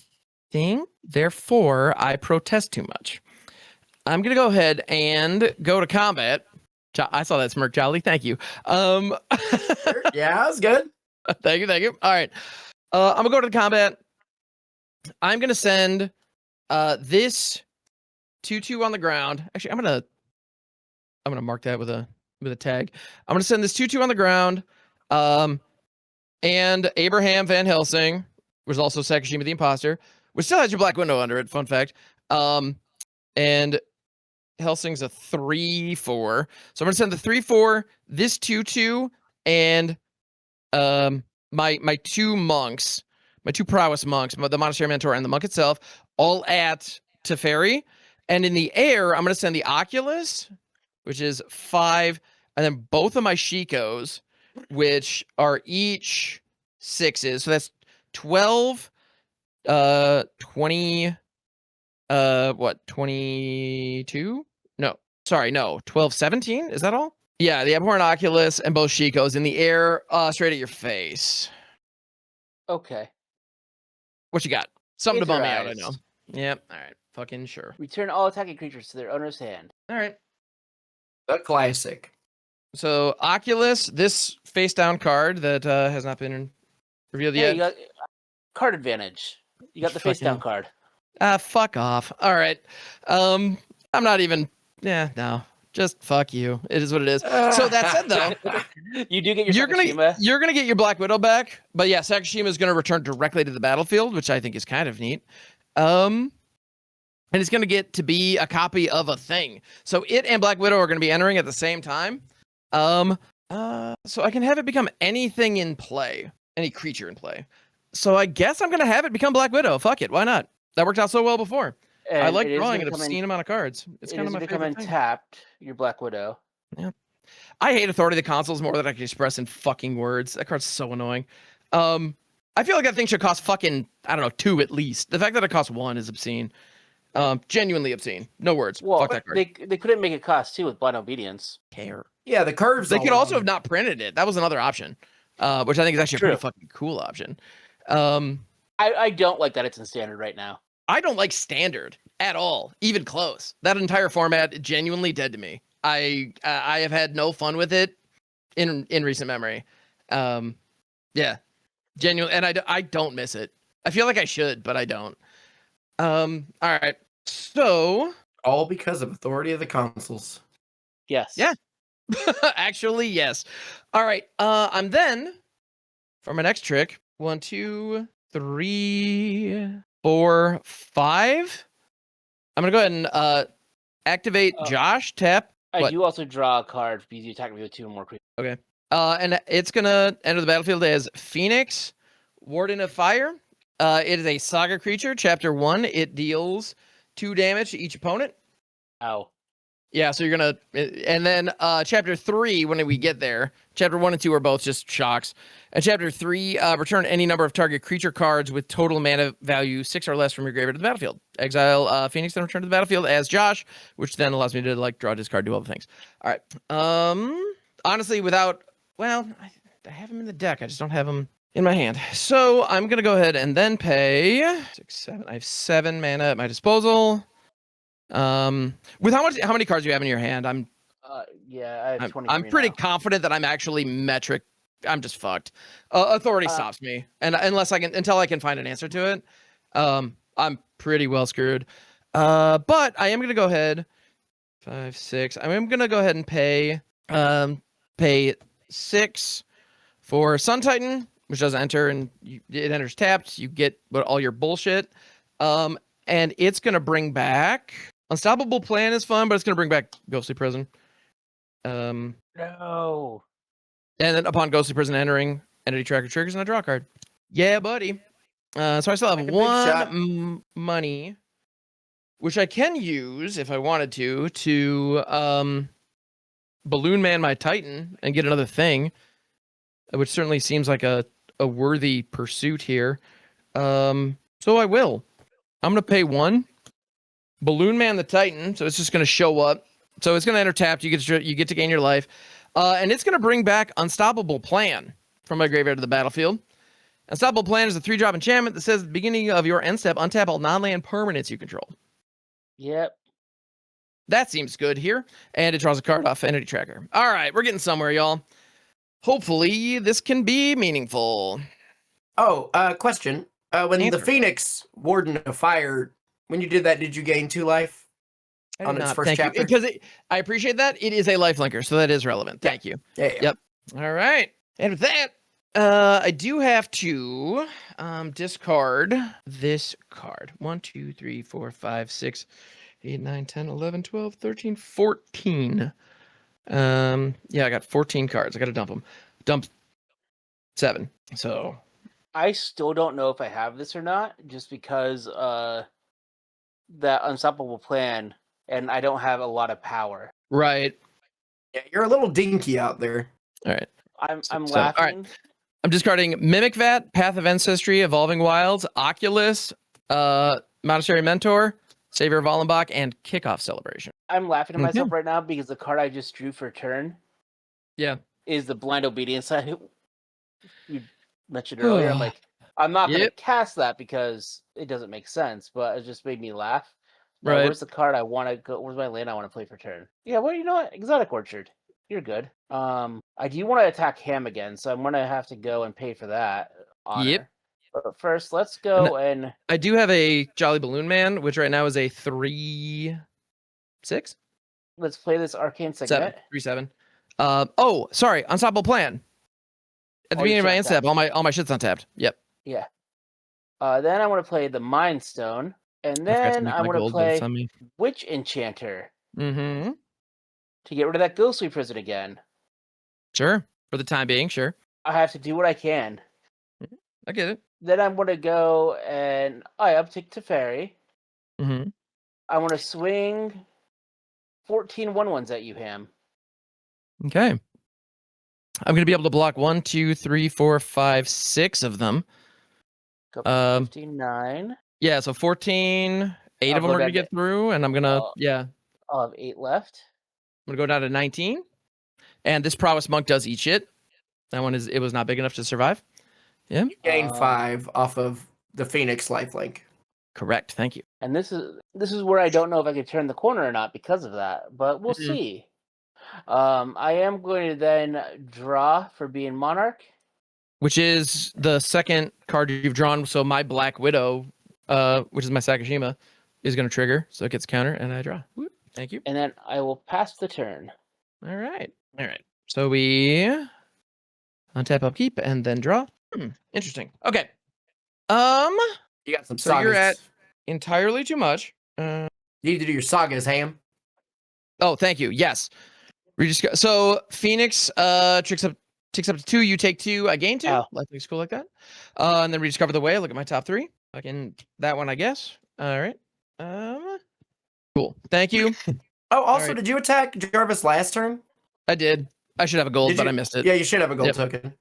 think, therefore, I protest too much. I'm going to go ahead and go to combat. I saw that smirk, Jolly. Thank you. Yeah, that was good. Thank you. All right. I'm going to go to the combat. I'm going to send this 2/2 on the ground. Actually, I'm going to mark that with a tag. I'm going to send this 2/2 on the ground. And Abraham Van Helsing, was also Sakashima the Imposter, which still has your Black Widow under it, fun fact. And Helsing's a 3/4. So I'm gonna send the 3/4, this 2/2, and my 2 monks, my 2 prowess monks, the Monastery Mentor and the monk itself, all at Teferi. And in the air, I'm gonna send the Oculus, which is 5, and then both of my Shikios, which are each 6s. So that's 12, 20, 22? No, sorry, no, 12, 17? Is that all? Yeah, the Abhorrent Oculus and both Shikos in the air, straight at your face. Okay. What you got? Something to bum me out, I eyes. know. Yep, all right, fucking sure. Return all attacking creatures to their owner's hand. All right. The classic. So Oculus, this face down card that has not been revealed Yeah, yet. you got card advantage. You got the face down card. Fuck off. All right. I'm not even. Yeah, no. Just fuck you. It is what it is. So that said, though, You do get your you're Sakashima. gonna get your Black Widow back. But yeah, Sakashima is gonna return directly to the battlefield, which I think is kind of neat. And it's gonna get to be a copy of a thing. So it and Black Widow are gonna be entering at the same time. So I can have it become anything in play, any creature in play. So I guess I'm gonna have it become Black Widow. Fuck it, why not? That worked out so well before. And I like it is drawing an becoming- obscene amount of cards. It's It kind of is my becoming favorite thing. tapped. Your Black Widow. I hate Authority of the Consoles more than I can express in fucking words. That card's so annoying. I feel like that thing should cost fucking, I don't know, 2 at least. The fact that it costs 1 is obscene. Genuinely obscene. No words. Well, Fuck that card. they couldn't make it cost 2 with blind obedience. Care. Yeah, the curves. They all could also wrong. have not printed it. That was another option, which I think is actually a pretty True. fucking cool option. I don't like that it's in standard right now. I don't like standard at all, even close. That entire format genuinely dead to me. I have had no fun with it in recent memory. Yeah, genuine, and I don't miss it. I feel like I should, but I don't. All right, so All because of authority of the consuls. Yes. Yeah. Actually, yes. All right. I'm then for my next trick. 1, 2, 3, 4, 5. I'm gonna go ahead and activate Josh. Tap. I What? do also draw a card because you attack me with 2 or more creatures. Okay. And it's gonna enter the battlefield as Phoenix, Warden of Fire. It is a saga creature. Chapter 1. It deals 2 damage to each opponent. Ow. Yeah, so you're gonna, and then chapter 3, when we get there, chapter 1 and 2 are both just shocks. And chapter 3, return any number of target creature cards with total mana value 6 or less from your graveyard to the battlefield. Exile Phoenix, then return to the battlefield as Josh, which then allows me to like draw, discard, do all the things. All right. Honestly, I have him in the deck. I just don't have him in my hand. So I'm gonna go ahead and then pay 6, 7. I have 7 mana at my disposal. With how many cards do you have in your hand? I have 23 I'm pretty now. confident that I'm actually metric. I'm just fucked. Authority stops me, and until I can find an answer to it, I'm pretty well screwed. But I am gonna go ahead. 5, 6. I'm gonna go ahead and pay 6 for Sun Titan, which doesn't enter, and it enters tapped. You get all your bullshit. And it's gonna bring back Unstoppable Plan is fun, but it's gonna bring back Ghostly Prison. No. And then upon Ghostly Prison entering, Entity Tracker triggers and I draw a card. Yeah, buddy. So I still have Like a big shot. 1 money, which I can use if I wanted to Balloon Man my Titan and get another thing, which certainly seems like a worthy pursuit here. So I will. I'm gonna pay 1. Balloon Man the Titan, so it's just gonna show up. So it's gonna enter tapped. You get to gain your life, and it's gonna bring back Unstoppable Plan from my graveyard to the battlefield. Unstoppable Plan is a 3-drop enchantment that says at the beginning of your end step, untap all non-land permanents you control. Yep. That seems good here, and it draws a card off Entity Tracker. All right, we're getting somewhere, y'all. Hopefully, this can be meaningful. Oh, question. When Answer. the Phoenix Warden of Fire, when you did that, did you gain 2 life on its first chapter? Because I appreciate that. It is a lifelinker, so that is relevant. Thank you. Yeah. Yep. All right. And with that, I do have to discard this card. 1, 2, 3, 4, 5, 6, 8, 9, 10, 11, 12, 13, 14. Yeah, I got 14 cards. I got to dump them. Dump 7. So I still don't know if I have this or not, just because that Unstoppable Plan, and I don't have a lot of power. right. Yeah, you're a little dinky out there. All right. I'm So- laughing. all right. I'm discarding Mimic Vat, Path of Ancestry, Evolving Wilds, Oculus, Monastery Mentor, Savior of Wallenbach, and Kickoff Celebration. I'm laughing at Mhm. myself right now because the card I just drew for turn Yeah. is the Blind Obedience I you mentioned earlier. I'm like, I'm not going to Yep. cast that because it doesn't make sense, but it just made me laugh. Now, Right. Where's the card I want to go? Where's my land I want to play for turn? Yeah, well, you know what? Exotic Orchard. You're good. I do want to attack him again, so I'm going to have to go and pay for that honor. Yep. But first, let's go and I do have a Jolly Balloon Man, which right now is a 3, 6, let's play this Arcane 7, Signet. 3, 7. Oh, sorry, Unstoppable Plan. At the Oh, beginning you of my should end step, all my shit's untapped. Yep. Yeah. Then I want to play the Mind Stone, and I forgot to then make I my want to gold, but play it's on me. Witch Enchanter Mm-hmm. to get rid of that Ghostly Prison again. Sure. For the time being, sure. I have to do what I can. I get it. Then I'm going to go and I uptick to Fairy. Mm-hmm. I want to swing 14 1/1s at you, Ham. Okay. I'm going to be able to block 1, 2, 3, 4, 5, 6 of them. Go up to 59. Yeah, so 14. 8 I'll of them go are gonna down get through, and I'm gonna I'll have 8 left. I'm gonna go down to 19. And this prowess monk does eat shit. That one it was not big enough to survive. Yeah. You gain 5 off of the Phoenix lifelink. Correct. Thank you. And this is where I don't know if I could turn the corner or not because of that, but we'll see. I am going to then draw for being Monarch. Which is the second card you've drawn. So my Black Widow, which is my Sakashima, is going to trigger. So it gets counter, and I draw. Whoop. Thank you. And then I will pass the turn. All right. So we untap, upkeep, and then draw. Interesting. Okay. You got some So sagas. you're at entirely too much. You need to do your sagas, Ham. Oh, thank you. Yes. So Phoenix takes up to 2. You take 2. I gain 2. Oh. Lifelink's cool like that. And then rediscover the way. Look at my top 3. Fucking that one, I guess. All right. Cool. Thank you. Oh, also, right. did you attack Jarvis last turn? I did. I should have a gold, but I missed it. Yeah, you should have a gold Yep. token.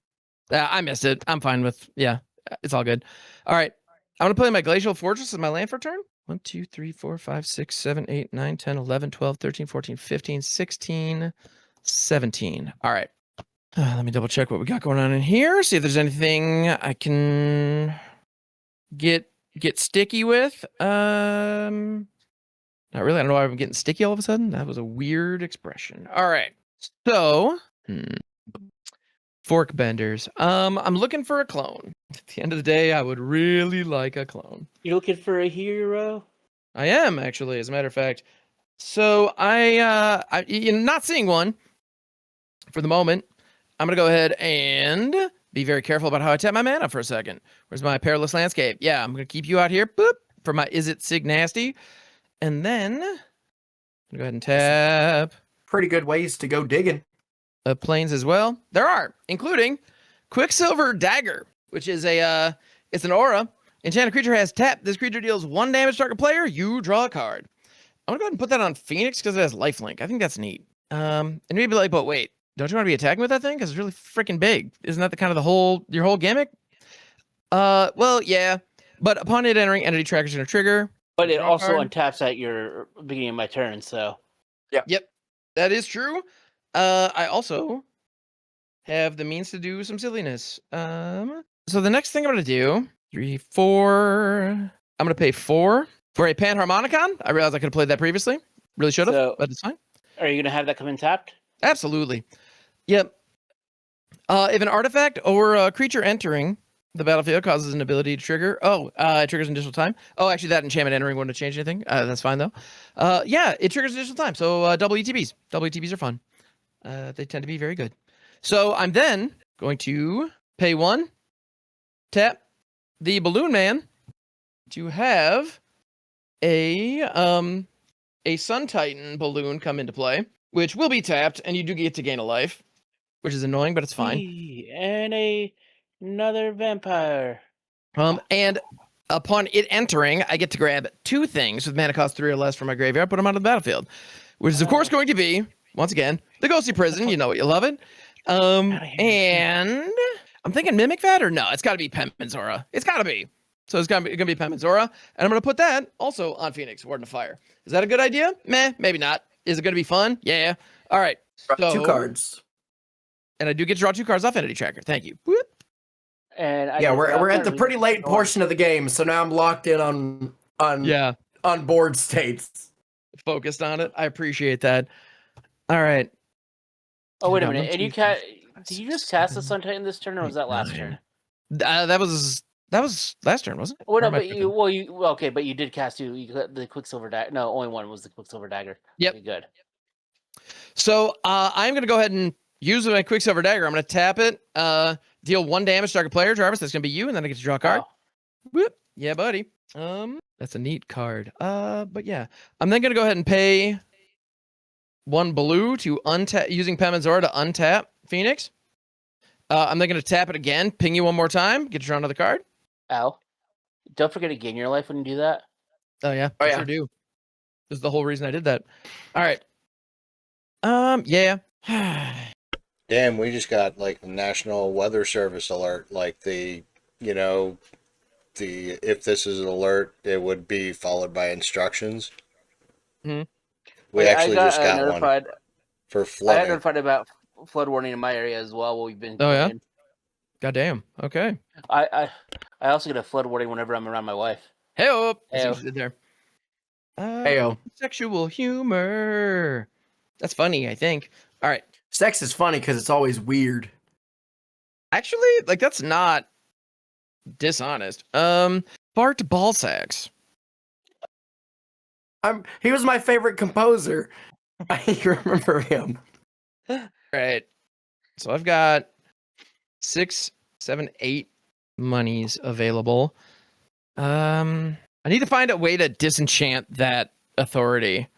I missed it. I'm fine with. Yeah, it's all good. All right. I'm gonna play my Glacial Fortress as my land for turn. 1, 2, 3, 4, 5, 6, 7, 8, 9, 10, 11, 12, 13, 14, 15, 16, 17. All right. Let me double check what we got going on in here. See if there's anything I can get sticky with. Not really. I don't know why I'm getting sticky all of a sudden. That was a weird expression. All right. So, fork benders. I'm looking for a clone. At the end of the day, I would really like a clone. You're looking for a hero? I am actually, as a matter of fact. So I'm not seeing one for the moment. I'm gonna go ahead and be very careful about how I tap my mana for a second. Where's my Perilous Landscape? Yeah, I'm gonna keep you out here. Boop, for my Is It Sig Nasty, and then I'm gonna go ahead and tap Pretty good ways to go digging. planes as well. There are, including Quicksilver Dagger, which is it's an aura. Enchanted creature has tap. This creature deals 1 damage to target player. You draw a card. I'm gonna go ahead and put that on Phoenix because it has lifelink. I think that's neat. And maybe like, but wait, don't you want to be attacking with that thing? Because it's really freaking big. Isn't that the kind of your whole gimmick? Well, yeah. But upon it entering, entity tracker is gonna trigger. But it Draw a also card. untaps at your beginning of my turn, so. Yep, that is true. I also have the means to do some silliness. So the next thing I'm gonna do, 3, 4. I'm gonna pay 4 for a Panharmonicon. I realized I could have played that previously. Really should have, So- but it's fine. Are you going to have that come in tapped? Absolutely. Yep. If an artifact or a creature entering the battlefield causes an ability to trigger, it triggers an additional time. Oh, actually, that enchantment entering wouldn't have changed anything. That's fine though. Yeah, it triggers additional time. So double ETBs. Double ETBs are fun. They tend to be very good. So I'm then going to pay 1, tap the Balloon Man to have a Sun Titan balloon come into play, which will be tapped, and you do get to gain a life, which is annoying, but it's fine. And another vampire. And upon it entering, I get to grab 2 things with mana cost 3 or less from my graveyard, put them onto the battlefield, which is of course going to be, once again, the Ghostly Prison. You know it, you love it. And I'm thinking Mimic Vat, or no, it's got to be Pemenzora. It's got to be. So it's gonna be Pemenzora, and I'm gonna put that also on Phoenix, Warden of Fire. Is that a good idea? Meh, maybe not. Is it gonna be fun? Yeah. All right. Draw 2 cards. And I do get to draw 2 cards off Entity Tracker. Thank you. Whoop. And Yeah, we're at the pretty late portion of the game, so now I'm locked in on board states. Focused on it. I appreciate that. All right. Oh, wait a minute. And did you just cast the Sun Titan this turn, or was that last turn? That was last turn, wasn't it? Well, no, Or am I but tripping? but you did cast the Quicksilver Dagger. No, only one was the Quicksilver Dagger. Yep. Okay, good. So I'm gonna go ahead and use my Quicksilver Dagger. I'm gonna tap it. Deal 1 damage to target player, Jarvis. That's gonna be you, and then I get to draw a card. Oh. Whoop. Yeah, buddy. That's a neat card. But yeah, I'm then gonna go ahead and pay 1 blue to untap, using Pemenzora to untap Phoenix. I'm then gonna tap it again, ping you 1 more time, get to draw another card. Ow. Don't forget to gain your life when you do that. Oh yeah, Oh, I yeah. sure do. This is the whole reason I did that. All right. Yeah. Damn, we just got like the National Weather Service alert, like the, if this is an alert, it would be followed by instructions. Mhm. We actually just got one notified. for I got flooding. notified about flood warning in my area as well. What we've been. Oh, yeah? doing. Goddamn. Okay. I also get a flood warning whenever I'm around my wife. Hey, oh, I see Hey-o. what you did there. Heyo. Sexual humor. That's funny, I think. All right. Sex is funny because it's always weird. Actually, like that's not dishonest. Bart Ballsacks. He was my favorite composer. I remember him. Right. So I've got 6, 7, 8 monies available. I need to find a way to disenchant that authority.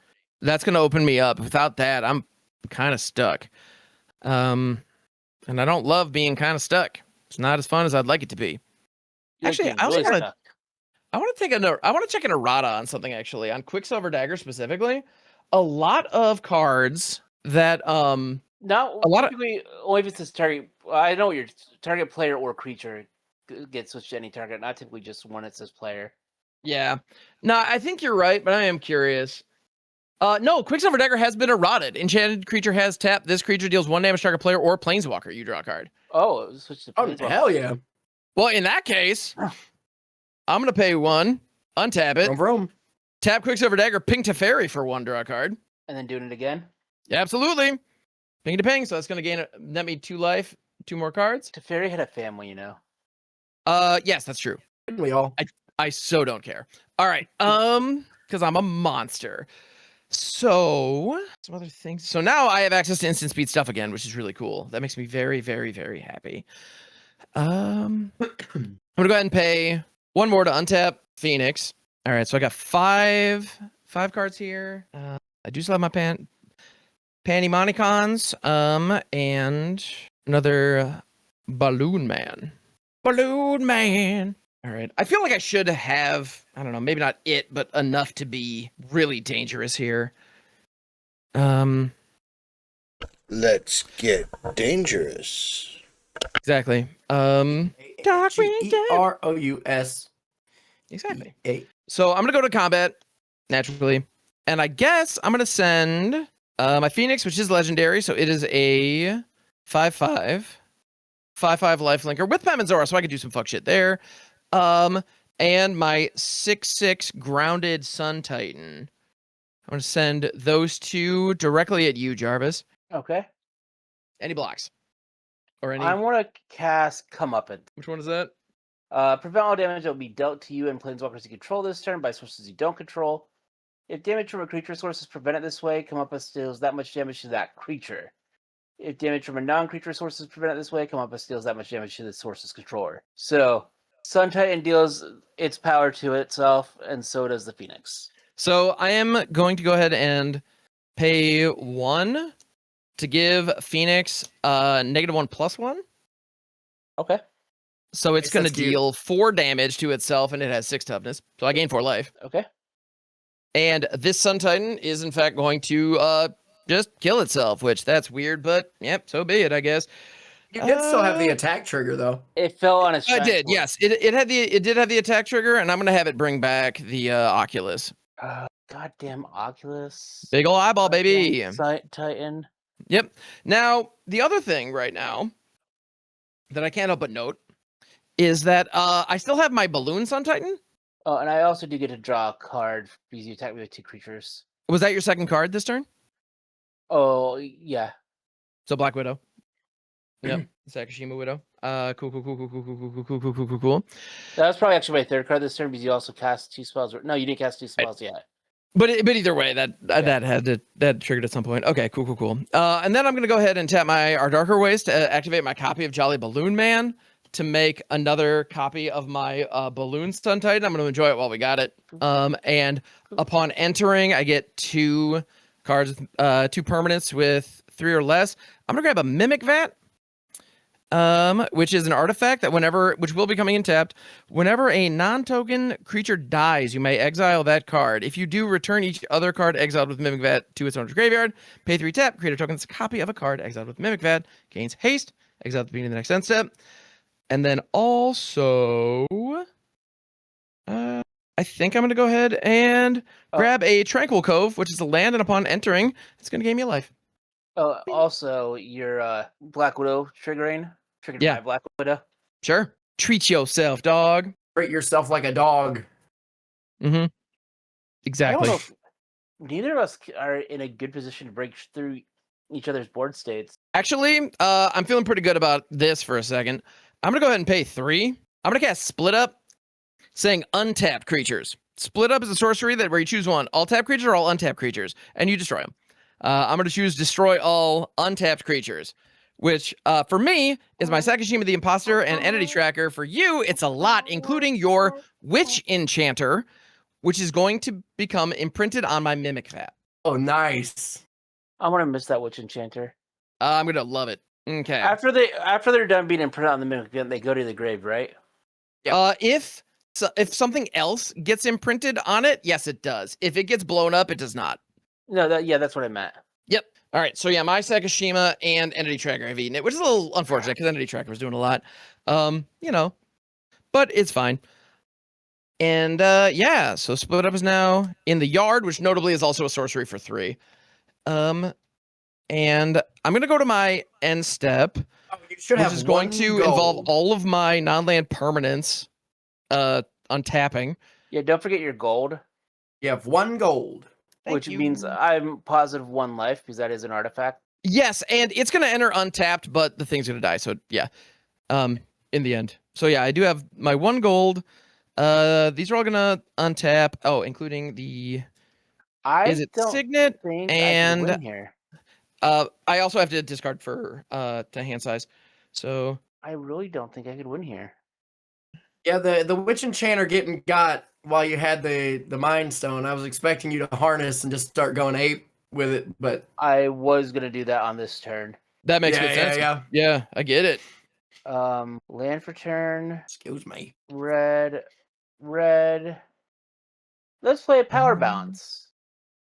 That's gonna open me up. Without that, I'm kind of stuck. And I don't love being kind of stuck. It's not as fun as I'd like it to be. Actually, I also want to. I want to check an errata on something. Actually, on Quicksilver Dagger specifically, a lot of cards that Not a lot of- typically, only if it's this target. I know your target player or creature gets switched to any target. Not typically just one that says player. Yeah. No, I think you're right, but I am curious. No, Quicksilver Dagger has been eroded. Enchanted creature has tapped. This creature deals 1 damage to target player or planeswalker. You draw a card. Oh, it was switched to Oh, Planeswalker. hell yeah. Well, in that case, I'm gonna pay 1, untap it, Vroom, vroom. tap Quicksilver Dagger, ping Teferi for 1, draw a card. And then doing it again. Yeah, absolutely. Ping to ping, so that's gonna net me 2 life, 2 more cards. Teferi had a family, you know. Yes, that's true. Didn't we all? I so don't care. All right, because I'm a monster. So some other things. So now I have access to instant speed stuff again, which is really cool. That makes me very, very, very happy. I'm gonna go ahead and pay 1 more to untap Phoenix. All right, so I got 5 cards here. I do still have my Panty Monicons, and another Balloon Man. Balloon Man. All right. I feel like I should have, I don't know, maybe not it, but enough to be really dangerous here. Let's get dangerous. Exactly. Darkwing Duck. G-E-R-O-U-S. Exactly. A- So I'm gonna go to combat naturally, and I guess I'm gonna send my Phoenix, which is legendary. So it is a 5/5 lifelinker with Pemenzora, so I could do some fuck shit there. And my 6/6 grounded Sun Titan. I'm gonna send those 2 directly at you, Jarvis. Okay. Any blocks? Or any? I want to cast Comeuppance. Which one is that? Prevent all damage that will be dealt to you and planeswalkers you control this turn by sources you don't control. If damage from a creature source is prevented this way, Comeuppance deals that much damage to that creature. If damage from a non-creature source is prevented this way, Comeuppance deals that much damage to the source's controller. So, Sun Titan deals its power to itself, and so does the Phoenix. So I am going to go ahead and pay 1 to give Phoenix -1/+1. Okay. So it's Nice, going to that's cute. deal 4 damage to itself, and it has 6 toughness. So I gain 4 life. Okay. And this Sun Titan is in fact going to just kill itself, which that's weird, but yep, so be it, I guess. You did still have the attack trigger, though. It fell on its I did, transport. yes. It did have the attack trigger, and I'm gonna have it bring back the Oculus. Goddamn Oculus. Big ol' eyeball, baby. Titan. Yep. Now, the other thing right now that I can't help but note is that I still have my Balloon Sun Titan. Oh, and I also do get to draw a card because you attack me with 2 creatures. Was that your second card this turn? Oh, yeah. So Black Widow. Yep. Sakashima Widow. Cool. That was probably actually my 3rd card this turn because you also cast 2 spells. No, you didn't cast 2 spells yet. But either way, that triggered at some point. Okay, cool. And then I'm gonna go ahead and tap our Darker Ways to activate my copy of Jolly Balloon Man to make another copy of my Balloon Sun Titan. I'm gonna enjoy it while we got it. And upon entering, I get 2 cards, 2 permanents with 3 or less. I'm gonna grab a Mimic Vat. Which is an artifact that which will be coming in tapped. Whenever a non-token creature dies, you may exile that card. If you do, return each other card exiled with Mimic Vat to its owner's graveyard. Pay 3 tap, create a token that's a copy of a card exiled with Mimic Vat. Gains haste, exile at the beginning of the next end step. And then also, I think I'm going to go ahead and grab a Tranquil Cove, which is a land, and upon entering, it's going to gain me a life. Oh, also, your Black Widow triggered Yeah. by Black Widow. Sure. Treat yourself, dog. Treat yourself like a dog. Mm-hmm. Exactly. I don't know if neither of us are in a good position to break through each other's board states. Actually, I'm feeling pretty good about this for a second. I'm going to go ahead and pay 3. I'm going to cast Split Up, saying untapped creatures. Split Up is a sorcery that where you choose one. All tapped creatures or all untapped creatures, and you destroy them. I'm going to choose Destroy All Untapped Creatures, which for me is my Sakashima the Imposter and Entity Tracker. For you, it's a lot, including your Witch Enchanter, which is going to become imprinted on my Mimic Vat. Oh, nice. I'm gonna miss that Witch Enchanter. I'm going to love it. Okay. After they're done being imprinted on the Mimic, they go to the grave, right? If something else gets imprinted on it, yes, it does. If it gets blown up, it does not. No, that's what I meant. Yep. All right. So yeah, my Sakashima and Entity Tracker have eaten it, which is a little unfortunate because Entity Tracker was doing a lot. But it's fine. And yeah, so Split Up is now in the yard, which notably is also a sorcery for 3. And I'm gonna go to my end step, Oh, you should which have is going one to gold. involve all of my non-land permanents untapping. Yeah, don't forget your gold, You have 1 gold. which means I'm positive 1 life because that is an artifact. Yes, and it's gonna enter untapped, but the thing's gonna die. So yeah, in the end. So yeah, I do have my 1 gold. These are all gonna untap. Oh, including the is it don't Signet think I and can win here. I also have to discard for to hand size. So I really don't think I could win here. Yeah, the Witch Enchanter getting got while you had the Mind Stone. I was expecting you to harness and just start going ape with it, but I was gonna do that on this turn. that makes yeah, good sense. yeah. Yeah, I get it. Land for turn. Excuse me. Red. Let's play a power balance.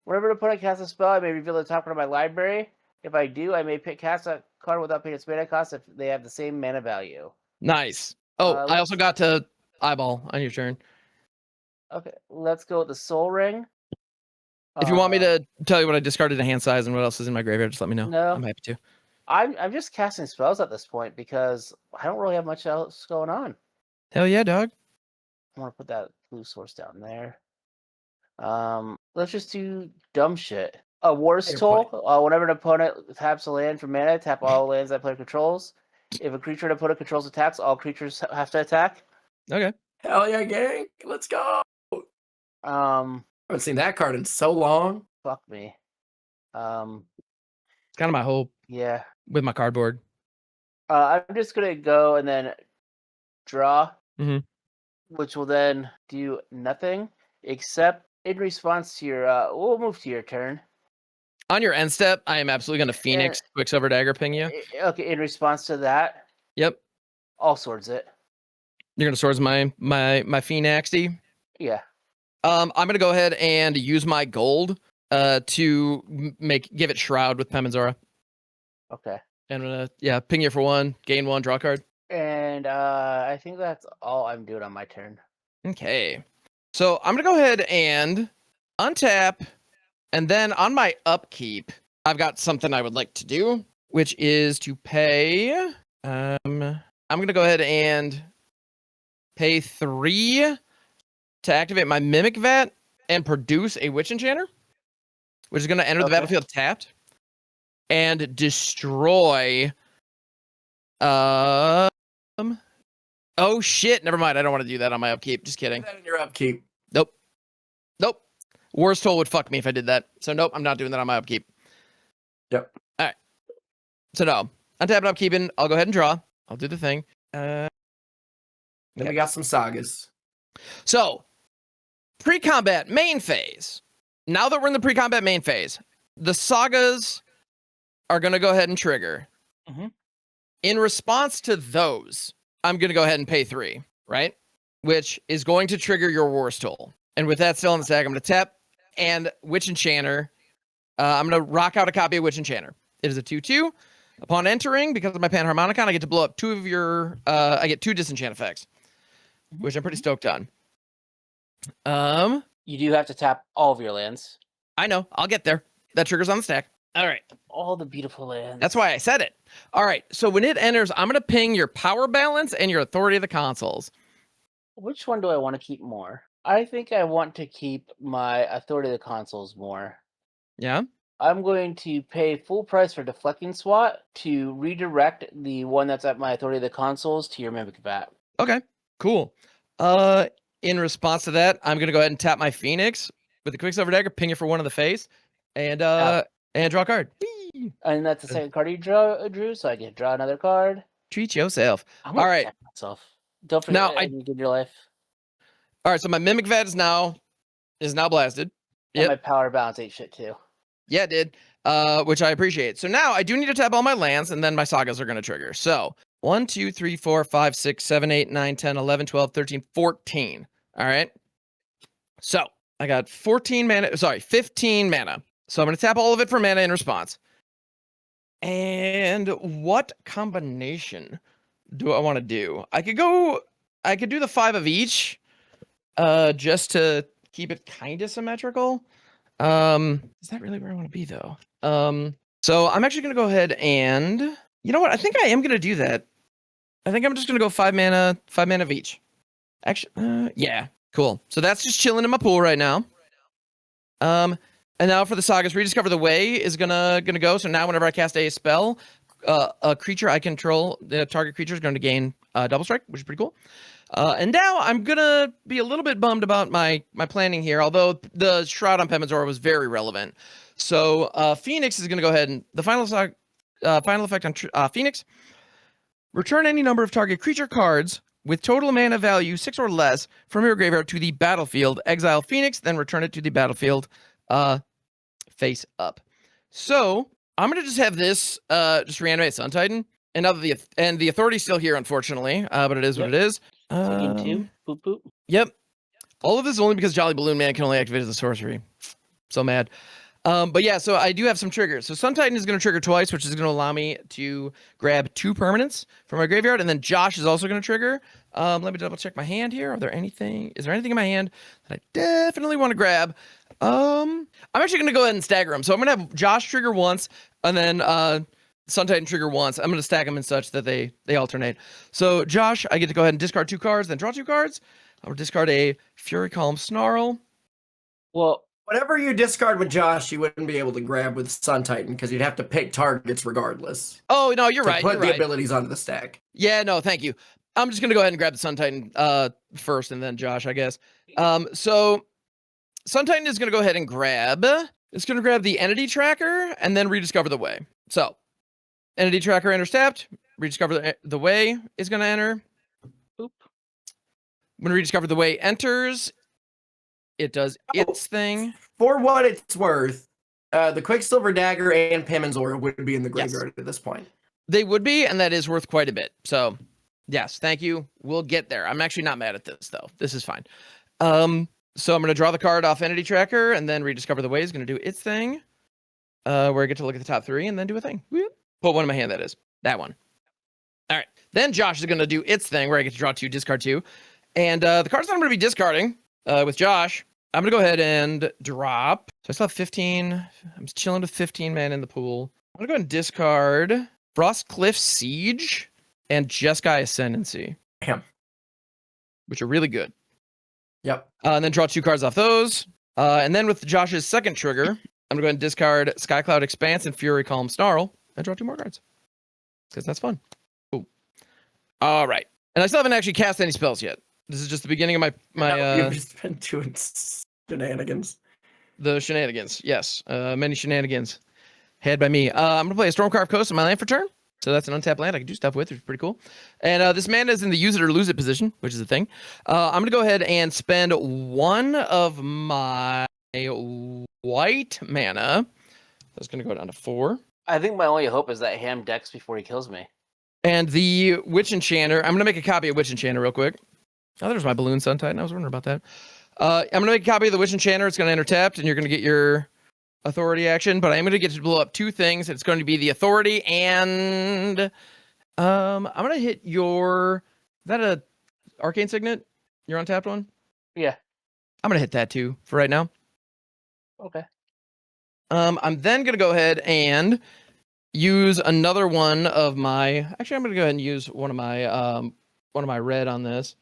Whenever an opponent casts a spell, I may reveal the top card of my library. If I do, I may cast a card without paying its mana cost if they have the same mana value. Nice. Oh, I also got to eyeball on your turn. Okay, let's go with the Soul Ring. If you want me to tell you what I discarded to hand size and what else is in my graveyard, just let me know. No. I'm happy to. I'm just casting spells at this point because I don't really have much else going on. Hell yeah, dog. I want to put that blue source down there. Let's just do dumb shit. A War's Toll. Whenever an opponent taps a land for mana, tap all lands that player controls. If a creature an opponent controls attacks, all creatures have to attack. Okay. Hell yeah, gang. Let's go. I haven't seen that card in so long. Fuck me. It's kind of my hope Yeah. with my cardboard. I'm just gonna go and then draw, Mhm. which will then do nothing except in response to your. We'll move to your turn. On your end step, I am absolutely going to Phoenix Quicksilver Dagger ping you. Okay, in response to that, Yep. all swords it. You're going to swords my Phoenixy. Yeah. I'm going to go ahead and use my gold to give it Shroud with Pemenzora. Okay. And I'm going to, ping you for 1, gain 1, draw a card. And I think that's all I'm doing on my turn. Okay. So I'm going to go ahead and untap. And then on my upkeep, I've got something I would like to do, which is to pay. I'm going to go ahead and pay 3 to activate my Mimic Vat and produce a Witch Enchanter, which is going to enter the battlefield tapped and destroy. Oh shit! Never mind. I don't want to do that on my upkeep. Just kidding. Put that in your upkeep. Nope. Worst Toll would fuck me if I did that. So nope, I'm not doing that on my upkeep. Yep. All right. So no, untap and upkeeping. I'll go ahead and draw. I'll do the thing. Then we got some sagas. So, pre-combat main phase. Now that we're in the pre-combat main phase, the sagas are going to go ahead and trigger. Mm-hmm. In response to those, I'm going to go ahead and pay 3, right? Which is going to trigger your War's Toll. And with that still in the stack, I'm going to tap and Witch Enchanter. I'm going to rock out a copy of Witch Enchanter. It is a 2/2. Upon entering, because of my Panharmonicon, I get to blow up 2 of your... I get 2 disenchant effects, which I'm pretty stoked on. You do have to tap all of your lands. I know. I'll get there. That triggers on the stack. All right. All the beautiful lands. That's why I said it. All right. So when it enters, I'm going to ping your power balance and your authority of the consoles. Which one do I want to keep more? I think I want to keep my authority of the consoles more. Yeah. I'm going to pay full price for deflecting SWAT to redirect the one that's at my authority of the consoles to your Mimic Vat. Okay. Cool. In response to that, I'm going to go ahead and tap my Phoenix with the Quicksilver Dagger, ping it for 1 in the face, and draw a card. Whee! And that's the second card you drew, so I get to draw another card. Treat yourself. I'm gonna All right. check myself. Don't forget Now, you get your life. All right, so my Mimic Vat is now blasted. And my power balance ate shit too. Yeah, it did. Which I appreciate. So now I do need to tap all my lands, and then my sagas are going to trigger. So 1, 2, 3, 4, 5, 6, 7, 8, 9, 10, 11, 12, 13, 14. All right. So I got 15 mana. So I'm going to tap all of it for mana in response. And what combination do I want to do? I could do the 5 of each, just to keep it kind of symmetrical. Is that really where I want to be though? So I'm actually going to go ahead and, you know what? I think I am going to do that. I think I'm just going to go 5 mana of each. Actually, yeah, cool. So that's just chilling in my pool right now. And now for the sagas, Rediscover the Way is gonna go. So now whenever I cast a spell, a creature I control, the target creature is going to gain double strike, which is pretty cool. And now I'm gonna be a little bit bummed about my planning here, although the Shroud on Pemazora was very relevant. So Phoenix is gonna go ahead and the final effect on Phoenix. Return any number of target creature cards with total mana value 6 or less from your graveyard to the battlefield. Exile Phoenix, then return it to the battlefield face up. So I'm gonna just have this just reanimate Sun Titan. And now the authority's still here, unfortunately, but it is what it is. Taking 2. Boop boop. Yep. All of this is only because Jolly Balloon Man can only activate as a sorcery. So mad. But yeah, so I do have some triggers. So Sun Titan is going to trigger twice, which is going to allow me to grab 2 permanents from my graveyard. And then Josh is also going to trigger. Let me double check my hand here. Is there anything in my hand that I definitely want to grab? I'm actually going to go ahead and stagger them. So I'm going to have Josh trigger once, and then Sun Titan trigger once. I'm going to stack them in such that they alternate. So Josh, I get to go ahead and discard 2 cards, then draw 2 cards. I'll discard a Fury Calm Snarl. Well, whatever you discard with Josh, you wouldn't be able to grab with Sun Titan because you'd have to pick targets regardless. Oh, no, you're right. Put You're the right. abilities onto the stack. Yeah, no, thank you. I'm just going to go ahead and grab the Sun Titan first and then Josh, I guess. So Sun Titan is going to go ahead and grab. It's going to grab the Entity Tracker and then Rediscover the Way. So Entity Tracker enters tapped. Rediscover the Way is going to enter. Boop. When Rediscover the Way enters, it does its thing. For what it's worth, the Quicksilver Dagger and Pemazora would be in the graveyard at this point. They would be, and that is worth quite a bit. So, yes, thank you. We'll get there. I'm actually not mad at this, though. This is fine. So I'm going to draw the card off Entity Tracker, and then Rediscover the Way is going to do its thing, where I get to look at the top 3 and then do a thing. Put one in my hand, that is. That one. All right. Then Josh is going to do its thing, where I get to draw 2, discard 2. And the cards that I'm going to be discarding with Josh, I'm going to go ahead and drop. So I still have 15. I'm chilling with 15 men in the pool. I'm going to go ahead and discard Frostcliff Siege and Jeskai Ascendancy. Damn. Which are really good. Yep. And then draw 2 cards off those. And then with Josh's second trigger, I'm going to go ahead and discard Skycloud Expanse and Fury Calm Snarl and draw 2 more cards. Because that's fun. Cool. All right. And I still haven't actually cast any spells yet. This is just the beginning of my You've just been doing shenanigans. The shenanigans, yes. Many shenanigans had by me. I'm going to play a Stormcarved Coast on my land for turn. So that's an untapped land I can do stuff with, which is pretty cool. And this mana is in the use it or lose it position, which is a thing. I'm going to go ahead and spend 1 of my white mana. That's going to go down to 4. I think my only hope is that Ham decks before he kills me. And the Witch Enchanter, I'm going to make a copy of Witch Enchanter real quick. Oh, there's my Balloon Sun Titan. I was wondering about that. I'm going to make a copy of the Witch Enchanter. It's going to enter tapped, and you're going to get your authority action. But I'm going to get to blow up 2 things. It's going to be the authority, and I'm going to hit your... Is that a Arcane Signet? Your untapped one? Yeah. I'm gonna hit that too for right now. Okay. I'm then gonna go ahead and use another one of my. Actually, I'm gonna go ahead and use one of my red on this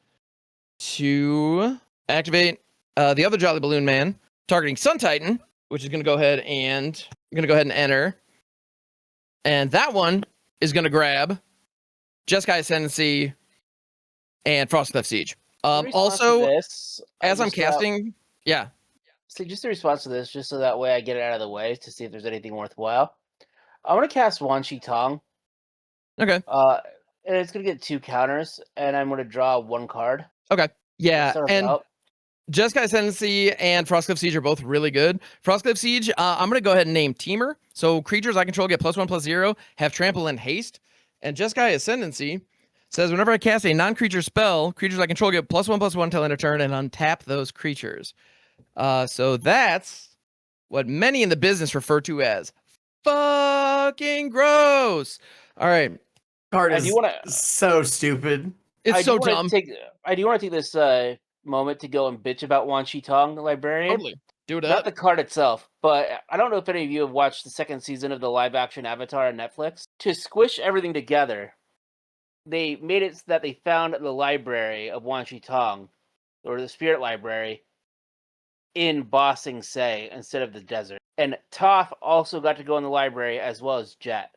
to activate the other Jolly Balloon Man, targeting Sun Titan, which is gonna go ahead and enter, and that one is gonna grab Jeskai Ascendancy and Frostcliff Siege. In response to Also, this, as I'm casting, yeah. So just a response to this, just so that way I get it out of the way to see if there's anything worthwhile. I'm gonna cast Wan Shi Tong. Okay. And it's gonna get 2 counters, and I'm gonna draw 1 card. Okay. Yeah, and out. Jeskai Ascendancy and Frostcliff Siege are both really good. Frostcliff Siege, I'm gonna go ahead and name Teamer. So creatures I control get +1/+0, have trample and haste. And Jeskai Ascendancy says whenever I cast a non-creature spell, creatures I control get +1/+1 till end of turn and untap those creatures. So that's what many in the business refer to as fucking gross. All right. Card I is do wanna- so stupid. It's so wanna dumb. I do want to take this moment to go and bitch about Wan Shi Tong, the librarian. Totally. Do Not that. the card itself, but I don't know if any of you have watched the 2nd season of the live-action Avatar on Netflix. To squish everything together, they made it so that they found the library of Wan Shi Tong, or the spirit library, in Ba Sing Se instead of the desert. And Toph also got to go in the library as well as Jet.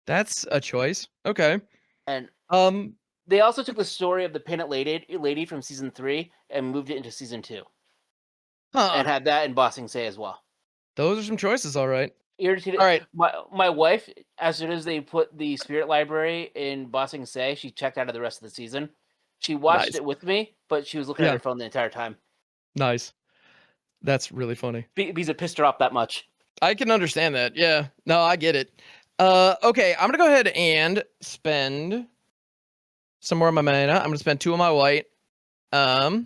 That's a choice. Okay. And Um they also took the story of the Painted Lady from season 3 and moved it into season 2. And had that in Ba Sing Se as well. Those are some choices, all right. Irritated. All right. My wife, as soon as they put the spirit library in Ba Sing Se, she checked out of the rest of the season. She watched it with me, but she was looking at her phone the entire time. Nice. That's really funny. Because it pissed her off that much. I can understand that. Yeah. No, I get it. Okay, I'm gonna go ahead and spend some more of my mana. I'm gonna spend 2 of my white. Oh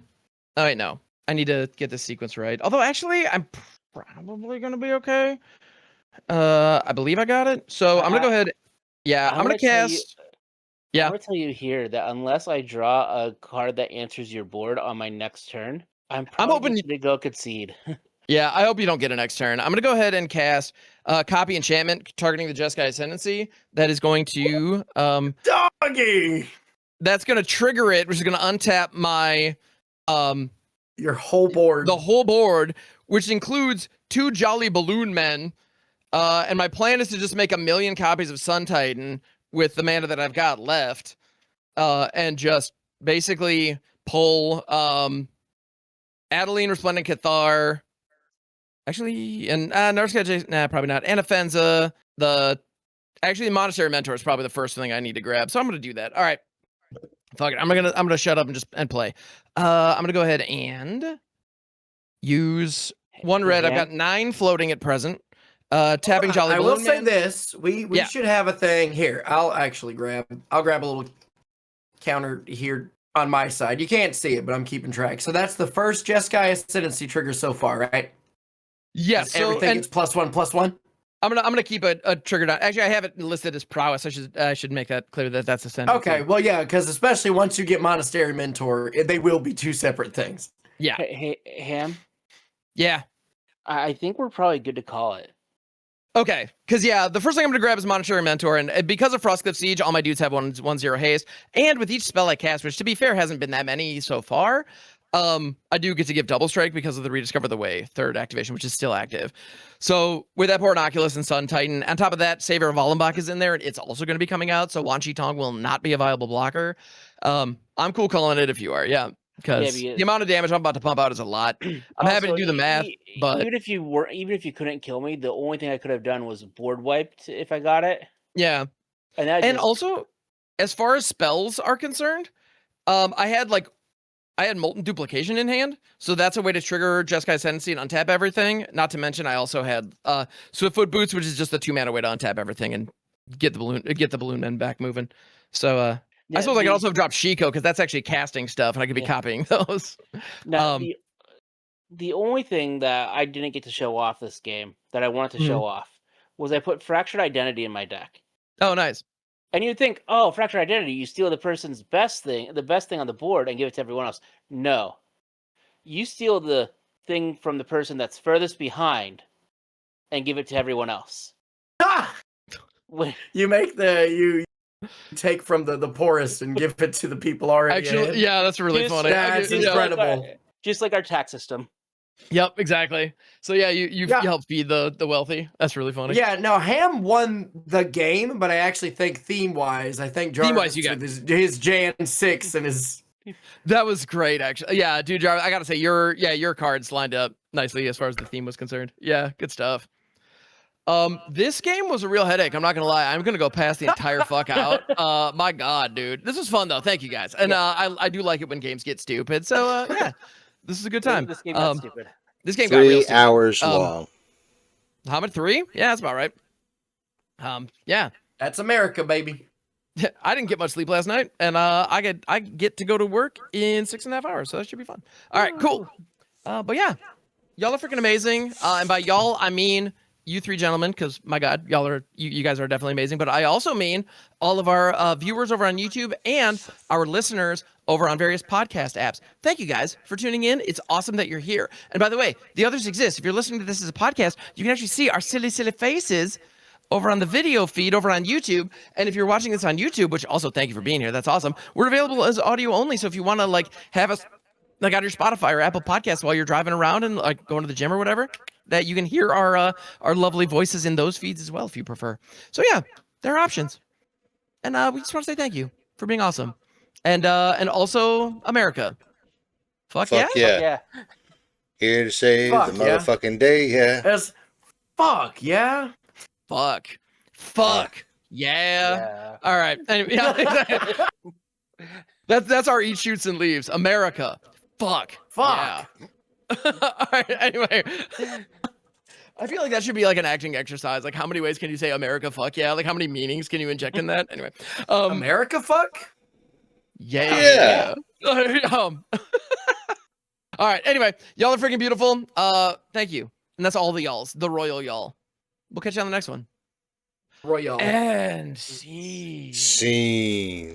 wait, no. I need to get this sequence right. Although actually, I'm probably gonna be okay. I believe I got it. So I'm gonna go ahead. Yeah, I'm gonna cast. I'm gonna tell you here that unless I draw a card that answers your board on my next turn, I'm hoping to go concede. Yeah, I hope you don't get a next turn. I'm going to go ahead and cast Copy Enchantment, targeting the Jeskai Ascendancy. That is going to... Doggy! That's going to trigger it, which is going to untap my... your whole board. The whole board, which includes 2 Jolly Balloon Men. And my plan is to just make 1 million copies of Sun Titan with the mana that I've got left. And just basically pull Adeline, Resplendent Cathar... Actually, and Narska, probably not. Anafenza, actually, the Monastery Mentor is probably the first thing I need to grab. So I'm gonna do that. All right. Fuck it. I'm gonna shut up and play. I'm gonna go ahead and use 1 red. I've got 9 floating at present. Tapping Jolly Balloon I will say Man. this. We should have a thing here. I'll grab a little counter here on my side. You can't see it, but I'm keeping track. So that's the first Jeskai Ascendancy trigger so far, right? Yes, so everything is +1/+1. I'm gonna keep a trigger down. Actually, I have it listed as prowess. I should make that clear that that's Ascendancy. Okay, well, yeah, because especially once you get Monastery Mentor, they will be 2 separate things. Yeah. Hey, Ham. Yeah. I think we're probably good to call it. Okay, because the first thing I'm going to grab is Monastery Mentor, and because of Frostcliff Siege, all my dudes have 1/0 haste, and with each spell I cast, which to be fair hasn't been that many so far, I do get to give Double Strike because of the Rediscover the Way 3rd activation, which is still active. So with that Port Oculus and Sun Titan, on top of that, Savior of Wallenbach is in there, and it's also going to be coming out, so Wan Shi Tong will not be a viable blocker. I'm cool calling it if you are, because the amount of damage I'm about to pump out is a lot. I'm happy to do the math, but even if you couldn't kill me, the only thing I could have done was board wiped if I got it. Yeah, and also, as far as spells are concerned, I had Molten Duplication in hand, so that's a way to trigger Jeskai Ascendancy and untap everything. Not to mention, I also had Swiftfoot Boots, which is just a 2 mana way to untap everything and get the balloon men back moving. So I suppose I could also have dropped Shikio because that's actually casting stuff, and I could be copying those. Now, the only thing that I didn't get to show off this game that I wanted to show off was I put Fractured Identity in my deck. Oh, nice. And you'd think, oh, Fractured Identity, you steal the person's the best thing on the board and give it to everyone else. No. you steal the thing from the person that's furthest behind and give it to everyone else. Ah! Wait, You make you take from the poorest and give it to the people already Actually, ahead. yeah, that's really Just- funny. That's Okay, yeah. incredible. just like our tax system. Yep, exactly. So yeah, you Yeah. help feed the wealthy. That's really funny. Yeah, no, Ham won the game, but I actually think theme-wise, I think Jarvis Theme-wise, you got- with his Jan 6 and his... That was great, actually. Yeah, dude, Jarvis, I gotta say, your cards lined up nicely as far as the theme was concerned. Yeah, good stuff. This game was a real headache. I'm not gonna lie. I'm gonna go pass the entire fuck out. My God, dude, this was fun though. Thank you guys, and I do like it when games get stupid. So yeah, this is a good time. This game got stupid. This game got real 3 stupid. hours long. How much? 3? Yeah, that's about right. Yeah. That's America, baby. I didn't get much sleep last night, and I get to go to work in 6.5 hours, so that should be fun. All right, cool. But yeah, y'all are freaking amazing. And by y'all, I mean you three gentlemen, because my God, you guys are definitely amazing. But I also mean all of our viewers over on YouTube and our listeners over on various podcast apps. Thank you guys for tuning in. It's awesome that you're here. And by the way, the others exist. If you're listening to this as a podcast, you can actually see our silly faces over on the video feed over on YouTube. And if you're watching this on YouTube, which also thank you for being here, that's awesome. We're available as audio only. So if you want to like have us like on your Spotify or Apple Podcasts while you're driving around and like going to the gym or whatever, that you can hear our lovely voices in those feeds as well if you prefer. So yeah, there are options. And we just want to say thank you for being awesome. And also America. Fuck yeah. Yeah. Here to save Fuck the yeah. motherfucking day, yeah. That's... Fuck, yeah. Fuck. Yeah. All right. Anyway, yeah. That's our eat, shoots, and leaves. America. Fuck. Fuck. Yeah. All right. Anyway, I feel like that should be like an acting exercise. Like, how many ways can you say America? Fuck yeah. Like, how many meanings can you inject in that? Anyway. America, fuck? Yeah. All right. Anyway, y'all are freaking beautiful. Thank you. And that's all the y'alls. The royal y'all. We'll catch you on the next one. Royale. And see. Scene.